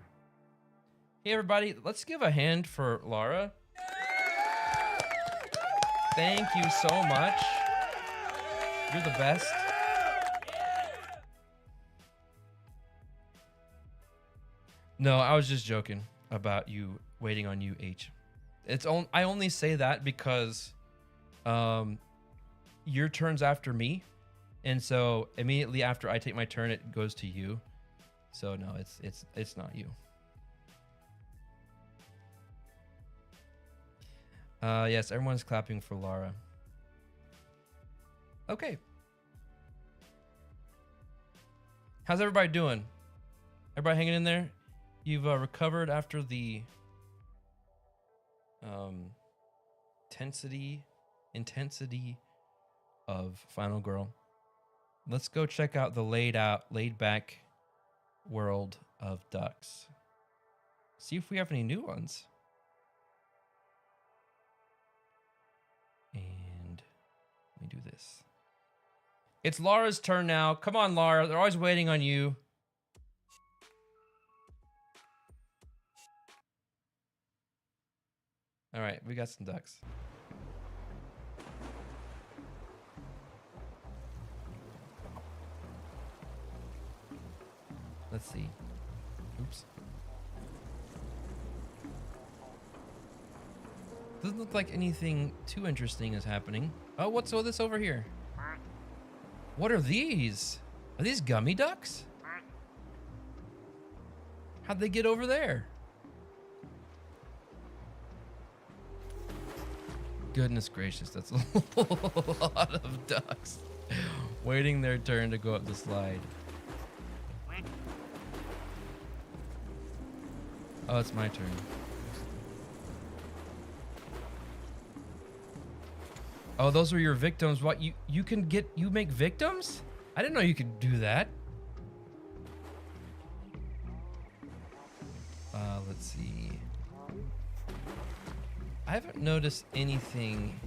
Speaker 1: Hey, everybody. Let's give a hand for Laura. Thank you so much. You're the best. No, I was just joking about you waiting on you, H. I only say that because your turn's after me, and so immediately after I take my turn, it goes to you. So no, it's not you. Yes, everyone's clapping for Laura. Okay. How's everybody doing? Everybody hanging in there? You've recovered after the intensity of Final Girl. Let's go check out the laid back world of ducks. See if we have any new ones. And let me do this. It's Laura's turn now. Come on, Laura. They're always waiting on you. All right, we got some ducks. Let's see. Oops. Doesn't look like anything too interesting is happening. Oh, what's all this over here? What are these? Are these gummy ducks? How'd they get over there? Goodness gracious, that's a lot of ducks waiting their turn to go up the slide. Oh, it's my turn. Oh, those were your victims. What, you make victims? I didn't know you could do that. Let's see. I haven't noticed anything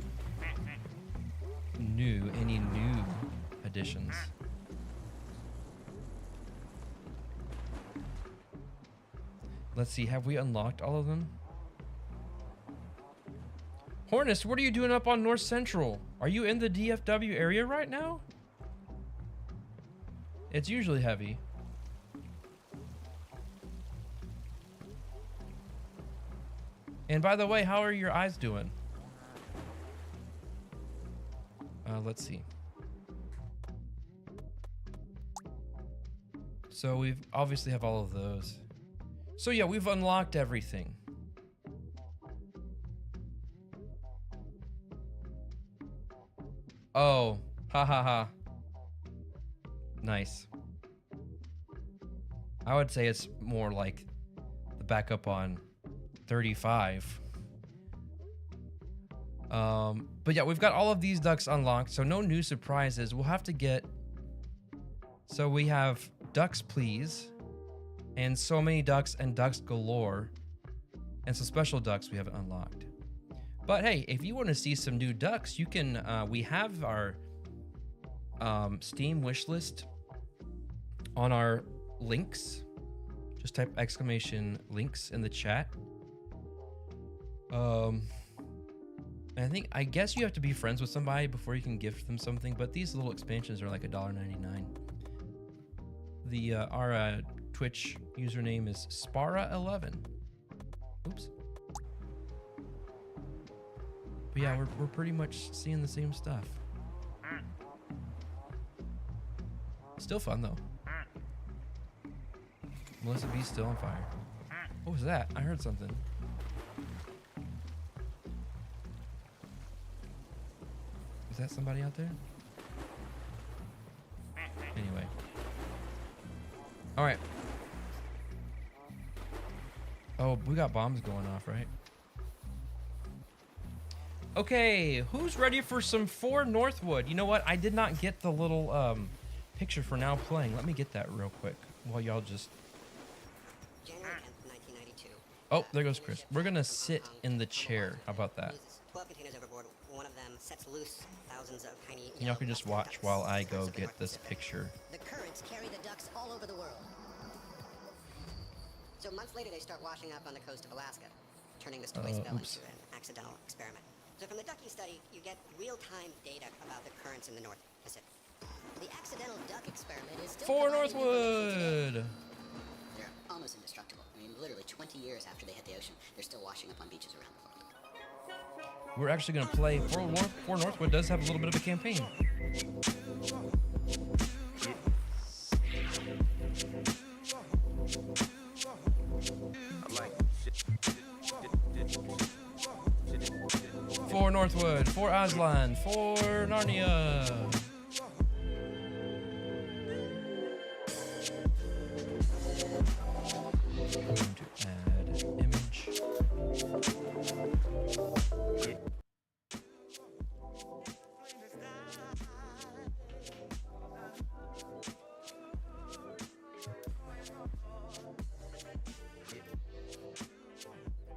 Speaker 1: new, any new additions. Let's see, have we unlocked all of them? Hornus, what are you doing up on North Central? Are you in the DFW area right now? It's usually heavy. And by the way, how are your eyes doing? Let's see. So we've obviously have all of those. So yeah, we've unlocked everything. Oh, ha ha ha. Nice. I would say it's more like the backup on 35. But yeah, we've got all of these ducks unlocked, so no new surprises. We'll have to get... So we have ducks please, and so many ducks and ducks galore, and some special ducks we haven't unlocked. But hey, if you want to see some new ducks, you can, we have our Steam wishlist on our links. Just type exclamation links in the chat. I guess you have to be friends with somebody before you can gift them something, but these little expansions are like $1.99. The our Twitch username is Spara11. Oops. But yeah, we're pretty much seeing the same stuff. Still fun though. Melissa B's still on fire. What was that? I heard something. Is that somebody out there? Anyway. All right. Oh, we got bombs going off, right? Okay, who's ready for some For Northwood? You know what? I did not get the little picture for now playing. Let me get that real quick while y'all just...
Speaker 4: January 10th, 1992.
Speaker 1: Oh, there goes Chris. We're gonna sit in the chair. How about that?
Speaker 4: 12 containers overboard. One of them sets loose thousands of tiny...
Speaker 1: Y'all can just watch while I go get this picture.
Speaker 4: The currents carry the ducks all over the world. So months later, they start washing up on the coast of Alaska, turning this toy spell into an accidental experiment. So from the ducking study, you get real-time data about the currents in the North Pacific. The accidental duck experiment is still...
Speaker 1: For Northwood!
Speaker 4: They're almost indestructible. I mean, literally 20 years after they hit the ocean, they're still washing up on beaches around the world.
Speaker 1: We're actually gonna play For Northwood does have a little bit of a campaign. For Northwood, for Aslan, for Narnia. Going to add image.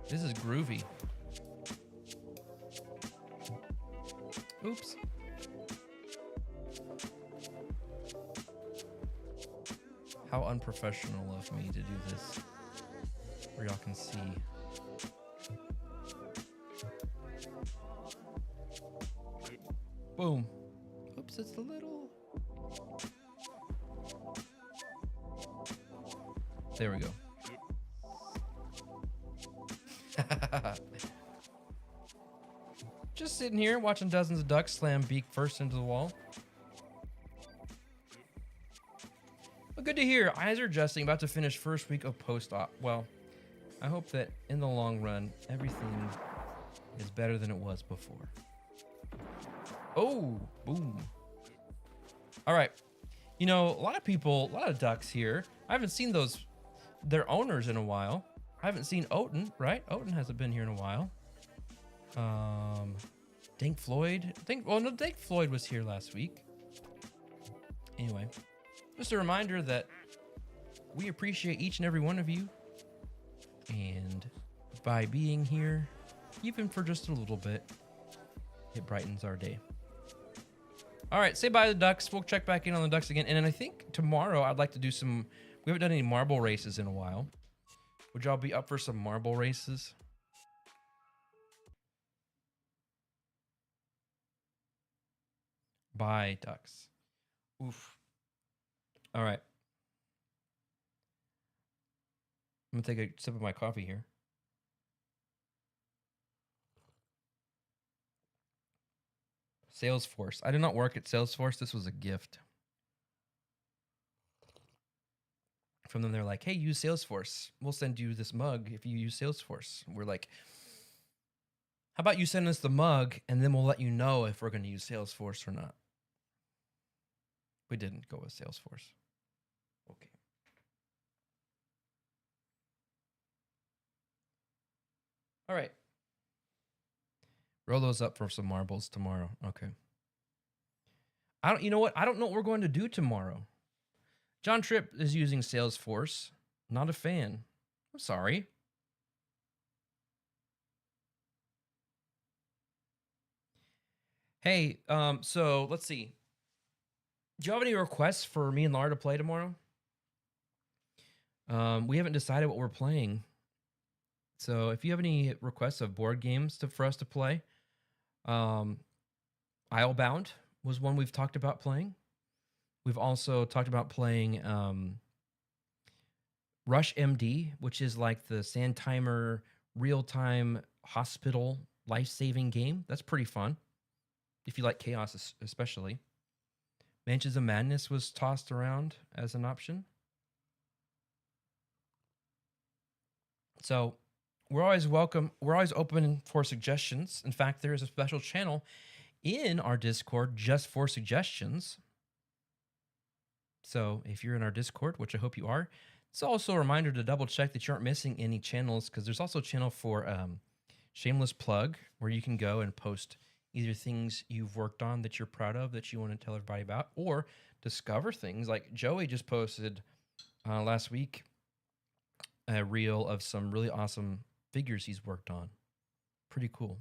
Speaker 1: This is groovy. Oops. How unprofessional of me to do this. Where y'all can see. Boom. Oops, it's a little... There we go. Just sitting here watching dozens of ducks slam beak first into the wall. Well, good to hear. Eyes are adjusting. About to finish first week of post-op. Well, I hope that in the long run, everything is better than it was before. Oh, boom. All right. You know, a lot of ducks here. I haven't seen their owners in a while. I haven't seen Oten, right? Oten hasn't been here in a while. Dank Floyd. Dank Floyd was here last week. Anyway, just a reminder that we appreciate each and every one of you. And by being here, even for just a little bit, it brightens our day. All right, say bye to the ducks. We'll check back in on the ducks again. And then I think tomorrow I'd like to do some... We haven't done any marble races in a while. Would y'all be up for some marble races? Bye, ducks. Oof. All right. I'm going to take a sip of my coffee here. Salesforce. I did not work at Salesforce. This was a gift. From them, they're like, hey, use Salesforce. We'll send you this mug if you use Salesforce. We're like, how about you send us the mug and then we'll let you know if we're going to use Salesforce or not. We didn't go with Salesforce. Okay. All right. Roll those up for some marbles tomorrow. Okay. You know what? I don't know what we're going to do tomorrow. John Tripp is using Salesforce. Not a fan. I'm sorry. Hey, so let's see. Do you have any requests for me and Laura to play tomorrow? We haven't decided what we're playing. So if you have any requests of board games for us to play, Islebound was one we've talked about playing. We've also talked about playing Rush MD, which is like the Sand Timer real-time hospital life-saving game. That's pretty fun, if you like chaos especially. Mansions of Madness was tossed around as an option. So we're always welcome. We're always open for suggestions. In fact, there is a special channel in our Discord just for suggestions. So if you're in our Discord, which I hope you are, it's also a reminder to double check that you aren't missing any channels, because there's also a channel for Shameless Plug, where you can go and post either things you've worked on that you're proud of that you want to tell everybody about, or discover things. Like Joey just posted last week a reel of some really awesome figures he's worked on. Pretty cool.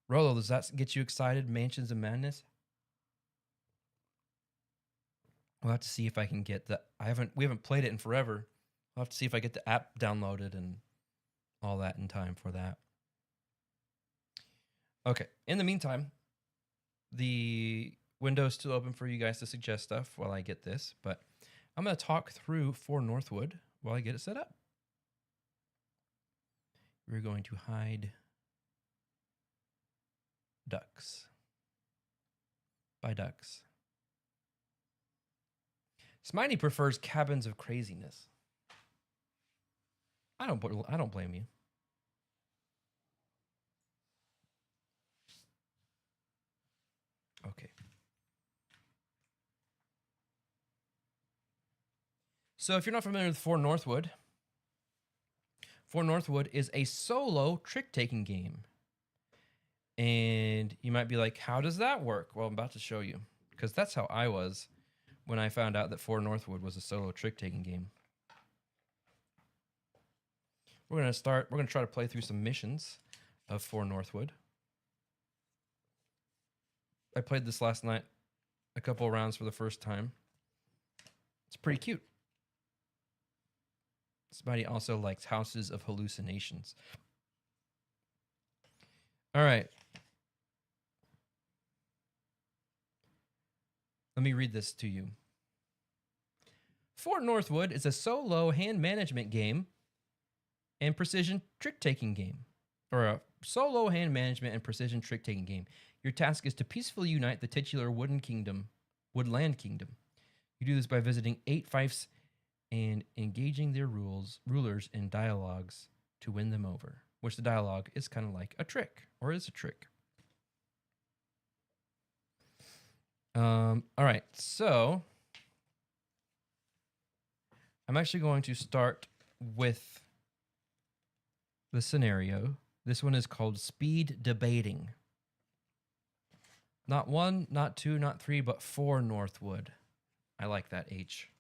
Speaker 1: Rolo, does that get you excited? Mansions of Madness? We'll have to see if I can get the... We haven't played it in forever. I'll have to see if I get the app downloaded and all that in time for that. Okay. In the meantime, the window's still open for you guys to suggest stuff while I get this, but I'm going to talk through For Northwood while I get it set up. We're going to hide ducks. By ducks. Smitey prefers Cabins of Craziness. I don't blame you. Okay. So if you're not familiar with For Northwood is a solo trick-taking game. And you might be like, how does that work? Well, I'm about to show you, because that's how I was when I found out that For Northwood was a solo trick-taking game. We're going to try to play through some missions of For Northwood. I played this last night, a couple of rounds for the first time. It's pretty cute. Somebody also likes Houses of Hallucinations. All right. Let me read this to you. For Northwood is a solo hand management game and precision trick-taking game. Or a solo hand management and precision trick-taking game. Your task is to peacefully unite the titular Woodland Kingdom. You do this by visiting 8 fiefs and engaging their rulers in dialogues to win them over. which the dialogue is kind of like a trick, or is a trick. All right, so I'm actually going to start with the scenario. This one is called speed debating. Not 1, not 2, not 3, but 4 Northwood. I like that H.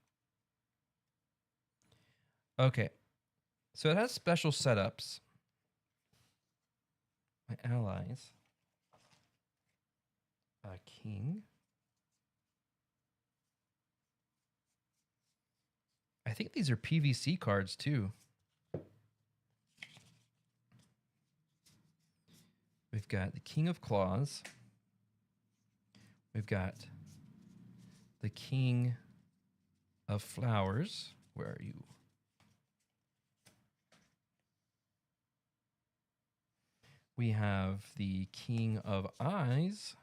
Speaker 1: Okay, so it has special setups. My allies. A king. I think these are PVC cards too. We've got the King of Claws. We've got the King of Flowers. Where are you? We have the King of Eyes.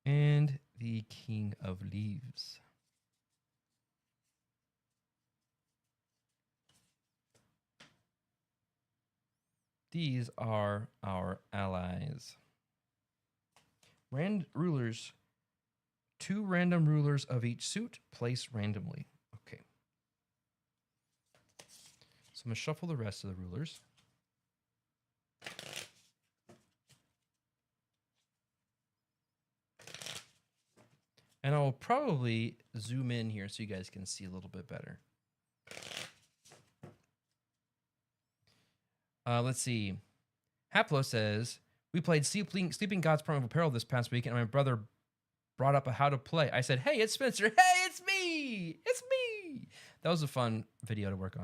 Speaker 1: And the King of Leaves. These are our allies. Rulers. 2 random rulers of each suit, placed randomly. Okay. So I'm going to shuffle the rest of the rulers. And I will probably zoom in here so you guys can see a little bit better. Let's see. Haplo says, we played Sleeping God's Prime of Apparel this past week, and my brother brought up a how to play. I said, hey, it's Spencer. Hey, it's me. It's me. That was a fun video to work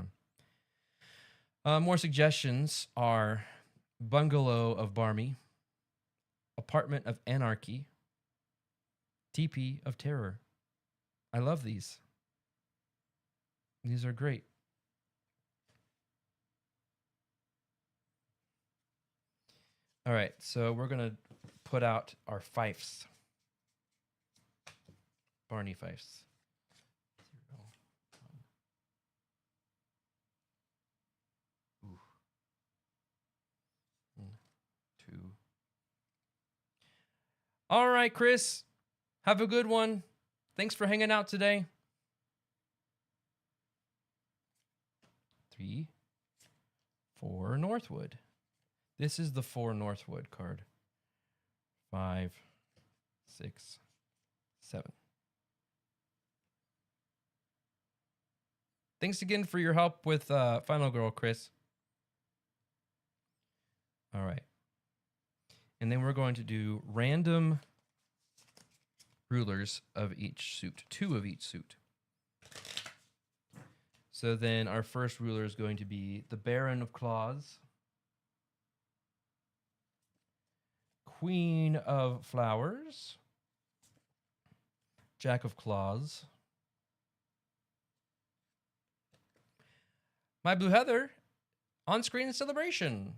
Speaker 1: on. More suggestions are Bungalow of Barmy, Apartment of Anarchy, TP of Terror. I love these. These are great. All right, so we're going to put out our fifes. Barney fifes. 0, 1. Ooh. 1, 2. All right, Chris. Have a good one. Thanks for hanging out today. 3, 4 Northwood. This is the 4 Northwood card. 5, 6, 7. Thanks again for your help with Final Girl, Chris. All right. And then we're going to do random rulers of each suit. 2 of each suit. So then our first ruler is going to be the Baron of Claws. Queen of Flowers. Jack of Claws. My Blue Heather, on-screen celebration.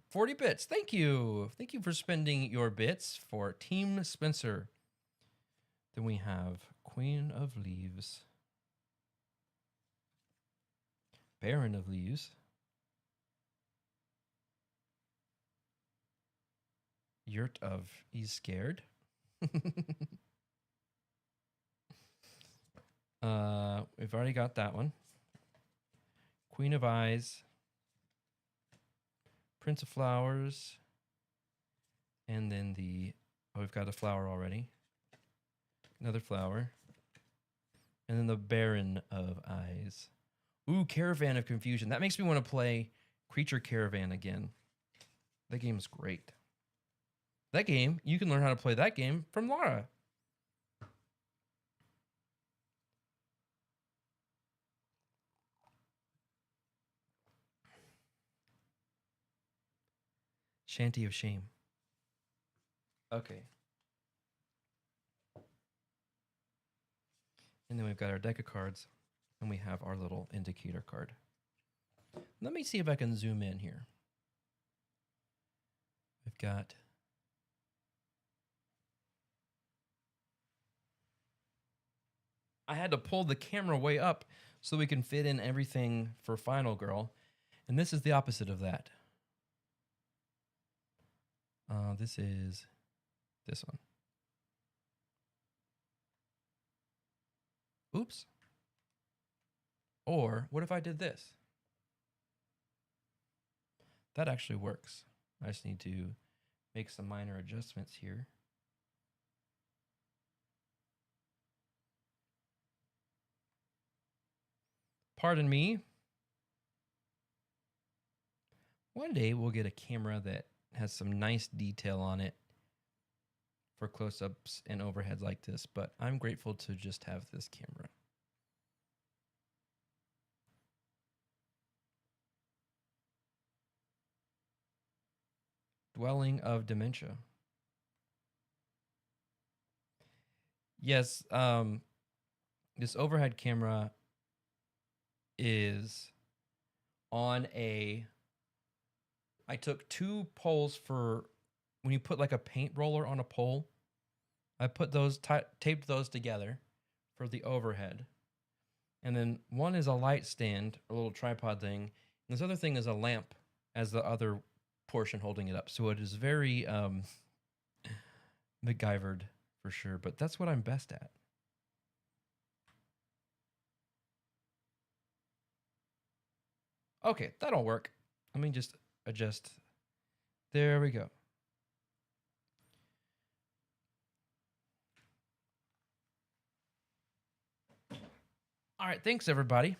Speaker 1: 40 bits. Thank you. Thank you for spending your bits for Team Spencer. Then we have Queen of Leaves. Baron of Leaves. Yurt of He's Scared. We've already got that one. Queen of Eyes. Prince of Flowers. And then we've got a flower already. Another flower. And then the Baron of Eyes. Ooh, Caravan of Confusion. That makes me want to play Creature Caravan again. That game is great. That game, you can learn how to play that game from Laura. Shanty of Shame. Okay. And then we've got our deck of cards, and we have our little indicator card. Let me see if I can zoom in here. We've got I had to pull the camera way up so we can fit in everything for Final Girl. And this is the opposite of that. This is this one. Oops. Or what if I did this? That actually works. I just need to make some minor adjustments here. Pardon me. One day we'll get a camera that has some nice detail on it for close-ups and overheads like this, but I'm grateful to just have this camera. Dwelling of dementia. Yes, this overhead camera is on a... I took 2 poles for when you put like a paint roller on a pole. I put those, taped those together for the overhead. And then one is a light stand, a little tripod thing. And this other thing is a lamp as the other portion holding it up. So it is very MacGyvered for sure, but that's what I'm best at. Okay, that'll work. Let me just adjust. There we go. All right, thanks everybody.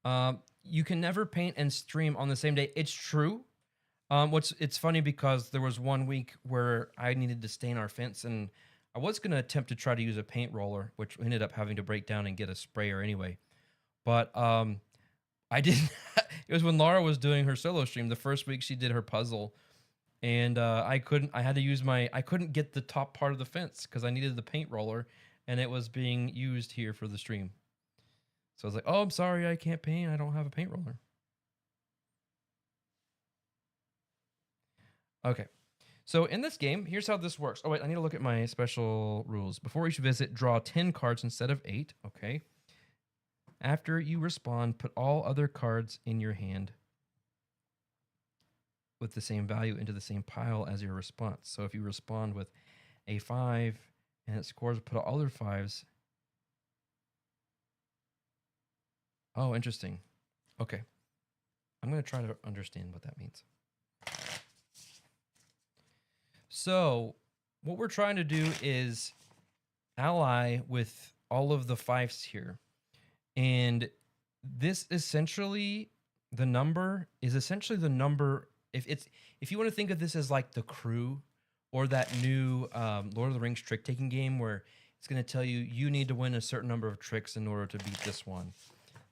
Speaker 1: You can never paint and stream on the same day. It's true. It's funny because there was one week where I needed to stain our fence, and I was going to attempt to try to use a paint roller, which ended up having to break down and get a sprayer anyway. But I didn't. It was when Laura was doing her solo stream. The first week she did her puzzle, and I had to use I couldn't get the top part of the fence because I needed the paint roller, and it was being used here for the stream. So I was like, "Oh, I'm sorry, I can't paint. I don't have a paint roller." Okay. So in this game, here's how this works. Oh wait, I need to look at my special rules. Before each visit, draw 10 cards instead of 8. Okay. After you respond, put all other cards in your hand with the same value into the same pile as your response. So if you respond with a 5 and it scores, put all other 5s. Oh, interesting. Okay. I'm going to try to understand what that means. So what we're trying to do is ally with all of the 5s here. And this essentially, the number is essentially the number. If you want to think of this as like the crew or that new Lord of the Rings trick taking game where it's going to tell you you need to win a certain number of tricks in order to beat this one.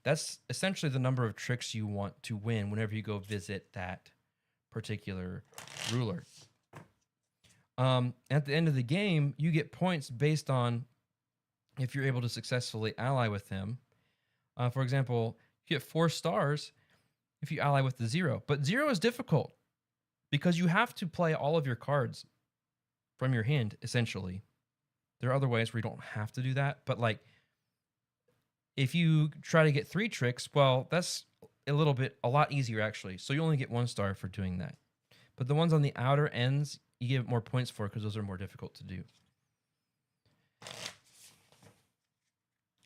Speaker 1: That's essentially the number of tricks you want to win whenever you go visit that particular ruler. At the end of the game, you get points based on if you're able to successfully ally with them. For example, you get 4 stars if you ally with the 0. But 0 is difficult because you have to play all of your cards from your hand, essentially. There are other ways where you don't have to do that. But like, if you try to get 3 tricks, well, that's a lot easier actually. So you only get 1 star for doing that. But the ones on the outer ends, you get more points for because those are more difficult to do.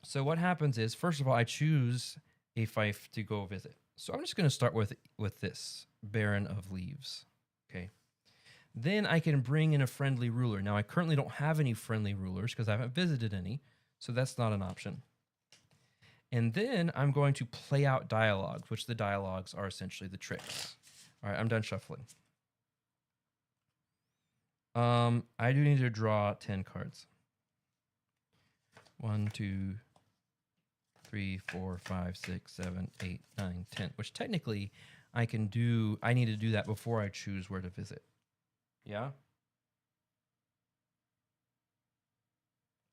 Speaker 1: So what happens is, first of all, I choose a fief to go visit. So I'm just going to start with this, Baron of Leaves. Okay. Then I can bring in a friendly ruler. Now, I currently don't have any friendly rulers because I haven't visited any, so that's not an option. And then I'm going to play out dialogues, which the dialogues are essentially the tricks. All right, I'm done shuffling. I do need to draw 10 cards. 1, 2, 3, 4, 5, 6, 7, 8, 9, 10. Which technically I can do. I need to do that before I choose where to visit. Yeah?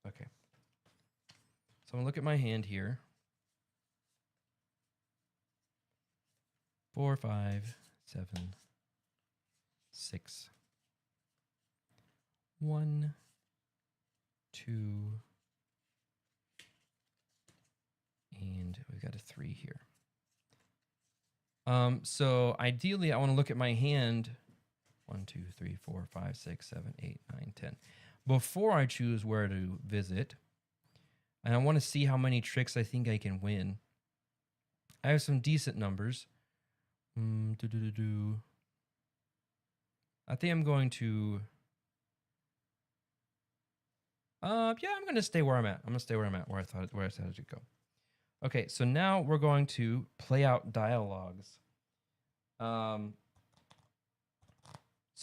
Speaker 1: Okay. So I'm going to look at my hand here. 4, 5, 7, 6. 1, 2, And we've got a 3 here. So ideally, I want to look at my hand. 1, 2, 3, 4, 5, 6, 7, 8, 9, 10. Before I choose where to visit. And I want to see how many tricks I think I can win. I have some decent numbers. I think I'm going to... yeah, I'm going to stay where I'm at. I'm going to stay where I'm at, where I said I should go. Okay, so now we're going to play out dialogues. So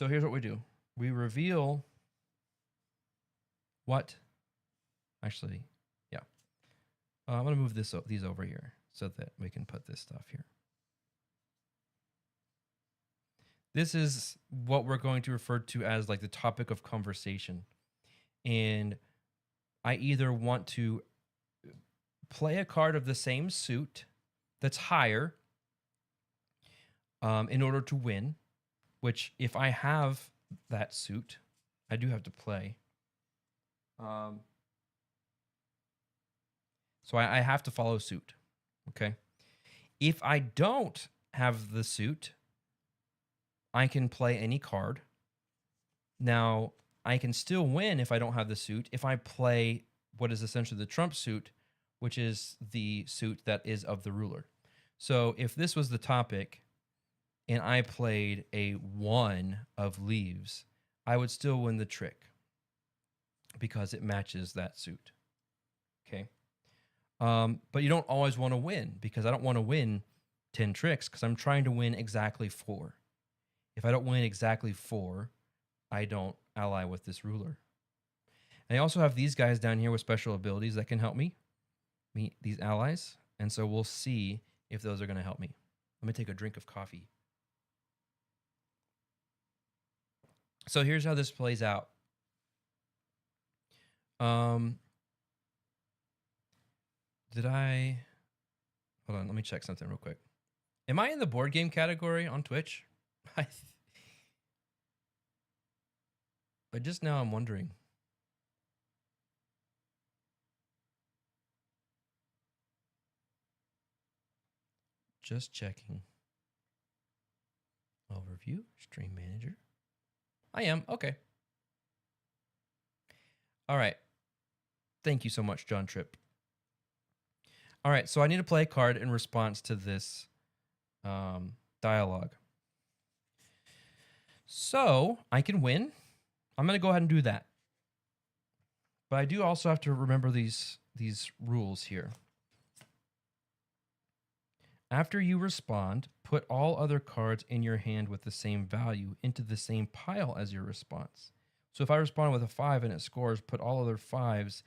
Speaker 1: here's what we do. We reveal what... Actually, yeah. I'm going to move these over here so that we can put this stuff here. This is what we're going to refer to as like the topic of conversation. And I either want to play a card of the same suit that's higher in order to win, which if I have that suit, I do have to play. So I have to follow suit, okay? If I don't have the suit, I can play any card. Now, I can still win if I don't have the suit if I play what is essentially the trump suit, which is the suit that is of the ruler. So if this was the topic and I played a 1 of leaves, I would still win the trick because it matches that suit. Okay. But you don't always want to win because I don't want to win 10 tricks because I'm trying to win exactly 4. If I don't win exactly 4, I don't ally with this ruler. And I also have these guys down here with special abilities that can help me meet these allies. And so we'll see if those are going to help me. Let me take a drink of coffee. So here's how this plays out. Hold on, let me check something real quick. Am I in the board game category on Twitch? But just now I'm wondering. Just checking. Overview, stream manager. I am, okay. All right. Thank you so much, John Tripp. All right, so I need to play a card in response to this dialogue. So I can win. I'm going to go ahead and do that. But I do also have to remember these rules here. After you respond, put all other cards in your hand with the same value into the same pile as your response. So if I respond with a 5 and it scores, put all other 5s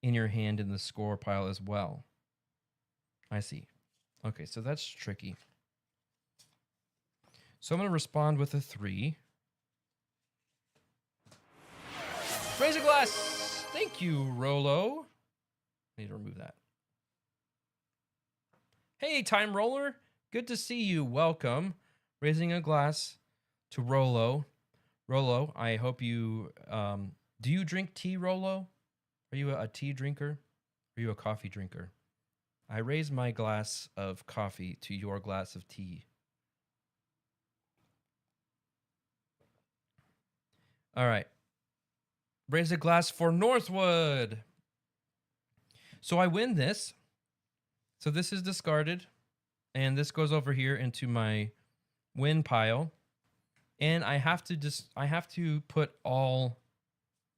Speaker 1: in your hand in the score pile as well. I see. Okay, so that's tricky. So I'm going to respond with a 3. Raise a glass. Thank you, Rolo. I need to remove that. Hey, Time Roller. Good to see you. Welcome. Raising a glass to Rolo. Rolo, I hope you... do you drink tea, Rolo? Are you a tea drinker? Are you a coffee drinker? I raise my glass of coffee to your glass of tea. All right. Raise a glass for Northwood. So I win this. So this is discarded. And this goes over here into my win pile. And I have to put all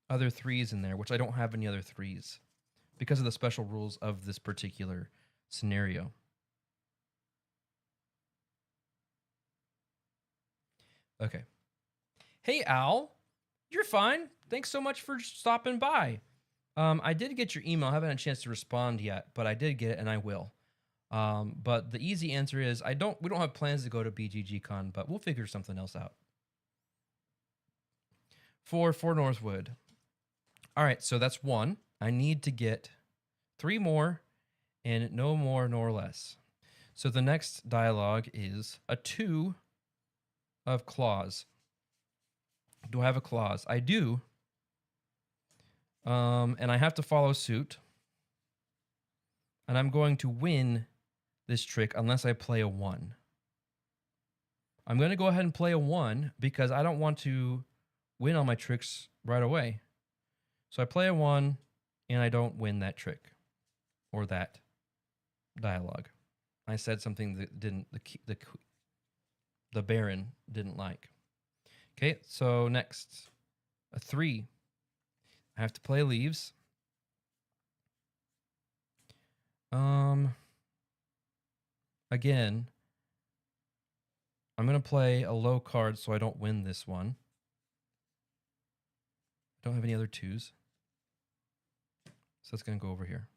Speaker 1: other 3s in there, which I don't have any other 3s because of the special rules of this particular scenario. Okay. Hey, Al. You're fine. Thanks so much for stopping by. I did get your email. I haven't had a chance to respond yet, but I did get it and I will. But the easy answer is we don't have plans to go to BGGCon, but we'll figure something else out. For Northwood. All right, so that's 1. I need to get 3 more and no more nor less. So the next dialogue is a 2 of claws. Do I have a clause? I do. And I have to follow suit. And I'm going to win this trick unless I play a 1. I'm going to go ahead and play a 1 because I don't want to win all my tricks right away. So I play a 1 and I don't win that trick or that dialogue. I said something that the Baron didn't like. Okay, so next, a 3. I have to play leaves. Again, I'm going to play a low card so I don't win this one. I don't have any other 2s. So it's going to go over here.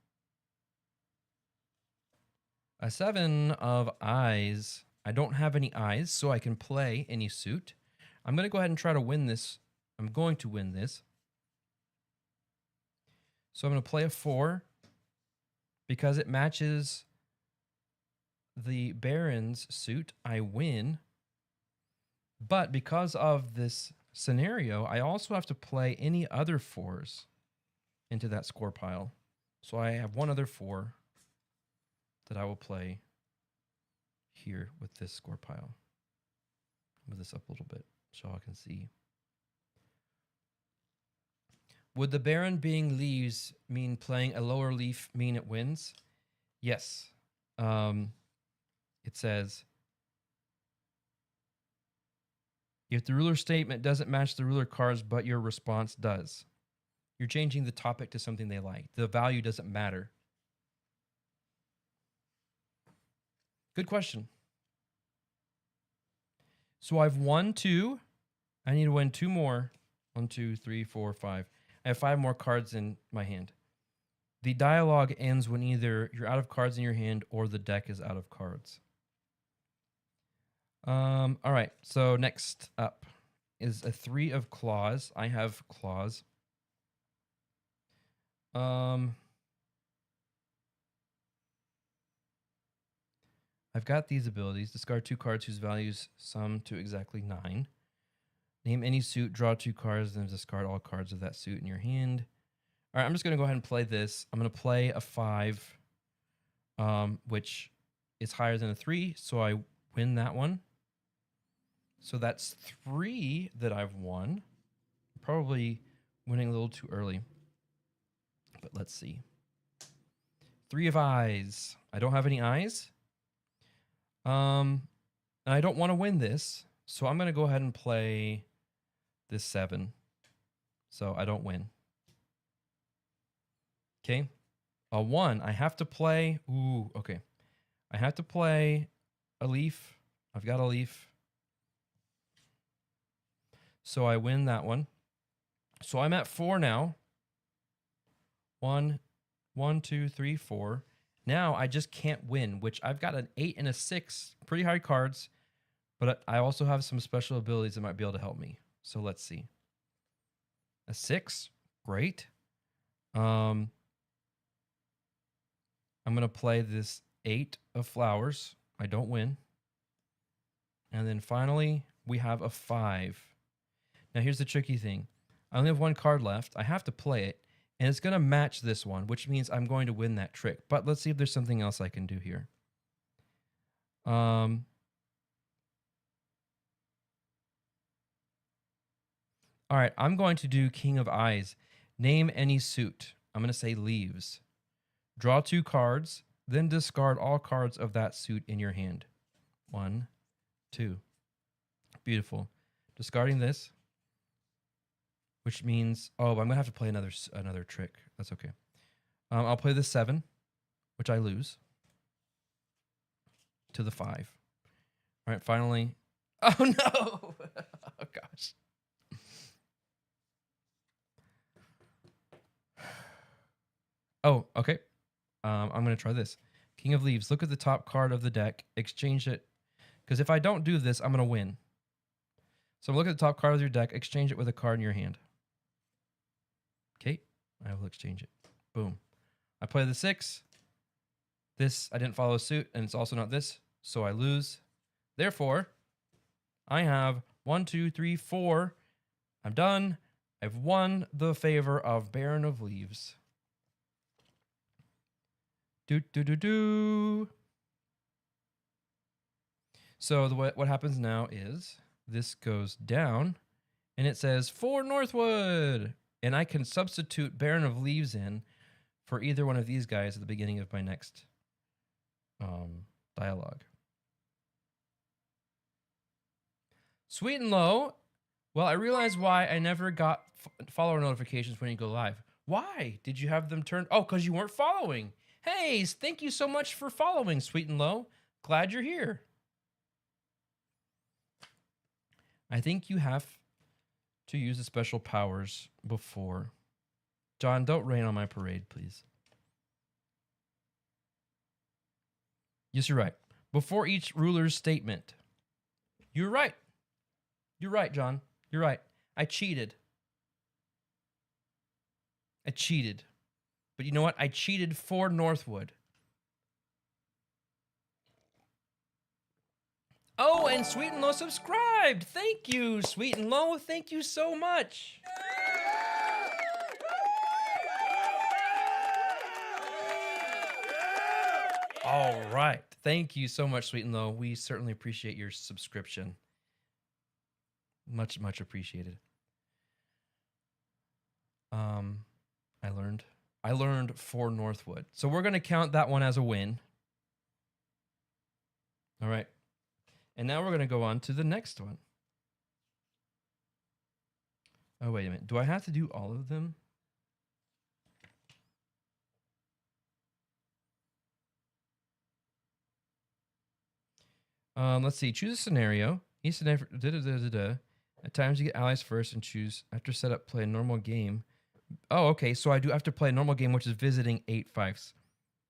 Speaker 1: A 7 of eyes. I don't have any eyes, so I can play any suit. I'm going to go ahead and try to win this. I'm going to win this. So I'm going to play a 4 because it matches the Baron's suit. I win. But because of this scenario, I also have to play any other 4s into that score pile. So I have one other 4 that I will play here with this score pile. Move this up a little bit so I can see. Would the Baron being leaves mean playing a lower leaf mean it wins? Yes. It says, if the ruler statement doesn't match the ruler cards, but your response does. You're changing the topic to something they like. The value doesn't matter. Good question. So I've won 2. I need to win 2 more. 1, 2, 3, 4, 5. I have 5 more cards in my hand. The dialogue ends when either you're out of cards in your hand or the deck is out of cards. All right. So next up is a 3 of claws. I have claws. I've got these abilities. Discard 2 cards whose values sum to exactly 9. Name any suit, draw 2 cards, then discard all cards of that suit in your hand. All right, I'm just going to go ahead and play this. I'm going to play a 5, which is higher than a 3, so I win that one. So that's 3 that I've won. Probably winning a little too early, but let's see. 3 of eyes. I don't have any eyes. And I don't want to win this, so I'm going to go ahead and play this 7. So I don't win. Okay. A 1. I have to play. Ooh, okay. I have to play a leaf. I've got a leaf. So I win that one. So I'm at 4 now. 1, 2, 3, 4. Now I just can't win, which I've got an 8 and a 6. Pretty high cards. But I also have some special abilities that might be able to help me. So let's see. A 6. Great. I'm going to play this 8 of flowers. I don't win. And then finally, we have a 5. Now here's the tricky thing. I only have 1 card left. I have to play it. And it's going to match this one, which means I'm going to win that trick. But let's see if there's something else I can do here. All right, I'm going to do King of Eyes. Name any suit. I'm going to say leaves. Draw 2 cards, then discard all cards of that suit in your hand. 1, 2. Beautiful. Discarding this, which means, oh, I'm going to have to play another trick. That's okay. I'll play the 7, which I lose, to the 5. All right, finally. Oh, no. Oh, gosh. Oh, okay. I'm going to try this. King of Leaves. Look at the top card of the deck. Exchange it. Because if I don't do this, I'm going to win. So look at the top card of your deck. Exchange it with a card in your hand. Okay. I will exchange it. Boom. I play the 6. This, I didn't follow suit, and it's also not this. So I lose. Therefore, I have 1, 2, 3, 4. I'm done. I've won the favor of Baron of Leaves. Do do do do. So what happens now is this goes down, and it says For Northwood, and I can substitute Baron of Leaves in for either one of these guys at the beginning of my next dialogue. Sweet and low. Well, I realized why I never got follower notifications when you go live. Why did you have them turned? Oh, because you weren't following. Hey, thank you so much for following, Sweet and low. Glad you're here. I think you have to use the special powers before. John, don't rain on my parade, please. Yes, you're right. Before each ruler's statement. You're right. You're right, John. You're right. I cheated. I cheated. But you know what? I cheated for Northwood. Oh, and Sweet and Low subscribed. Thank you, Sweet and Low. Thank you so much. All right. Thank you so much, Sweet and Low. We certainly appreciate your subscription. Much, much appreciated. I learned For Northwood. So we're going to count that one as a win. All right. And now we're going to go on to the next one. Oh, wait a minute. Do I have to do all of them? Let's see. Choose a scenario. Each scenario. At times you get allies first and choose after setup play a normal game. Oh, okay. So I do have to play a normal game, which is visiting 8 fiefs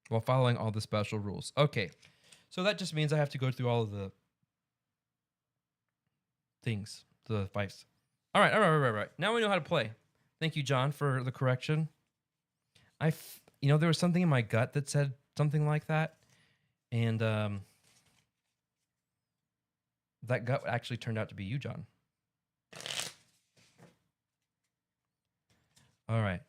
Speaker 1: while following all the special rules. Okay. So that just means I have to go through all of the things, the fiefs. All right. Now we know how to play. Thank you, John, for the correction. There was something in my gut that said something like that. And that gut actually turned out to be you, John. All right.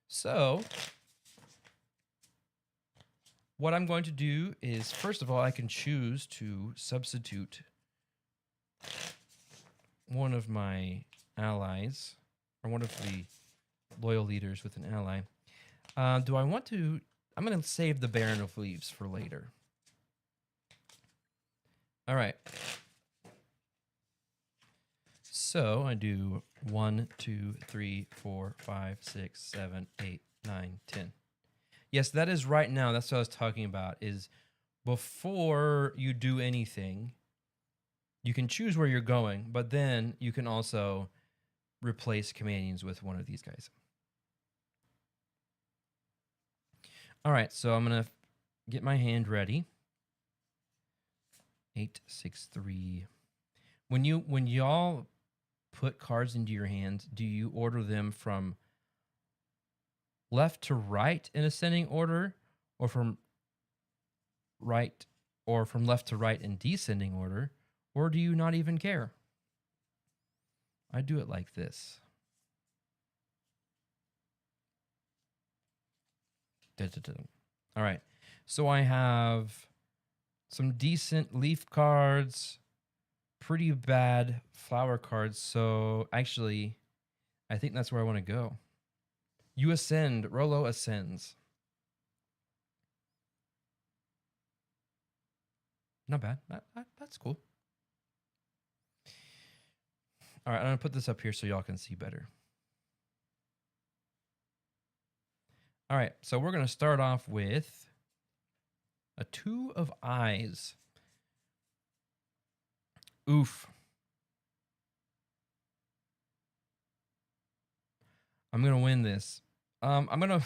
Speaker 1: So what I'm going to do is, first of all, I can choose to substitute one of my allies or one of the loyal leaders with an ally. Do I want to? I'm going to save the Baron of Leaves for later. All right. So I do 1, 2, 3, 4, 5, 6, 7, 8, 9, 10. Yes, that is right now. That's what I was talking about, is before you do anything, you can choose where you're going, but then you can also replace companions with one of these guys. All right, so I'm going to get my hand ready. 8, 6, 3. When y'all put cards into your hand, do you order them from left to right in ascending order, or from left to right in descending order, or do you not even care? I do it like this. All right, so I have some decent leaf cards, pretty bad flower cards. So actually, I think that's where I want to go. You ascend. Rolo ascends. Not bad. That's cool. All right, I'm going to put this up here so y'all can see better. All right, so we're going to start off with a 2 of eyes. Oof. I'm going to win this. I'm going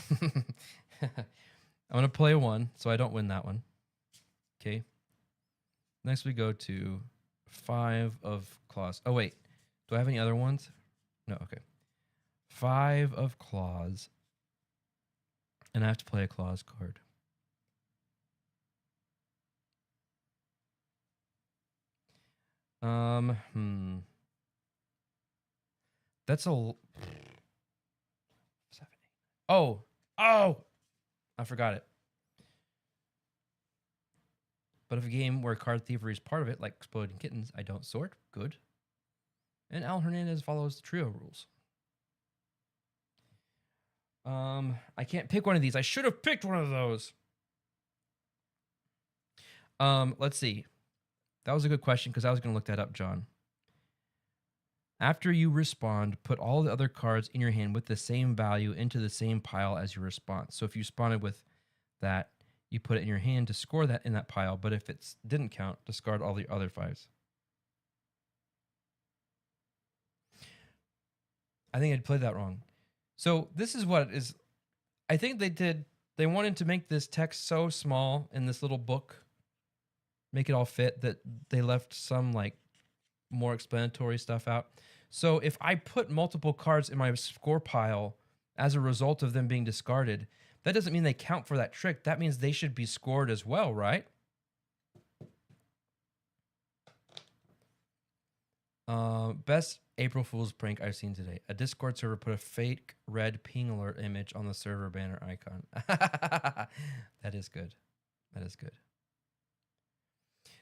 Speaker 1: to play 1 so I don't win that one. Okay. Next we go to 5 of claws. Oh wait. Do I have any other ones? No, okay. 5 of claws. And I have to play a claws card. That's Oh, oh, I forgot it. But if a game where card thievery is part of it, like Exploding Kittens, I don't sort. Good. And Al Hernandez follows the trio rules. I can't pick one of these. I should have picked one of those. Let's see. That was a good question because I was going to look that up, John. After you respond, put all the other cards in your hand with the same value into the same pile as your response. So if you responded with that, you put it in your hand to score that in that pile. But if it didn't count, discard all the other 5s. I think I'd played that wrong. So this is what it is. I think they wanted to make this text so small in this little book, make it all fit, that they left some like more explanatory stuff out. So if I put multiple cards in my score pile as a result of them being discarded, that doesn't mean they count for that trick. That means they should be scored as well, right? Best April Fool's prank I've seen today. A Discord server put a fake red ping alert image on the server banner icon. That is good. That is good.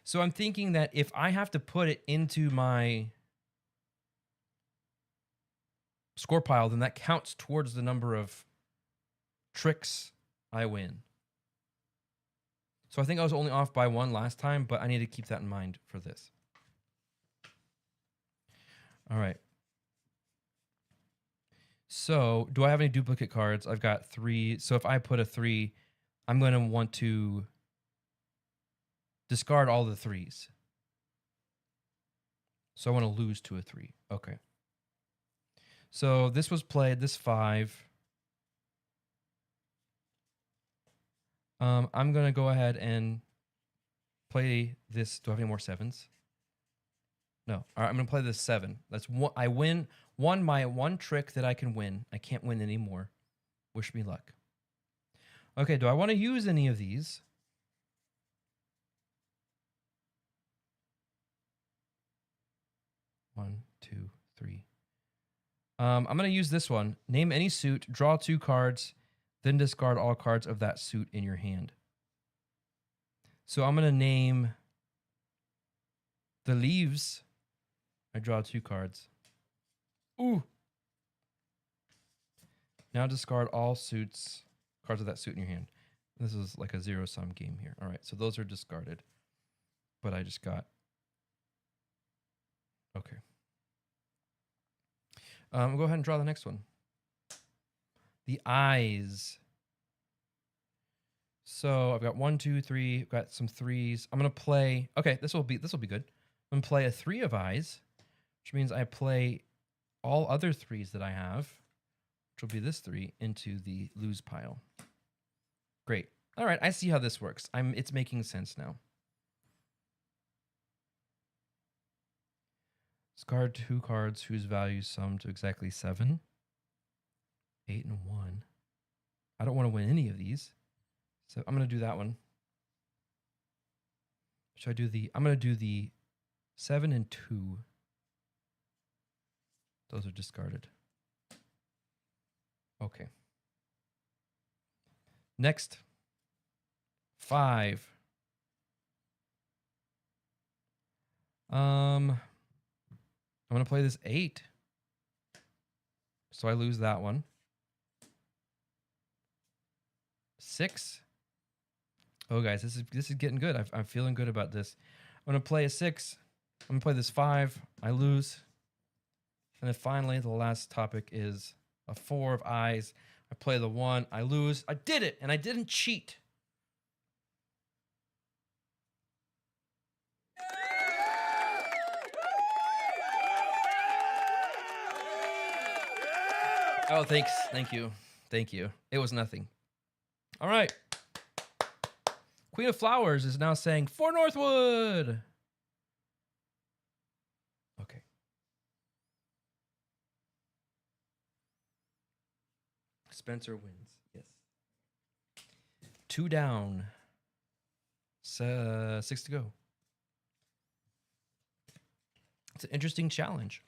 Speaker 1: So I'm thinking that if I have to put it into my score pile, then that counts towards the number of tricks I win. So I think I was only off by 1 last time, but I need to keep that in mind for this. All right. So do I have any duplicate cards? I've got 3. So if I put a 3, I'm going to want to discard all the 3s. So I want to lose to a 3. Okay. So this was played, this 5. I'm going to go ahead and play this. Do I have any more 7s? No. All right, I'm going to play this 7. That's one. I win my one trick that I can win. I can't win anymore. Wish me luck. Okay, do I want to use any of these? One, two, three. I'm going to use this one. Name any suit, draw 2 cards, then discard all cards of that suit in your hand. So I'm going to name the leaves. I draw 2 cards. Ooh. Now discard all suits, cards of that suit in your hand. This is like a 0-sum game here. All right, so those are discarded. But I just got... Okay. We'll go ahead and draw the next one. The eyes. So I've got 1, 2, 3. I've got some 3s. I'm gonna play. Okay, this will be good. I'm gonna play a 3 of eyes, which means I play all other 3s that I have, which will be this 3, into the lose pile. Great. All right, I see how this works. It's making sense now. Discard 2 cards whose values sum to exactly 7. 8 and 1. I don't want to win any of these. So I'm going to do that one. Should I do the... I'm going to do the 7 and 2. Those are discarded. Okay. Next. 5. I'm going to play this 8. So I lose that one. 6. Oh, guys, this is getting good. I'm feeling good about this. I'm going to play a 6. I'm going to play this 5. I lose. And then finally, the last topic is a 4 of eyes. I play the 1. I lose. I did it, and I didn't cheat. Oh, thanks. Thank you. Thank you. It was nothing. All right. Queen of Flowers is now saying, For Northwood. Okay. Spencer wins. Yes. 2 down. 6 to go. It's an interesting challenge.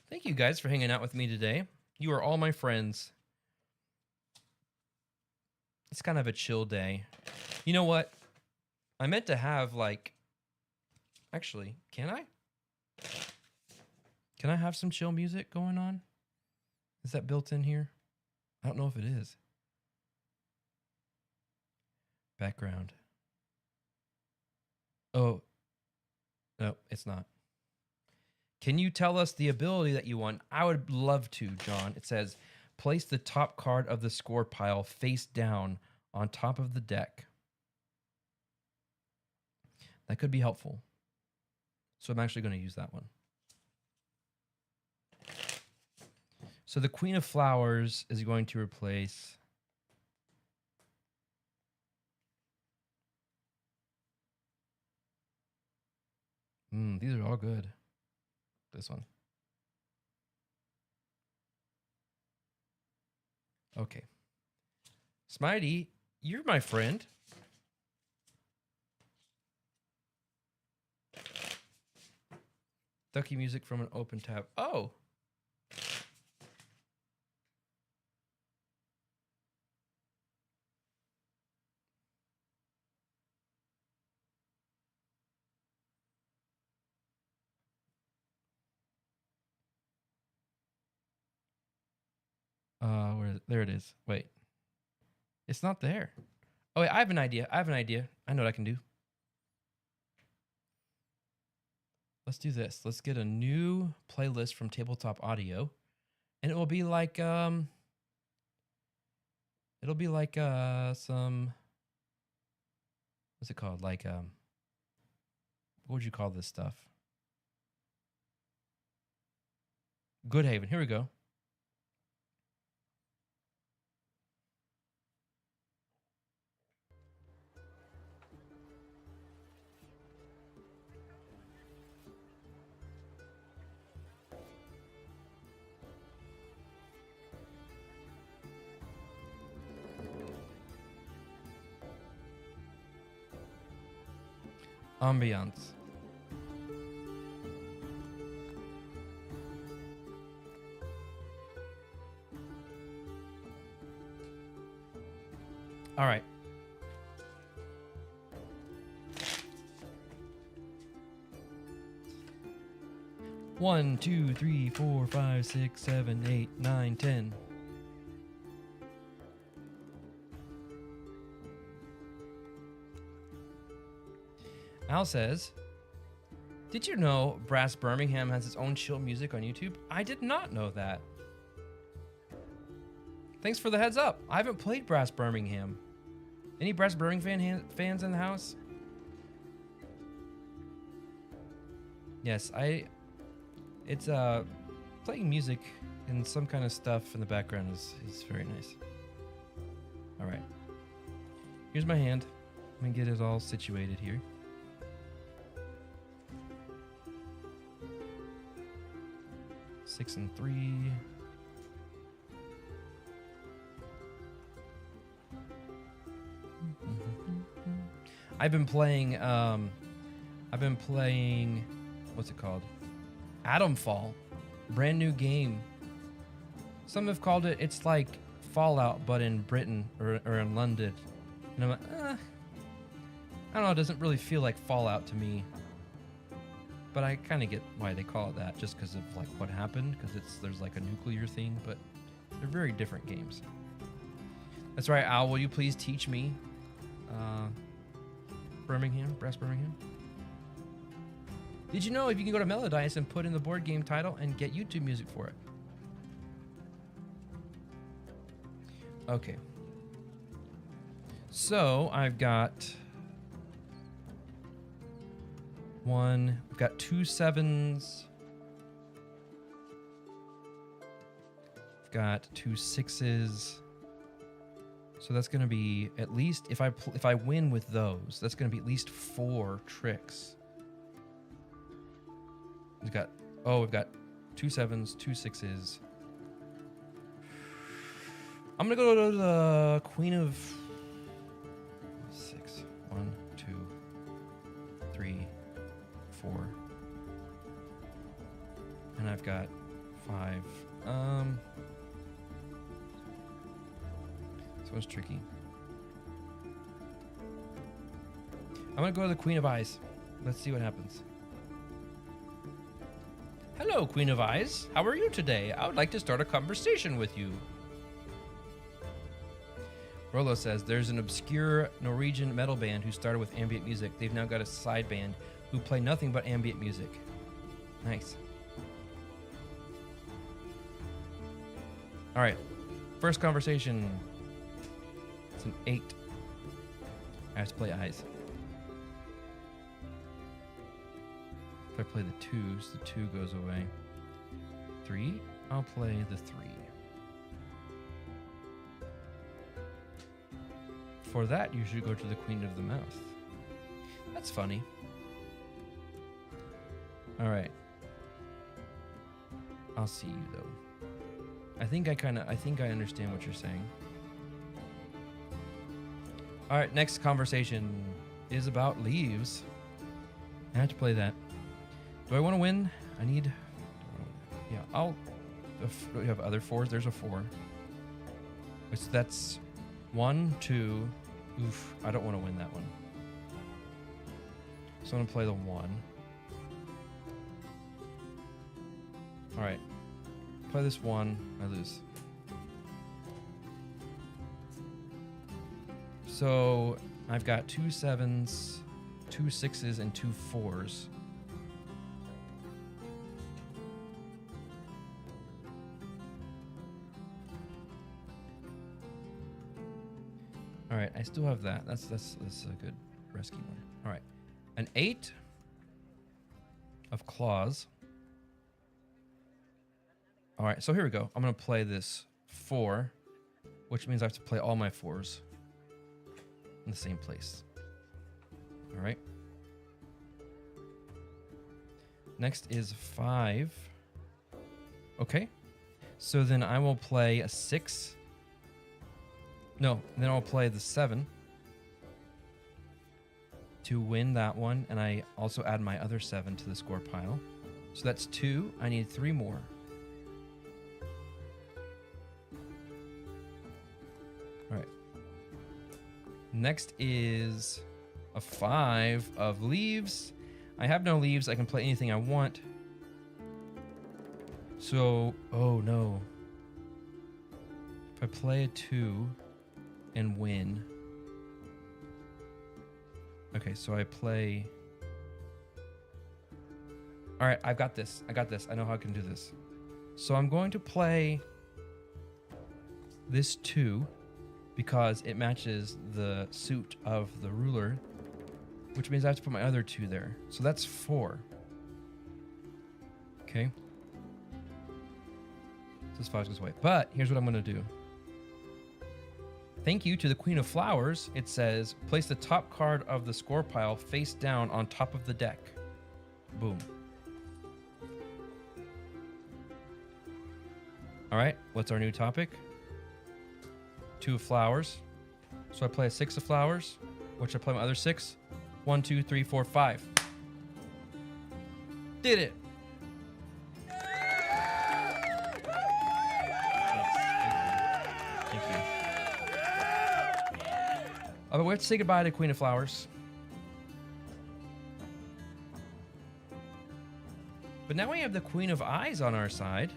Speaker 1: Thank you guys for hanging out with me today. You are all my friends. It's kind of a chill day. You know what? I meant to have like... Actually, can I? Can I have some chill music going on? Is that built in here? I don't know if it is. Background. Oh. No, it's not. Can you tell us the ability that you won? I would love to, John. It says, place the top card of the score pile face down on top of the deck. That could be helpful. So I'm actually going to use that one. So the Queen of Flowers is going to replace... these are all good. This one. Okay. Smitey, you're my friend. Ducky music from an open tab. Oh. There it is. Wait. It's not there. Oh, wait, I have an idea. I know what I can do. Let's do this. Let's get a new playlist from Tabletop Audio. And it will be like some, what's it called? Like what would you call this stuff? Good Haven. Here we go. Ambiance. All right. One, 2, 3, 4, 5, 6, 7, 8, 9, 10. Al says, did you know Brass Birmingham has its own chill music on YouTube? I did not know that. Thanks for the heads up. I haven't played Brass Birmingham. Any Brass Birmingham fans in the house? Yes, it's playing music and some kind of stuff in the background is very nice. All right. Here's my hand. Let me get it all situated here. Six and 3. I've been playing what's it called? Atomfall. Brand new game. Some have called it's like Fallout but in Britain or in London. And I'm like, I don't know, it doesn't really feel like Fallout to me. But I kind of get why they call it that, just because of like what happened, because there's like a nuclear thing, but they're very different games. That's right, Al. Will you please teach me Brass Birmingham? Did you know if you can go to Melodice and put in the board game title and get YouTube music for it? Okay. So I've got we've got 2 7s. I've got 2 6s. So that's going to be at least, if I win with those, that's going to be at least 4 tricks. We've got 2 7s, 2 6s. I'm going to go to the Queen of 6. 1, 2, 3, 4. And I've got 5. This one's tricky. I'm gonna go to the Queen of Eyes. Let's see what happens. Hello, Queen of Eyes. How are you today? I would like to start a conversation with you. Rolo says, there's an obscure Norwegian metal band who started with ambient music. They've now got a side band who play nothing but ambient music. Nice. All right. First conversation. It's an 8. I have to play Eyes. If I play the 2s, the 2 goes away. 3, I'll play the 3. For that, you should go to the Queen of the Mouth. That's funny. All right. I'll see you though. I think I understand what you're saying. All right, next conversation is about leaves. I have to play that. Do I want to win? Yeah, do you have other 4s? There's a 4. So that's 1, 2. Oof, I don't want to win that one. So I'm going to play the 1. All right. Play this 1. I lose. So I've got 2 7s, 2 6s, and 2 4s. All right, I still have that. That's a good rescue one. All right, an 8 of claws. All right, so here we go. I'm gonna play this 4, which means I have to play all my 4s in the same place. All right. Next is 5. Okay, so then I will play a 6. No, then I'll play the 7 to win that one, and I also add my other 7 to the score pile. So that's 2. I need 3 more. All right. Next is a 5 of leaves. I have no leaves. I can play anything I want. So, oh no. If I play a 2 and win. Okay, so I play. All right, I've got this. I know how I can do this. So I'm going to play this 2 because it matches the suit of the ruler, which means I have to put my other 2 there. So that's 4. Okay. So this 5 goes away. But here's what I'm going to do. Thank you to the Queen of Flowers. It says, place the top card of the score pile face down on top of the deck. Boom. All right, what's our new topic? 2 of flowers. So I play a 6 of flowers, which I play my other 6. 1, 2, 3, 4, 5. Did it. Thank you. But we have to say goodbye to Queen of Flowers. But now we have the Queen of Eyes on our side.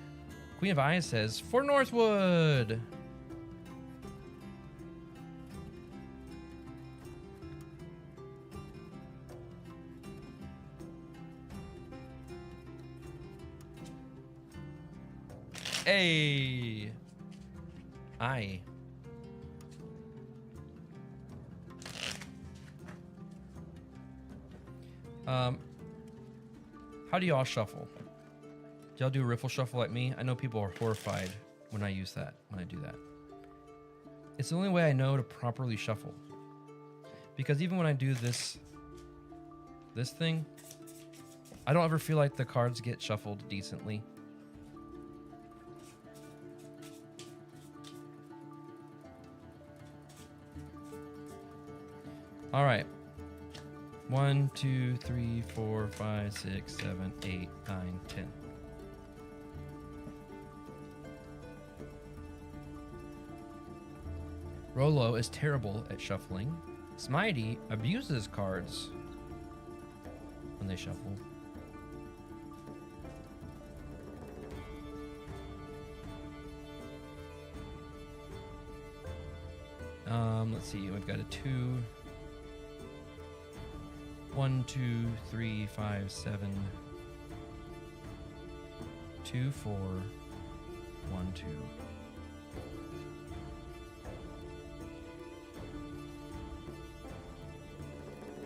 Speaker 1: Queen of Eyes says, For Northwood. Hey. Aye. How do y'all shuffle? Do y'all do a riffle shuffle like me? I know people are horrified when I use that, when I do that. It's the only way I know to properly shuffle. Because even when I do this thing, I don't ever feel like the cards get shuffled decently. All right. 1, 2, 3, 4, 5, 6, 7, 8, 9, 10. Rolo is terrible at shuffling. Smitey abuses cards when they shuffle. Let's see. We've got a 2. 1, 2, 3, 5, 7. 2, 4. 1, 2.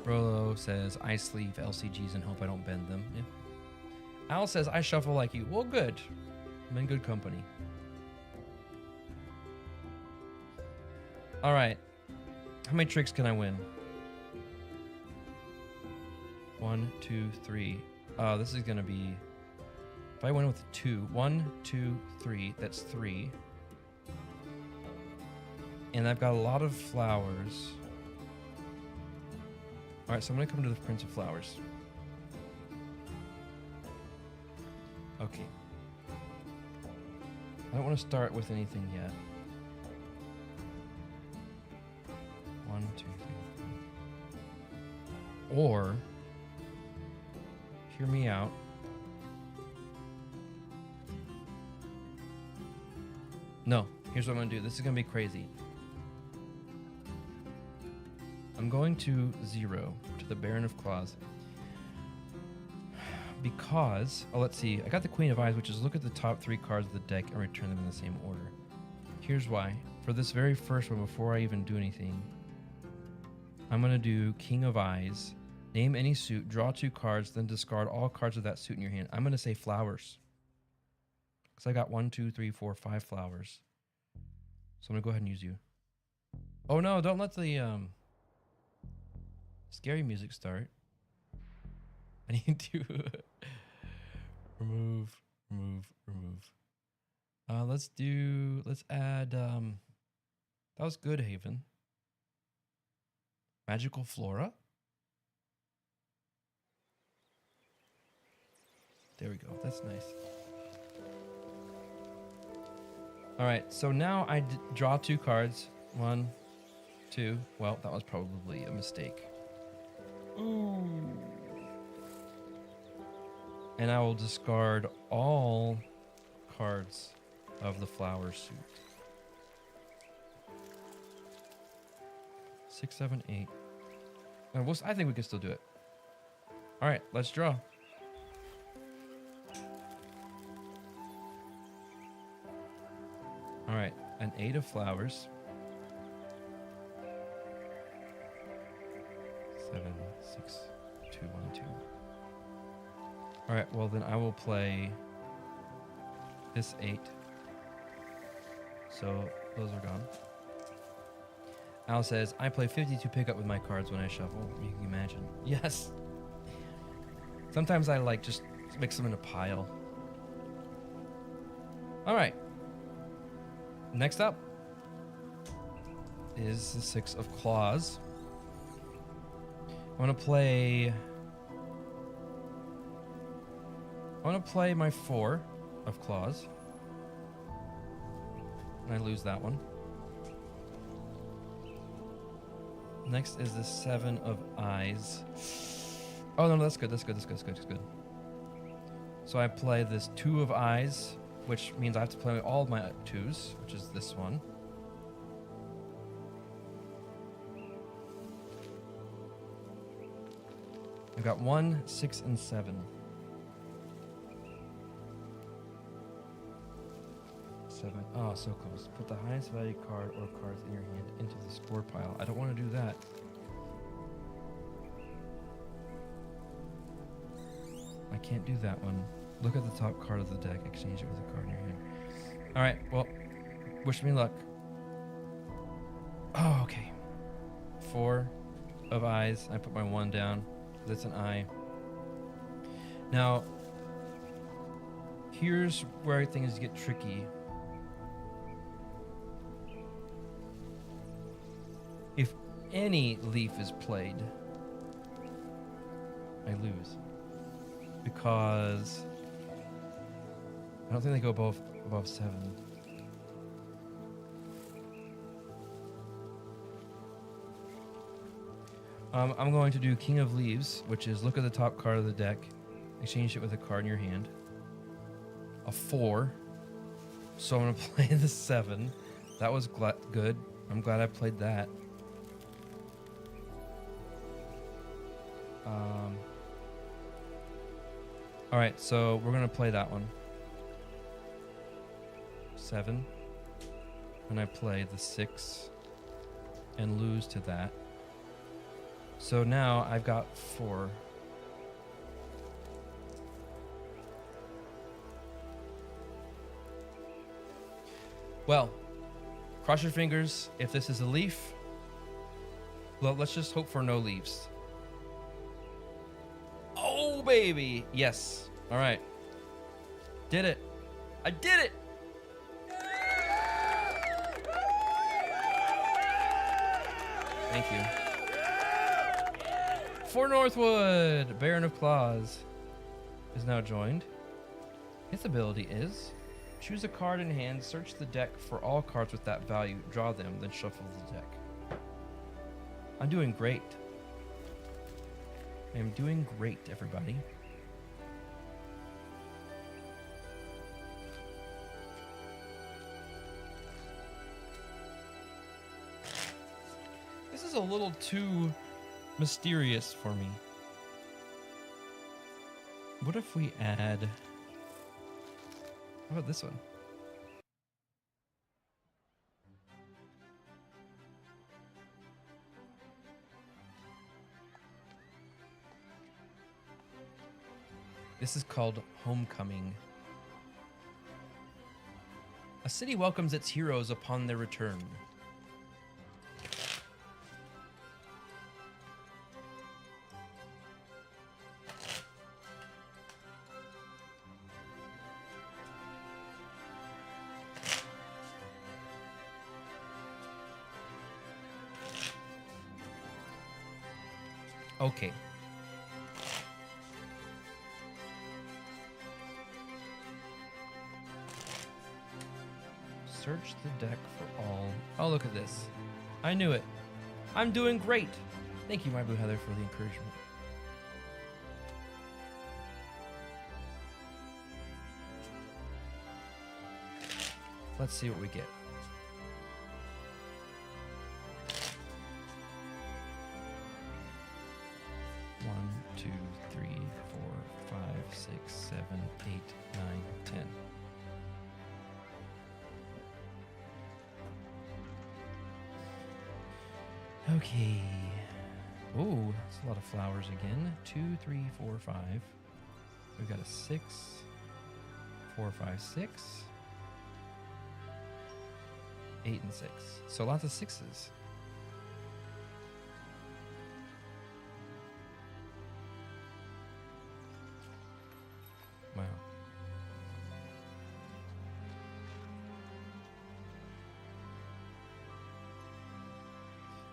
Speaker 1: Rolo says, I sleeve LCGs and hope I don't bend them. Yeah. Al says, I shuffle like you. Well, good. I'm in good company. All right. How many tricks can I win? 1, 2, 3. Oh, this is going to be... If I win with a 2. 1, 2, 3. That's 3. And I've got a lot of flowers. All right, so I'm going to come to the Prince of Flowers. Okay. I don't want to start with anything yet. 1, 2, 3. Or, hear me out. No, here's what I'm going to do. This is going to be crazy. I'm going to 0 to the Baron of Claws. Because, oh, let's see. I got the Queen of Eyes, which is look at the top 3 cards of the deck and return them in the same order. Here's why. For this very first one, before I even do anything, I'm going to do King of Eyes, name any suit, draw 2 cards, then discard all cards of that suit in your hand. I'm going to say flowers. Because I got 1, 2, 3, 4, 5 flowers. So I'm going to go ahead and use you. Oh no, don't let the scary music start. I need to remove. Let's add, that was good, Haven. Magical Flora. There we go, that's nice. All right, so now I draw 2 cards. 1, 2, well, that was probably a mistake. Ooh. And I will discard all cards of the flower suit. 6, 7, 8. I think we can still do it. All right, let's draw. All right, an 8 of flowers. 7, 6, 2, 1, 2. All right, well then I will play this 8. So those are gone. Al says, I play 52 pickup with my cards when I shuffle. You can imagine. Yes. Sometimes I like just mix them in a pile. All right. Next up is the 6 of claws. I want to play my 4 of claws. And I lose that one. Next is the 7 of eyes. Oh no, that's good. That's good. So I play this 2 of eyes, which means I have to play all of my 2s, which is this one. I've got 1, 6, and 7. 7. Oh, so close. Put the highest value card or cards in your hand into the score pile. I don't want to do that. I can't do that one. Look at the top card of the deck. Exchange it with a card in your hand. All right. Well, wish me luck. Oh, okay. 4 of eyes. I put my 1 down. That's an eye. Now, here's where things get tricky. If any leaf is played, I lose. Because I don't think they go above 7. I'm going to do King of Leaves, which is look at the top card of the deck, exchange it with a card in your hand. A 4. So I'm going to play the 7. That was good. I'm glad I played that. All right, so we're going to play that one. 7. And I play the 6 and lose to that. So now I've got 4. Well, cross your fingers if this is a leaf. Well, let's just hope for no leaves. Oh, baby. Yes. All right. Did it. I did it. Thank you. For Northwood, Baron of Claws is now joined. His ability is choose a card in hand, search the deck for all cards with that value, draw them, then shuffle the deck. I'm doing great. I am doing great, everybody. This is a little too mysterious for me. What if we add... How about this one? This is called Homecoming. A city welcomes its heroes upon their return. Okay. Search the deck for all. Oh, look at this. I knew it. I'm doing great. Thank you, my Blue Heather, for the encouragement. Let's see what we get. One, 2, 3, 4, 5, 6, 7, 8, 9, 10. Okay. Oh, that's a lot of flowers again. 2, 3, 4, 5. We've got a 6, 4, 5, 6, 8, and 6. So lots of 6s. Wow.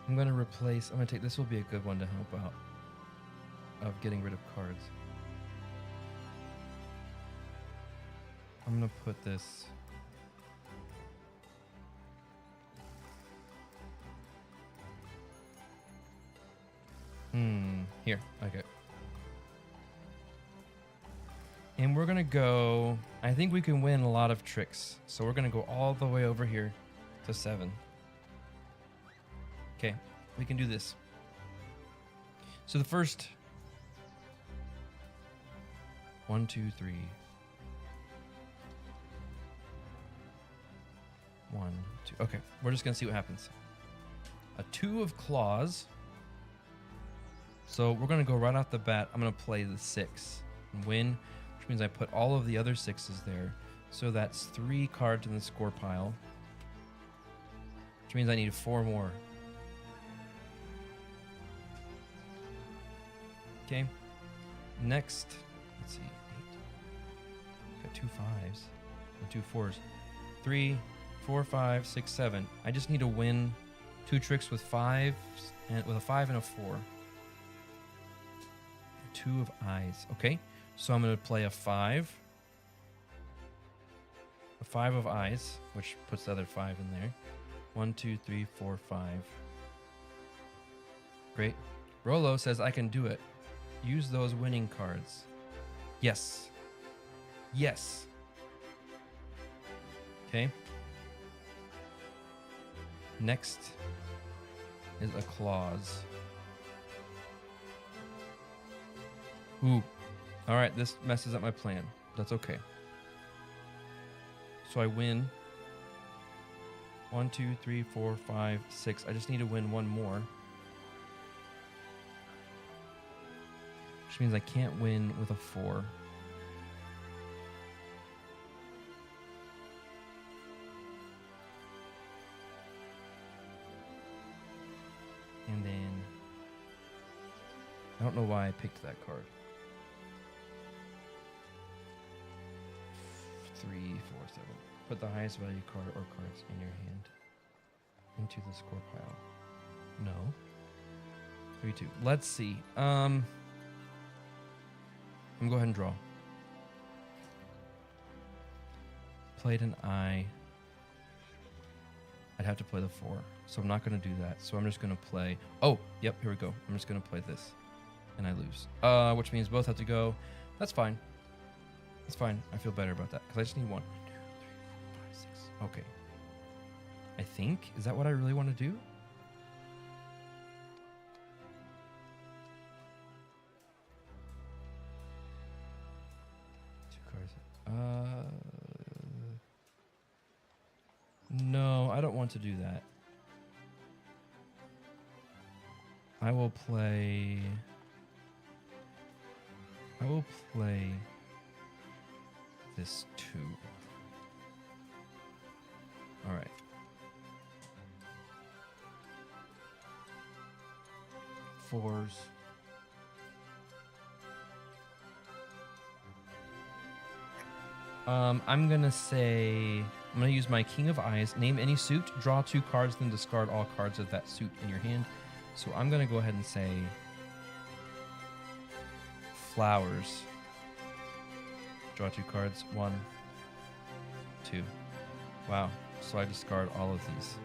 Speaker 1: I'm going to replace, I'm going to take, this will be a good one to help out of getting rid of cards. I'm going to put this here. Okay. And we're going to go, I think we can win a lot of tricks. So we're going to go all the way over here to 7. Okay, we can do this. So the first 1, 2, 3. 1, 2. Okay, we're just gonna see what happens. A 2 of claws. So we're gonna go right off the bat. I'm gonna play the 6 and win, which means I put all of the other 6s there. So that's 3 cards in the score pile, which means I need 4 more. Okay, next, let's see, 8. Got 2 5s and 2 4s. 3, 4, 5, 6, 7. I just need to win 2 tricks with 5s and with a 5 and a 4. 2 of eyes. Okay, so I'm going to play a 5. A 5 of eyes, which puts the other 5 in there. 1, 2, 3, 4, 5. Great. Rolo says I can do it. Use those winning cards. Yes. Yes. Okay. Next is a clause. Ooh. All right, this messes up my plan. That's okay. So I win 1, 2, 3, 4, 5, 6. I just need to win one more. Which means I can't win with a 4. And then I don't know why I picked that card. 3, 4, 7. Put the highest value card or cards in your hand into the score pile. No. 3, 2. Let's see. I'm gonna go ahead and draw. Played an I. I'd have to play the 4, so I'm not gonna do that. So I'm just gonna play. Oh, yep. Here we go. I'm just gonna play this, and I lose. Which means both have to go. That's fine. That's fine. I feel better about that because I just need 1, 2, 3, 4, 5, 6. Okay. I think, is that what I really want to do? No, I don't want to do that. I will play this 2. All right. Fours. I'm gonna use my King of Eyes. Name any suit, draw 2 cards, then discard all cards of that suit in your hand. So I'm gonna go ahead and say flowers. Draw 2 cards. 1, 2. Wow. So I discard all of these.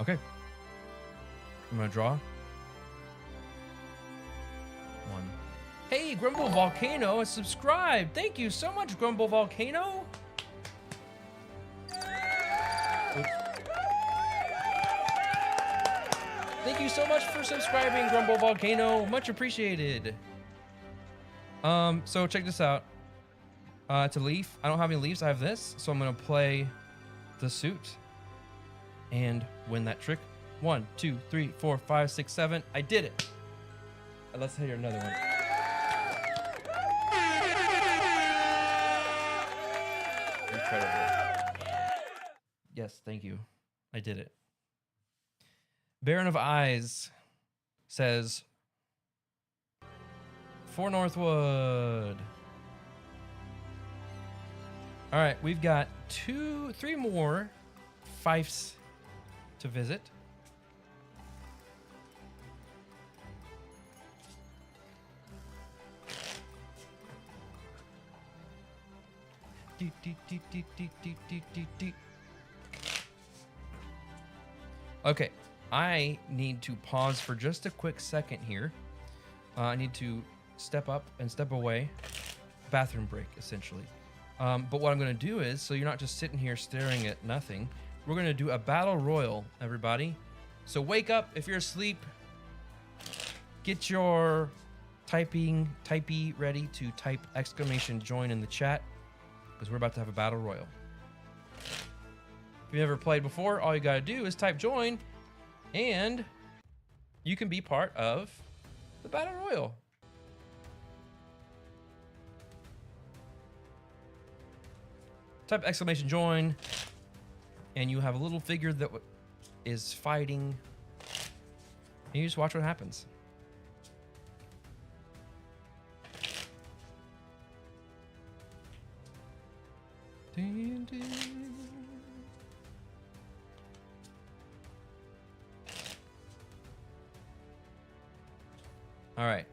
Speaker 1: Okay. I'm gonna draw. 1. Hey, Grumble Volcano has subscribed. Thank you so much, Grumble Volcano. Oops. Thank you so much for subscribing, Grumble Volcano. Much appreciated. So check this out. It's a leaf. I don't have any leaves. I have this, so I'm gonna play the suit and win that trick. 1, 2, 3, 4, 5, 6, 7. I did it. Let's hear another one. Incredible. Yes, thank you. I did it. Baron of Eyes says, For Northwood. All right, we've got 3 more fiefs to visit. Okay, I need to pause for just a quick second here. I need to step up and step away. Bathroom break, essentially. But what I'm going to do is, so you're not just sitting here staring at nothing, we're going to do a battle royal, everybody. So wake up if you're asleep. Get your typey ready to type !join in the chat, because we're about to have a battle royal. If you've never played before, all you got to do is type join, and you can be part of the battle royal. Type !join, and you have a little figure that is fighting, and you just watch what happens. Dun, dun. All right.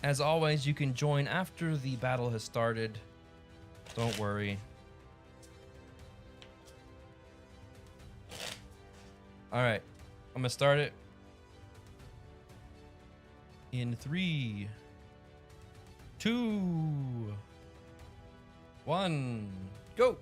Speaker 1: As always, you can join after the battle has started. Don't worry. All right, I'm gonna start it in 3, 2, 1, go.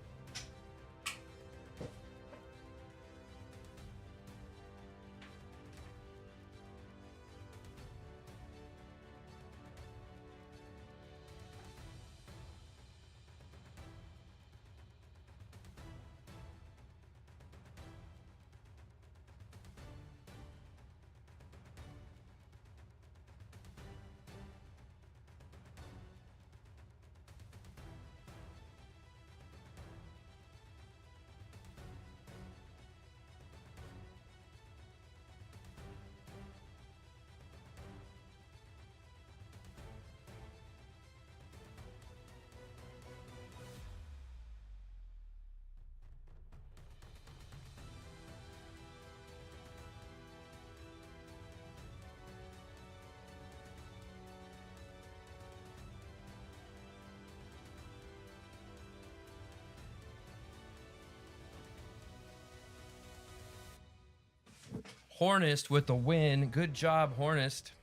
Speaker 1: Hornist with the win. Good job, Hornist.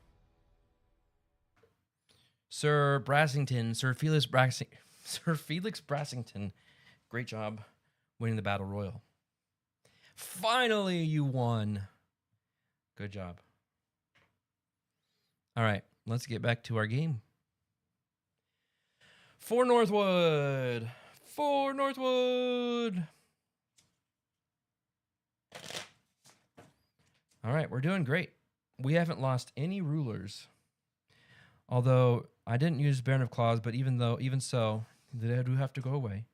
Speaker 1: Sir Brassington, Sir Felix Brassington. Great job winning the Battle Royal. Finally, you won. Good job. All right, let's get back to our game. For Northwood. For Northwood. All right, we're doing great. We haven't lost any rulers. Although I didn't use Baron of Claws, but even so, they do have to go away.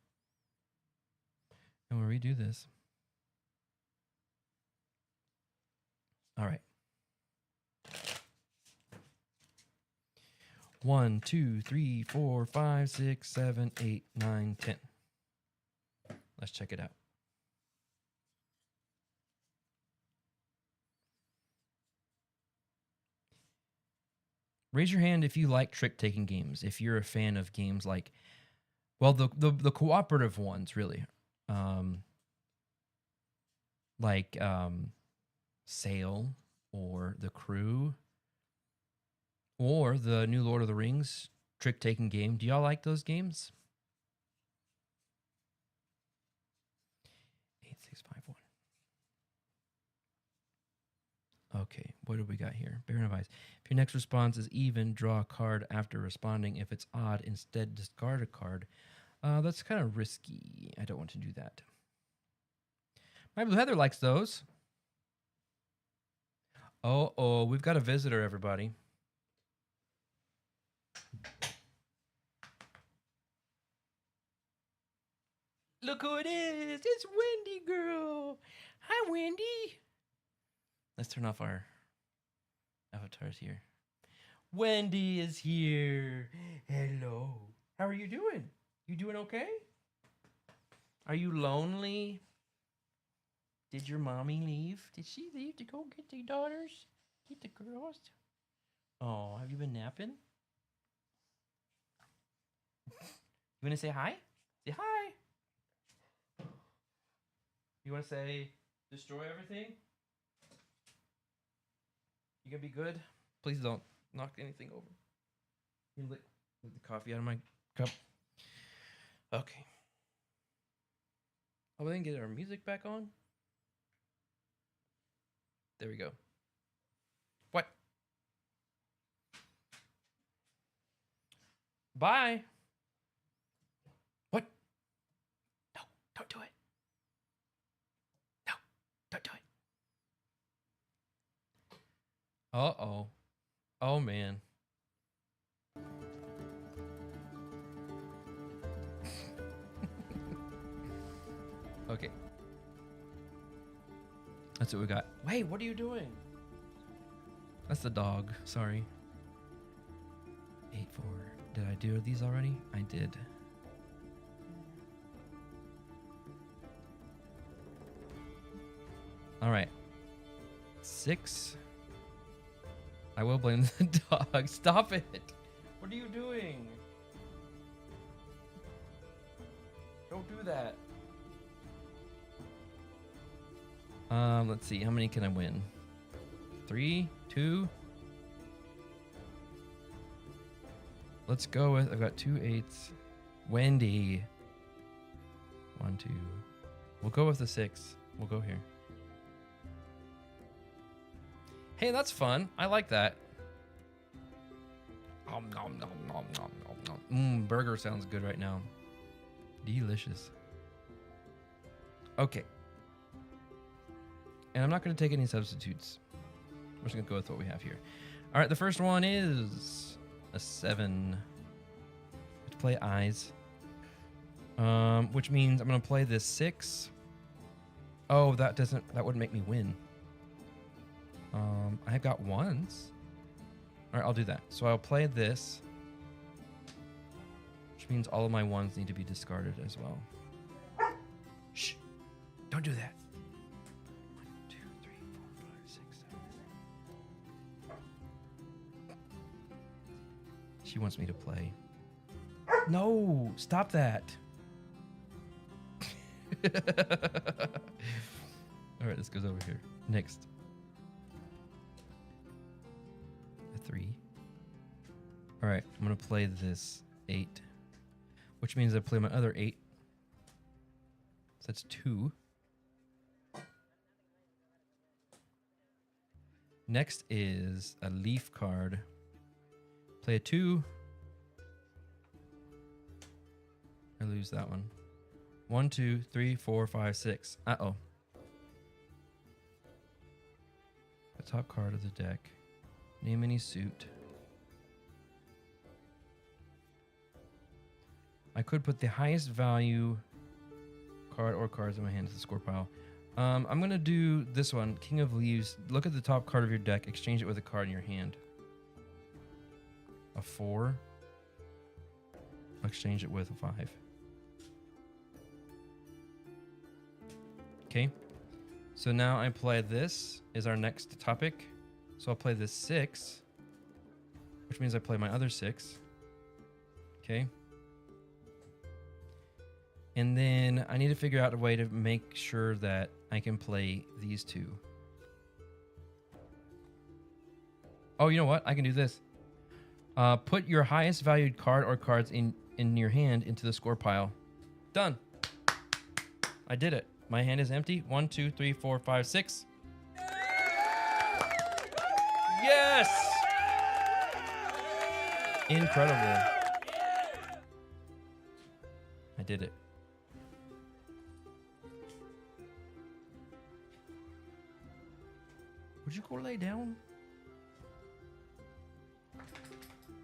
Speaker 1: And we'll redo this. All right. 1, 2, 3, 4, 5, 6, 7, 8, 9, 10. Let's check it out. Raise your hand if you like trick-taking games. If you're a fan of games like, well, the cooperative ones, really, like Sail or The Crew or the new Lord of the Rings trick-taking game. Do y'all like those games? 8651. Okay, what do we got here? Baron of Ice. If your next response is even, draw a card after responding. If it's odd, instead discard a card. That's kind of risky. I don't want to do that. My Blue Heather likes those. Oh, we've got a visitor, everybody. Look who it is. It's Wendy girl. Hi, Wendy. Let's turn off our avatars here. Wendy is here. Hello. How are you doing? You doing okay? Are you lonely? Did your mommy leave? Did she leave to go get the daughters? Get the girls? Oh, have you been napping? You want to say hi? Say hi. You want to say destroy everything? You gonna be good? Please don't knock anything over. You lick the coffee out of my cup. Okay. Oh, we didn't get our music back on? There we go. What? Bye. What? No, don't do it. No, don't do it. Uh-oh. Oh, man. Okay. That's what we got. Wait, what are you doing? That's the dog. Sorry. 8-4. Did I do these already? I did. All right. 6. I will blame the dog. Stop it. What are you doing? Don't do that. Let's see. How many can I win? 3, 2. Let's go with. I've got 2 8s. Wendy. 1, 2. We'll go with the 6. We'll go here. Hey, that's fun. I like that. Nom, nom, nom, nom, nom, nom, nom. Burger sounds good right now. Delicious. Okay. And I'm not going to take any substitutes. We're just going to go with what we have here. All right, the first one is a 7. Let's play eyes. Which means I'm going to play this 6. Oh, that wouldn't make me win. I got ones. All right, I'll do that. So I'll play this, which means all of my ones need to be discarded as well. Shh! Don't do that. 1, 2, 3, 4, 5, 6, 7. She wants me to play. No! Stop that! All right, this goes over here. Next. 3. All right, I'm gonna play this 8, which means I play my other 8. So that's 2. Next is a leaf card. Play a 2. I lose that one. 1, 2, 3, 4, 5, 6. Uh-oh. The top card of the deck. Name any suit. I could put the highest value card or cards in my hand to the score pile. I'm going to do this one. King of Leaves. Look at the top card of your deck. Exchange it with a card in your hand. A 4. Exchange it with a 5. Okay. So now I play this is our next topic. So I'll play this 6, which means I play my other 6. Okay. And then I need to figure out a way to make sure that I can play these 2. Oh, you know what? I can do this. Put your highest valued card or cards in your hand into the score pile. Done. I did it. My hand is empty. 1, 2, 3, 4, 5, 6. Yes! Incredible. I did it. Would you go lay down?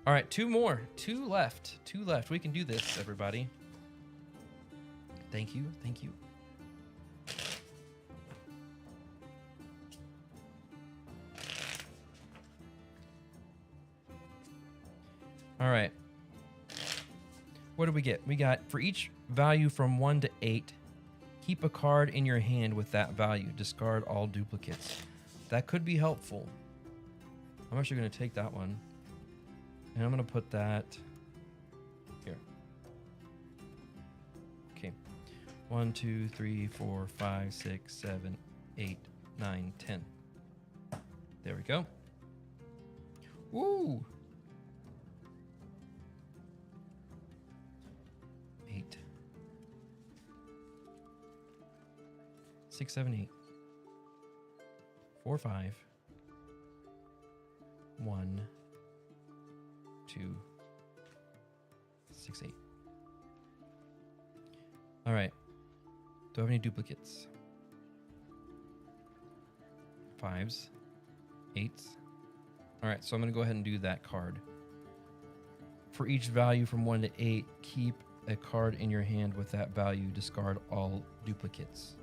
Speaker 1: All right, 2 more. 2 left. 2 left. We can do this, everybody. Thank you. Thank you. All right. What do we get? We got, for each value from 1 to 8, keep a card in your hand with that value. Discard all duplicates. That could be helpful. I'm actually going to take that one. And I'm going to put that here. Okay. 1, 2, 3, 4, 5, 6, 7, 8, 9, 10. There we go. Woo! 8. 6, 7, 8. 4, 5. 1, 2, 6, 8. All right. Do I have any duplicates? 5s, 8s. All right, so I'm going to go ahead and do that card. For each value from 1 to 8, keep a card in your hand with that value. Discard all duplicates.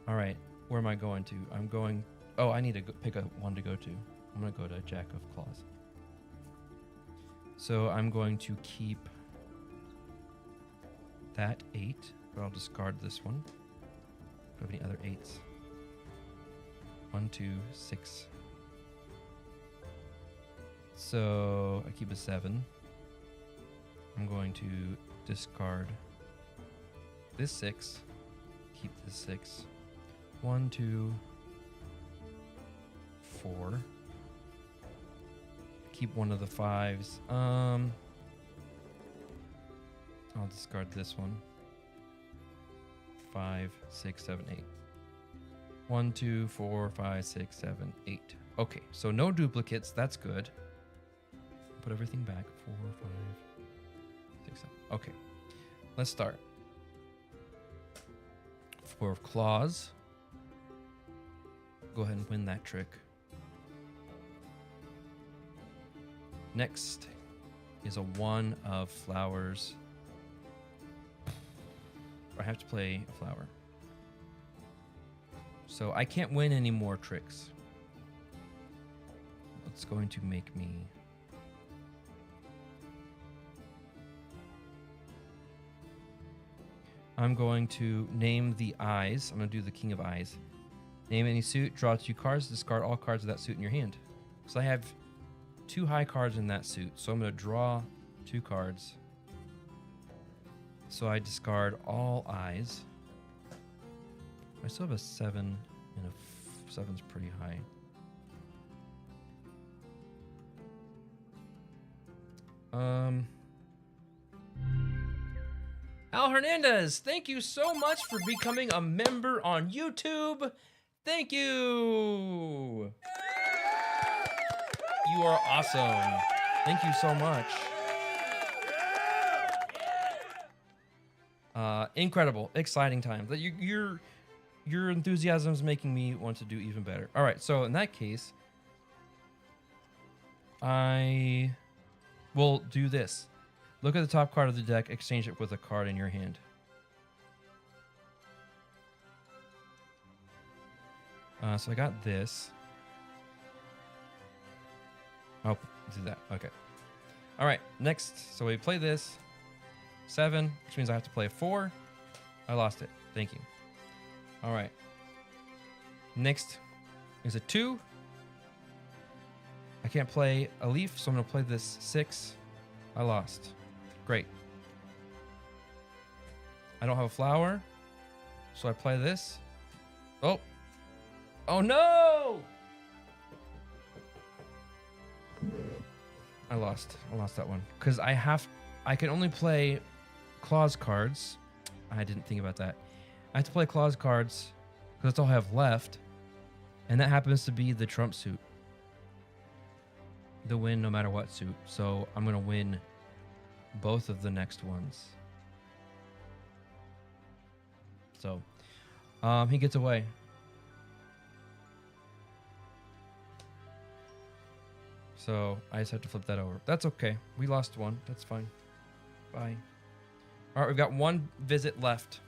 Speaker 1: All right, where am I going to? I'm going... Oh, I need to pick a one to go to. I'm going to go to Jack of Claws. So I'm going to keep that 8, but I'll discard this one. Do I have any other 8s? 1, 2, 6. So I keep a 7. I'm going to discard this 6. Keep this 6. 1, 2, 4. Keep one of the 5s. I'll discard this one. 5, 6, 7, 8. 1, 2, 4, 5, 6, 7, 8. Okay, so no duplicates. That's good. Put everything back. 4, 5, 6, 7. Okay, let's start. For claws, go ahead and win that trick. Next is a 1 of flowers. I have to play a flower. So I can't win any more tricks. It's going to make me... I'm going to name the eyes. I'm going to do the King of Eyes. Name any suit, draw 2 cards, discard all cards of that suit in your hand. So I have 2 high cards in that suit. So I'm going to draw 2 cards. So I discard all eyes. I still have a 7 and a 7's pretty high. Al Hernandez, thank you so much for becoming a member on YouTube. Thank you. You are awesome. Thank you so much. Incredible, exciting time. That your enthusiasm is making me want to do even better. All right, so in that case, I will do this. Look at the top card of the deck, exchange it with a card in your hand. So I got this. Oh, do that. Okay. All right, next. So we play this. 7, which means I have to play a 4. I lost it. Thank you. All right. Next is a 2. I can't play a leaf, so I'm going to play this 6. I lost. Great. I don't have a flower, so I play this. Oh. Oh no! I lost. I lost that one. Because I can only play claws cards. I didn't think about that. I have to play claws cards because that's all I have left. And that happens to be the trump suit. The win no matter what suit. So I'm going to win both of the next ones. So he gets away. So I just have to flip that over. That's okay. We lost one. That's fine. Bye. All right, we've got 1 visit left.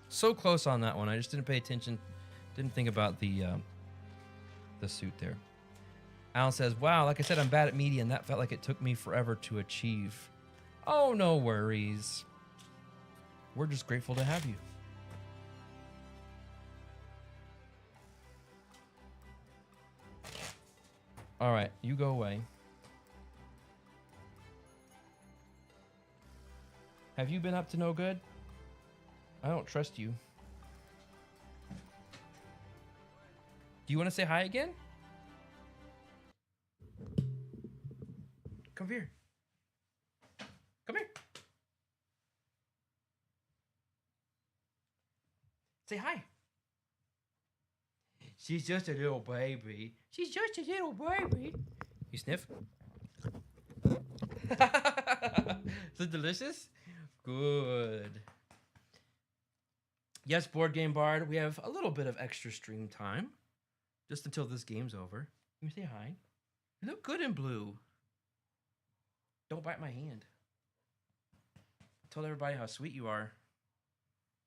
Speaker 1: So close on that one. I just didn't pay attention. Didn't think about the suit there. Alan says, wow, like I said, I'm bad at media, and that felt like it took me forever to achieve. Oh, no worries. We're just grateful to have you. All right, you go away. Have you been up to no good? I don't trust you. Do you want to say hi again? Come here. Come here. Say hi. She's just a little baby. She's just a little baby. You sniff? Is it delicious? Good. Yes, Board Game Bard, we have a little bit of extra stream time. Just until this game's over. Can you say hi? You look good in blue. Don't bite my hand. Tell everybody how sweet you are.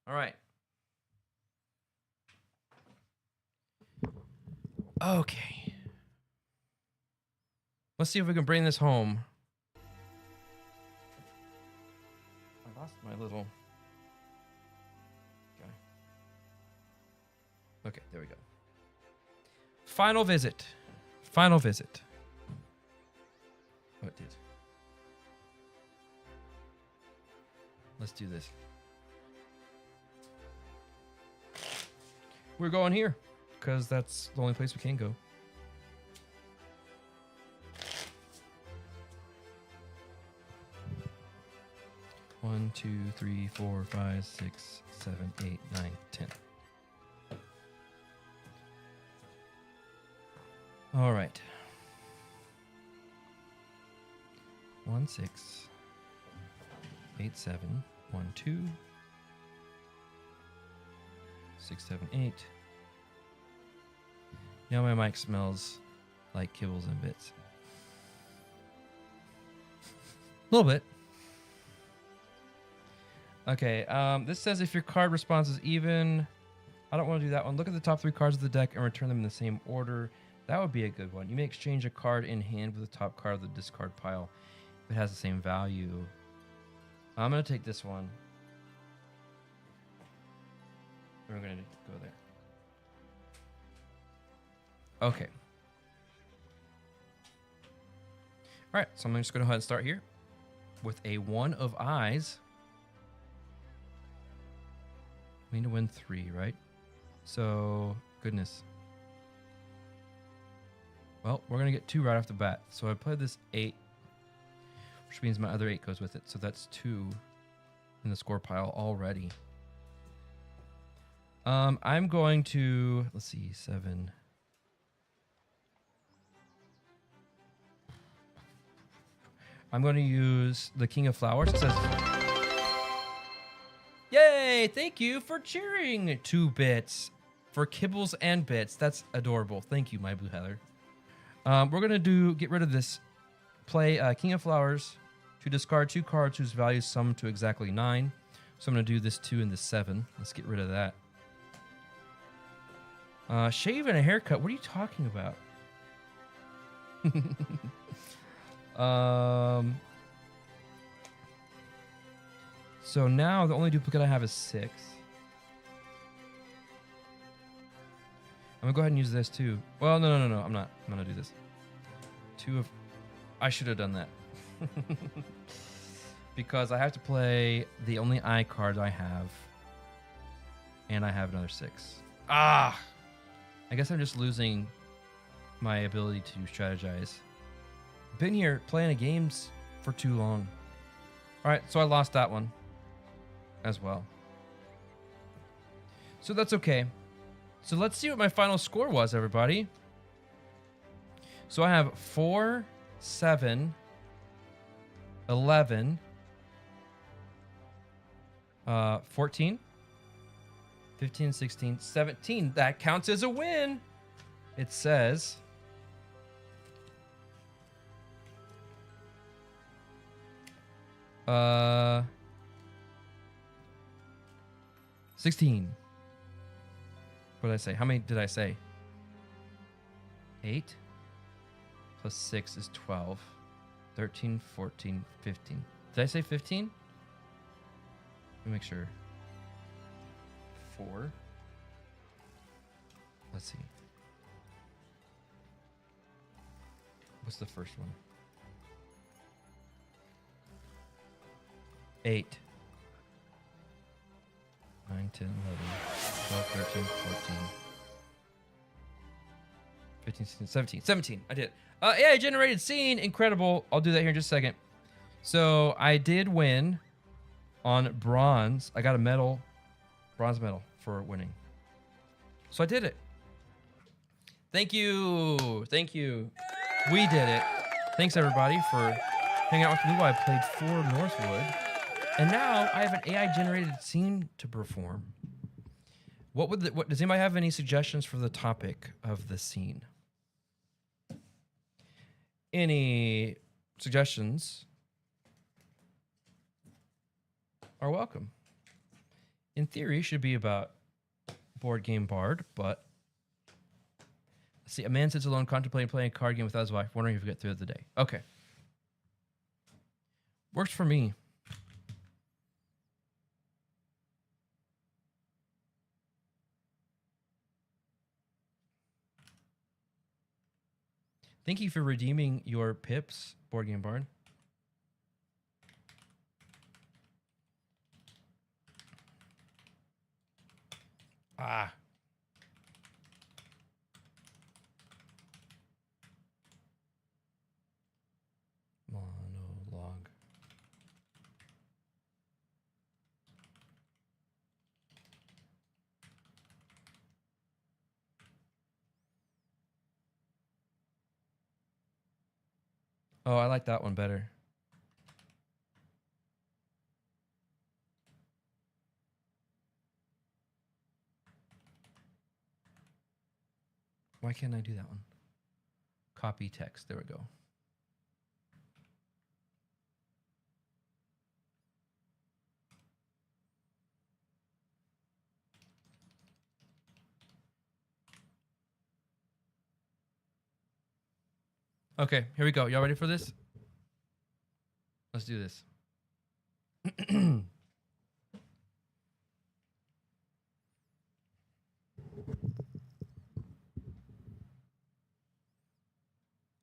Speaker 1: All right. Okay. Let's see if we can bring this home. I lost my little guy. Okay, there we go. Final visit. Final visit. Oh, it did. Let's do this. We're going here because that's the only place we can go. One, 2, 3, 4, 5, 6, 7, 8, 9, 10. All right. 1, 6, 8, 7, 1, 2, 6, 7, 8. Now my mic smells like kibbles and bits. A little bit. Okay, this says if your card response is even. I don't want to do that one. Look at the top 3 cards of the deck and return them in the same order. That would be a good one. You may exchange a card in hand with the top card of the discard pile if it has the same value. I'm going to take this one. We're going to go there. Okay. All right, so I'm just going to go ahead and start here with a 1 of eyes. We need to win 3, right? So, goodness. Well, we're going to get 2 right off the bat. So I played this 8, which means my other 8 goes with it. So that's 2 in the score pile already. I'm going to, let's see, 7. I'm going to use the King of Flowers. It says, yay! Thank you for cheering. 2 bits for kibbles and bits. That's adorable. Thank you, my blue heather. We're going to get rid of this. Play King of Flowers to discard 2 cards whose values sum to exactly 9. So I'm going to do this 2 and this 7. Let's get rid of that. Shave and a haircut. What are you talking about? So now the only duplicate I have is 6. I'm gonna go ahead and use this too. Well, no, I'm not. I'm gonna do this. 2 of. I should have done that. Because I have to play the only eye card I have. And I have another 6. Ah! I guess I'm just losing my ability to strategize. Been here playing the games for too long. Alright, so I lost that one as well. So that's okay. So let's see what my final score was, everybody. So I have 4, 7, 11, 14, 15, 16, 17. That counts as a win. It says... Uh, 16. What did I say? How many did I say? 8 plus 6 is 12. 13, 14, 15. Did I say 15? Let me make sure. 4. Let's see. What's the first one? 8. 9, 10, 11, 12, 13, 14, 15, 16, 17. 17. I did. AI generated scene. Incredible. I'll do that here in just a second. So I did win on bronze. I got a medal, bronze medal for winning. So I did it. Thank you. Thank you. We did it. Thanks everybody for hanging out with me while I played For Northwood. And now I have an AI generated scene to perform. What does anybody have any suggestions for the topic of the scene? Any suggestions are welcome. In theory, it should be about Board Game Bard, but let's see. A man sits alone contemplating playing a card game without his wife, wondering if he'll get through the day. Okay. Works for me. Thank you for redeeming your pips, Board Game Bard. Ah. Monologue. Oh, I like that one better. Why can't I do that one? Copy text. There we go. Okay, here we go. Y'all ready for this? Let's do this.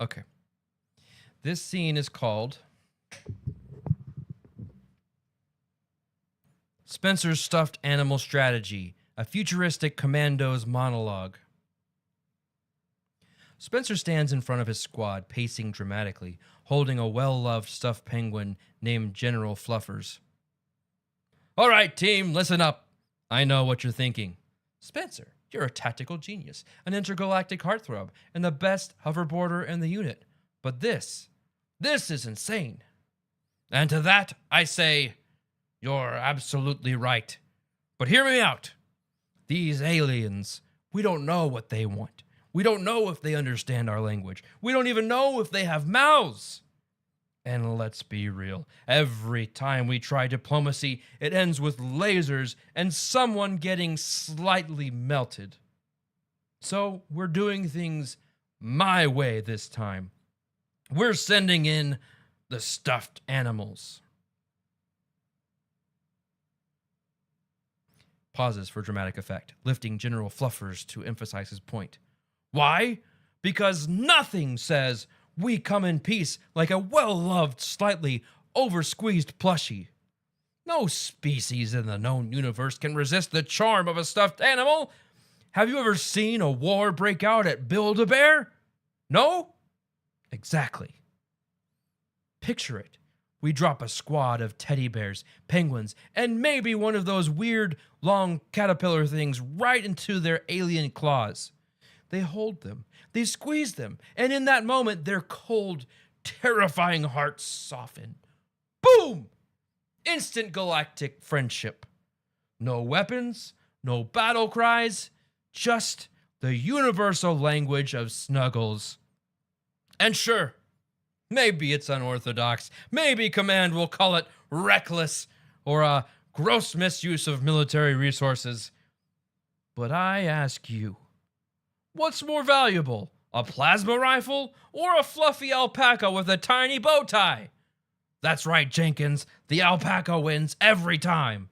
Speaker 1: Okay. This scene is called Spencer's Stuffed Animal Strategy, a futuristic commando's monologue. Spencer stands in front of his squad, pacing dramatically, holding a well-loved stuffed penguin named General Fluffers. All right, team, listen up. I know what you're thinking. Spencer, you're a tactical genius, an intergalactic heartthrob, and the best hoverboarder in the unit. But this is insane. And to that, I say, you're absolutely right. But hear me out. These aliens, we don't know what they want. We don't know if they understand our language. We don't even know if they have mouths. And let's be real, every time we try diplomacy, it ends with lasers and someone getting slightly melted. So we're doing things my way this time. We're sending in the stuffed animals. Pauses for dramatic effect, lifting General Fluffers to emphasize his point. Why? Because nothing says we come in peace like a well-loved, slightly over-squeezed plushie. No species in the known universe can resist the charm of a stuffed animal. Have you ever seen a war break out at Build-A-Bear? No? Exactly. Picture it. We drop a squad of teddy bears, penguins, and maybe one of those weird, long caterpillar things right into their alien claws. They hold them, they squeeze them, and in that moment, their cold, terrifying hearts soften. Boom! Instant galactic friendship. No weapons, no battle cries, just the universal language of snuggles. And sure, maybe it's unorthodox. Maybe Command will call it reckless or a gross misuse of military resources. But I ask you, what's more valuable, a plasma rifle or a fluffy alpaca with a tiny bow tie? That's right, Jenkins. The alpaca wins every time.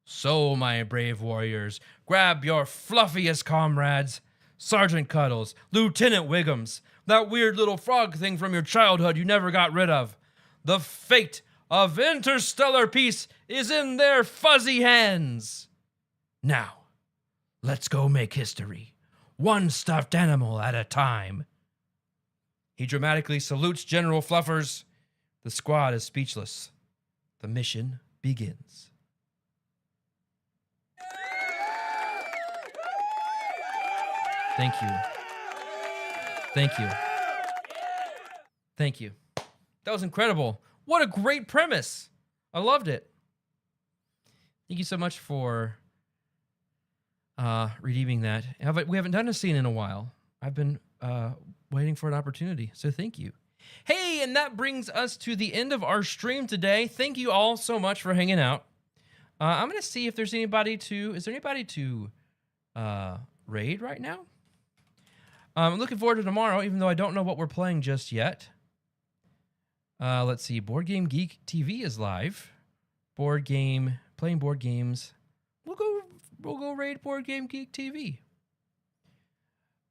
Speaker 1: So, my brave warriors, grab your fluffiest comrades. Sergeant Cuddles, Lieutenant Wiggums, that weird little frog thing from your childhood you never got rid of. The fate of interstellar peace is in their fuzzy hands. Now, let's go make history. One stuffed animal at a time. He dramatically salutes General Fluffers. The squad is speechless. The mission begins. Thank you. Thank you. Thank you. That was incredible. What a great premise. I loved it. Thank you so much for redeeming that. We haven't done a scene in a while. I've been waiting for an opportunity, so thank you. Hey, and that brings us to the end of our stream today. Thank you all so much for hanging out. I'm going to see if there's anybody to... Is there anybody to raid right now? I'm looking forward to tomorrow, even though I don't know what we're playing just yet. Let's see. Board Game Geek TV is live. Playing board games. We'll go raid Board Game Geek TV.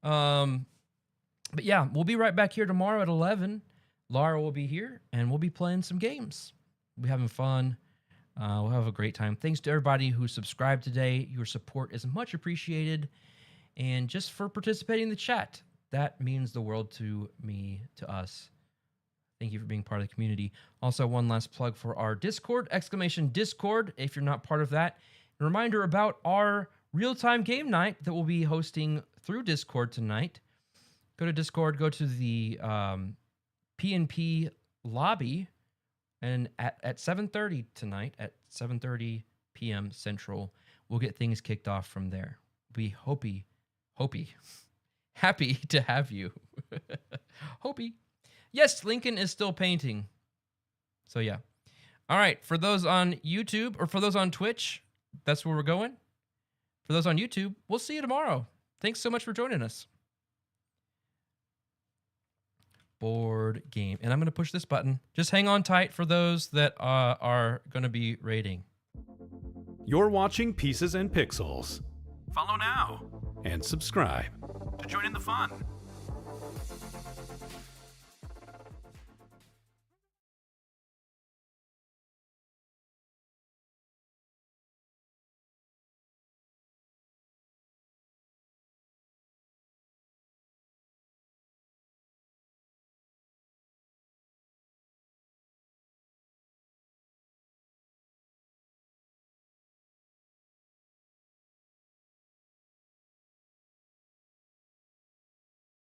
Speaker 1: But yeah, we'll be right back here tomorrow at 11. Laura will be here, and we'll be playing some games. We'll be having fun. We'll have a great time. Thanks to everybody who subscribed today. Your support is much appreciated. And just for participating in the chat, that means the world to me, to us. Thank you for being part of the community. Also, one last plug for our Discord, !Discord, if you're not part of that. A reminder about our real-time game night that we'll be hosting through Discord tonight. Go to Discord, go to the PNP lobby, and at 7:30 tonight, at 7:30 p.m. Central, we'll get things kicked off from there. Be happy to have you. Hopey. Yes, Lincoln is still painting. So yeah. All right, for those on YouTube or for those on Twitch, that's where we're going. For those on YouTube, we'll see you tomorrow. Thanks so much for joining us. Board game. And I'm going to push this button. Just hang on tight for those that are going to be rating.
Speaker 5: You're watching Pieces and Pixels. Follow now and subscribe to join in the fun.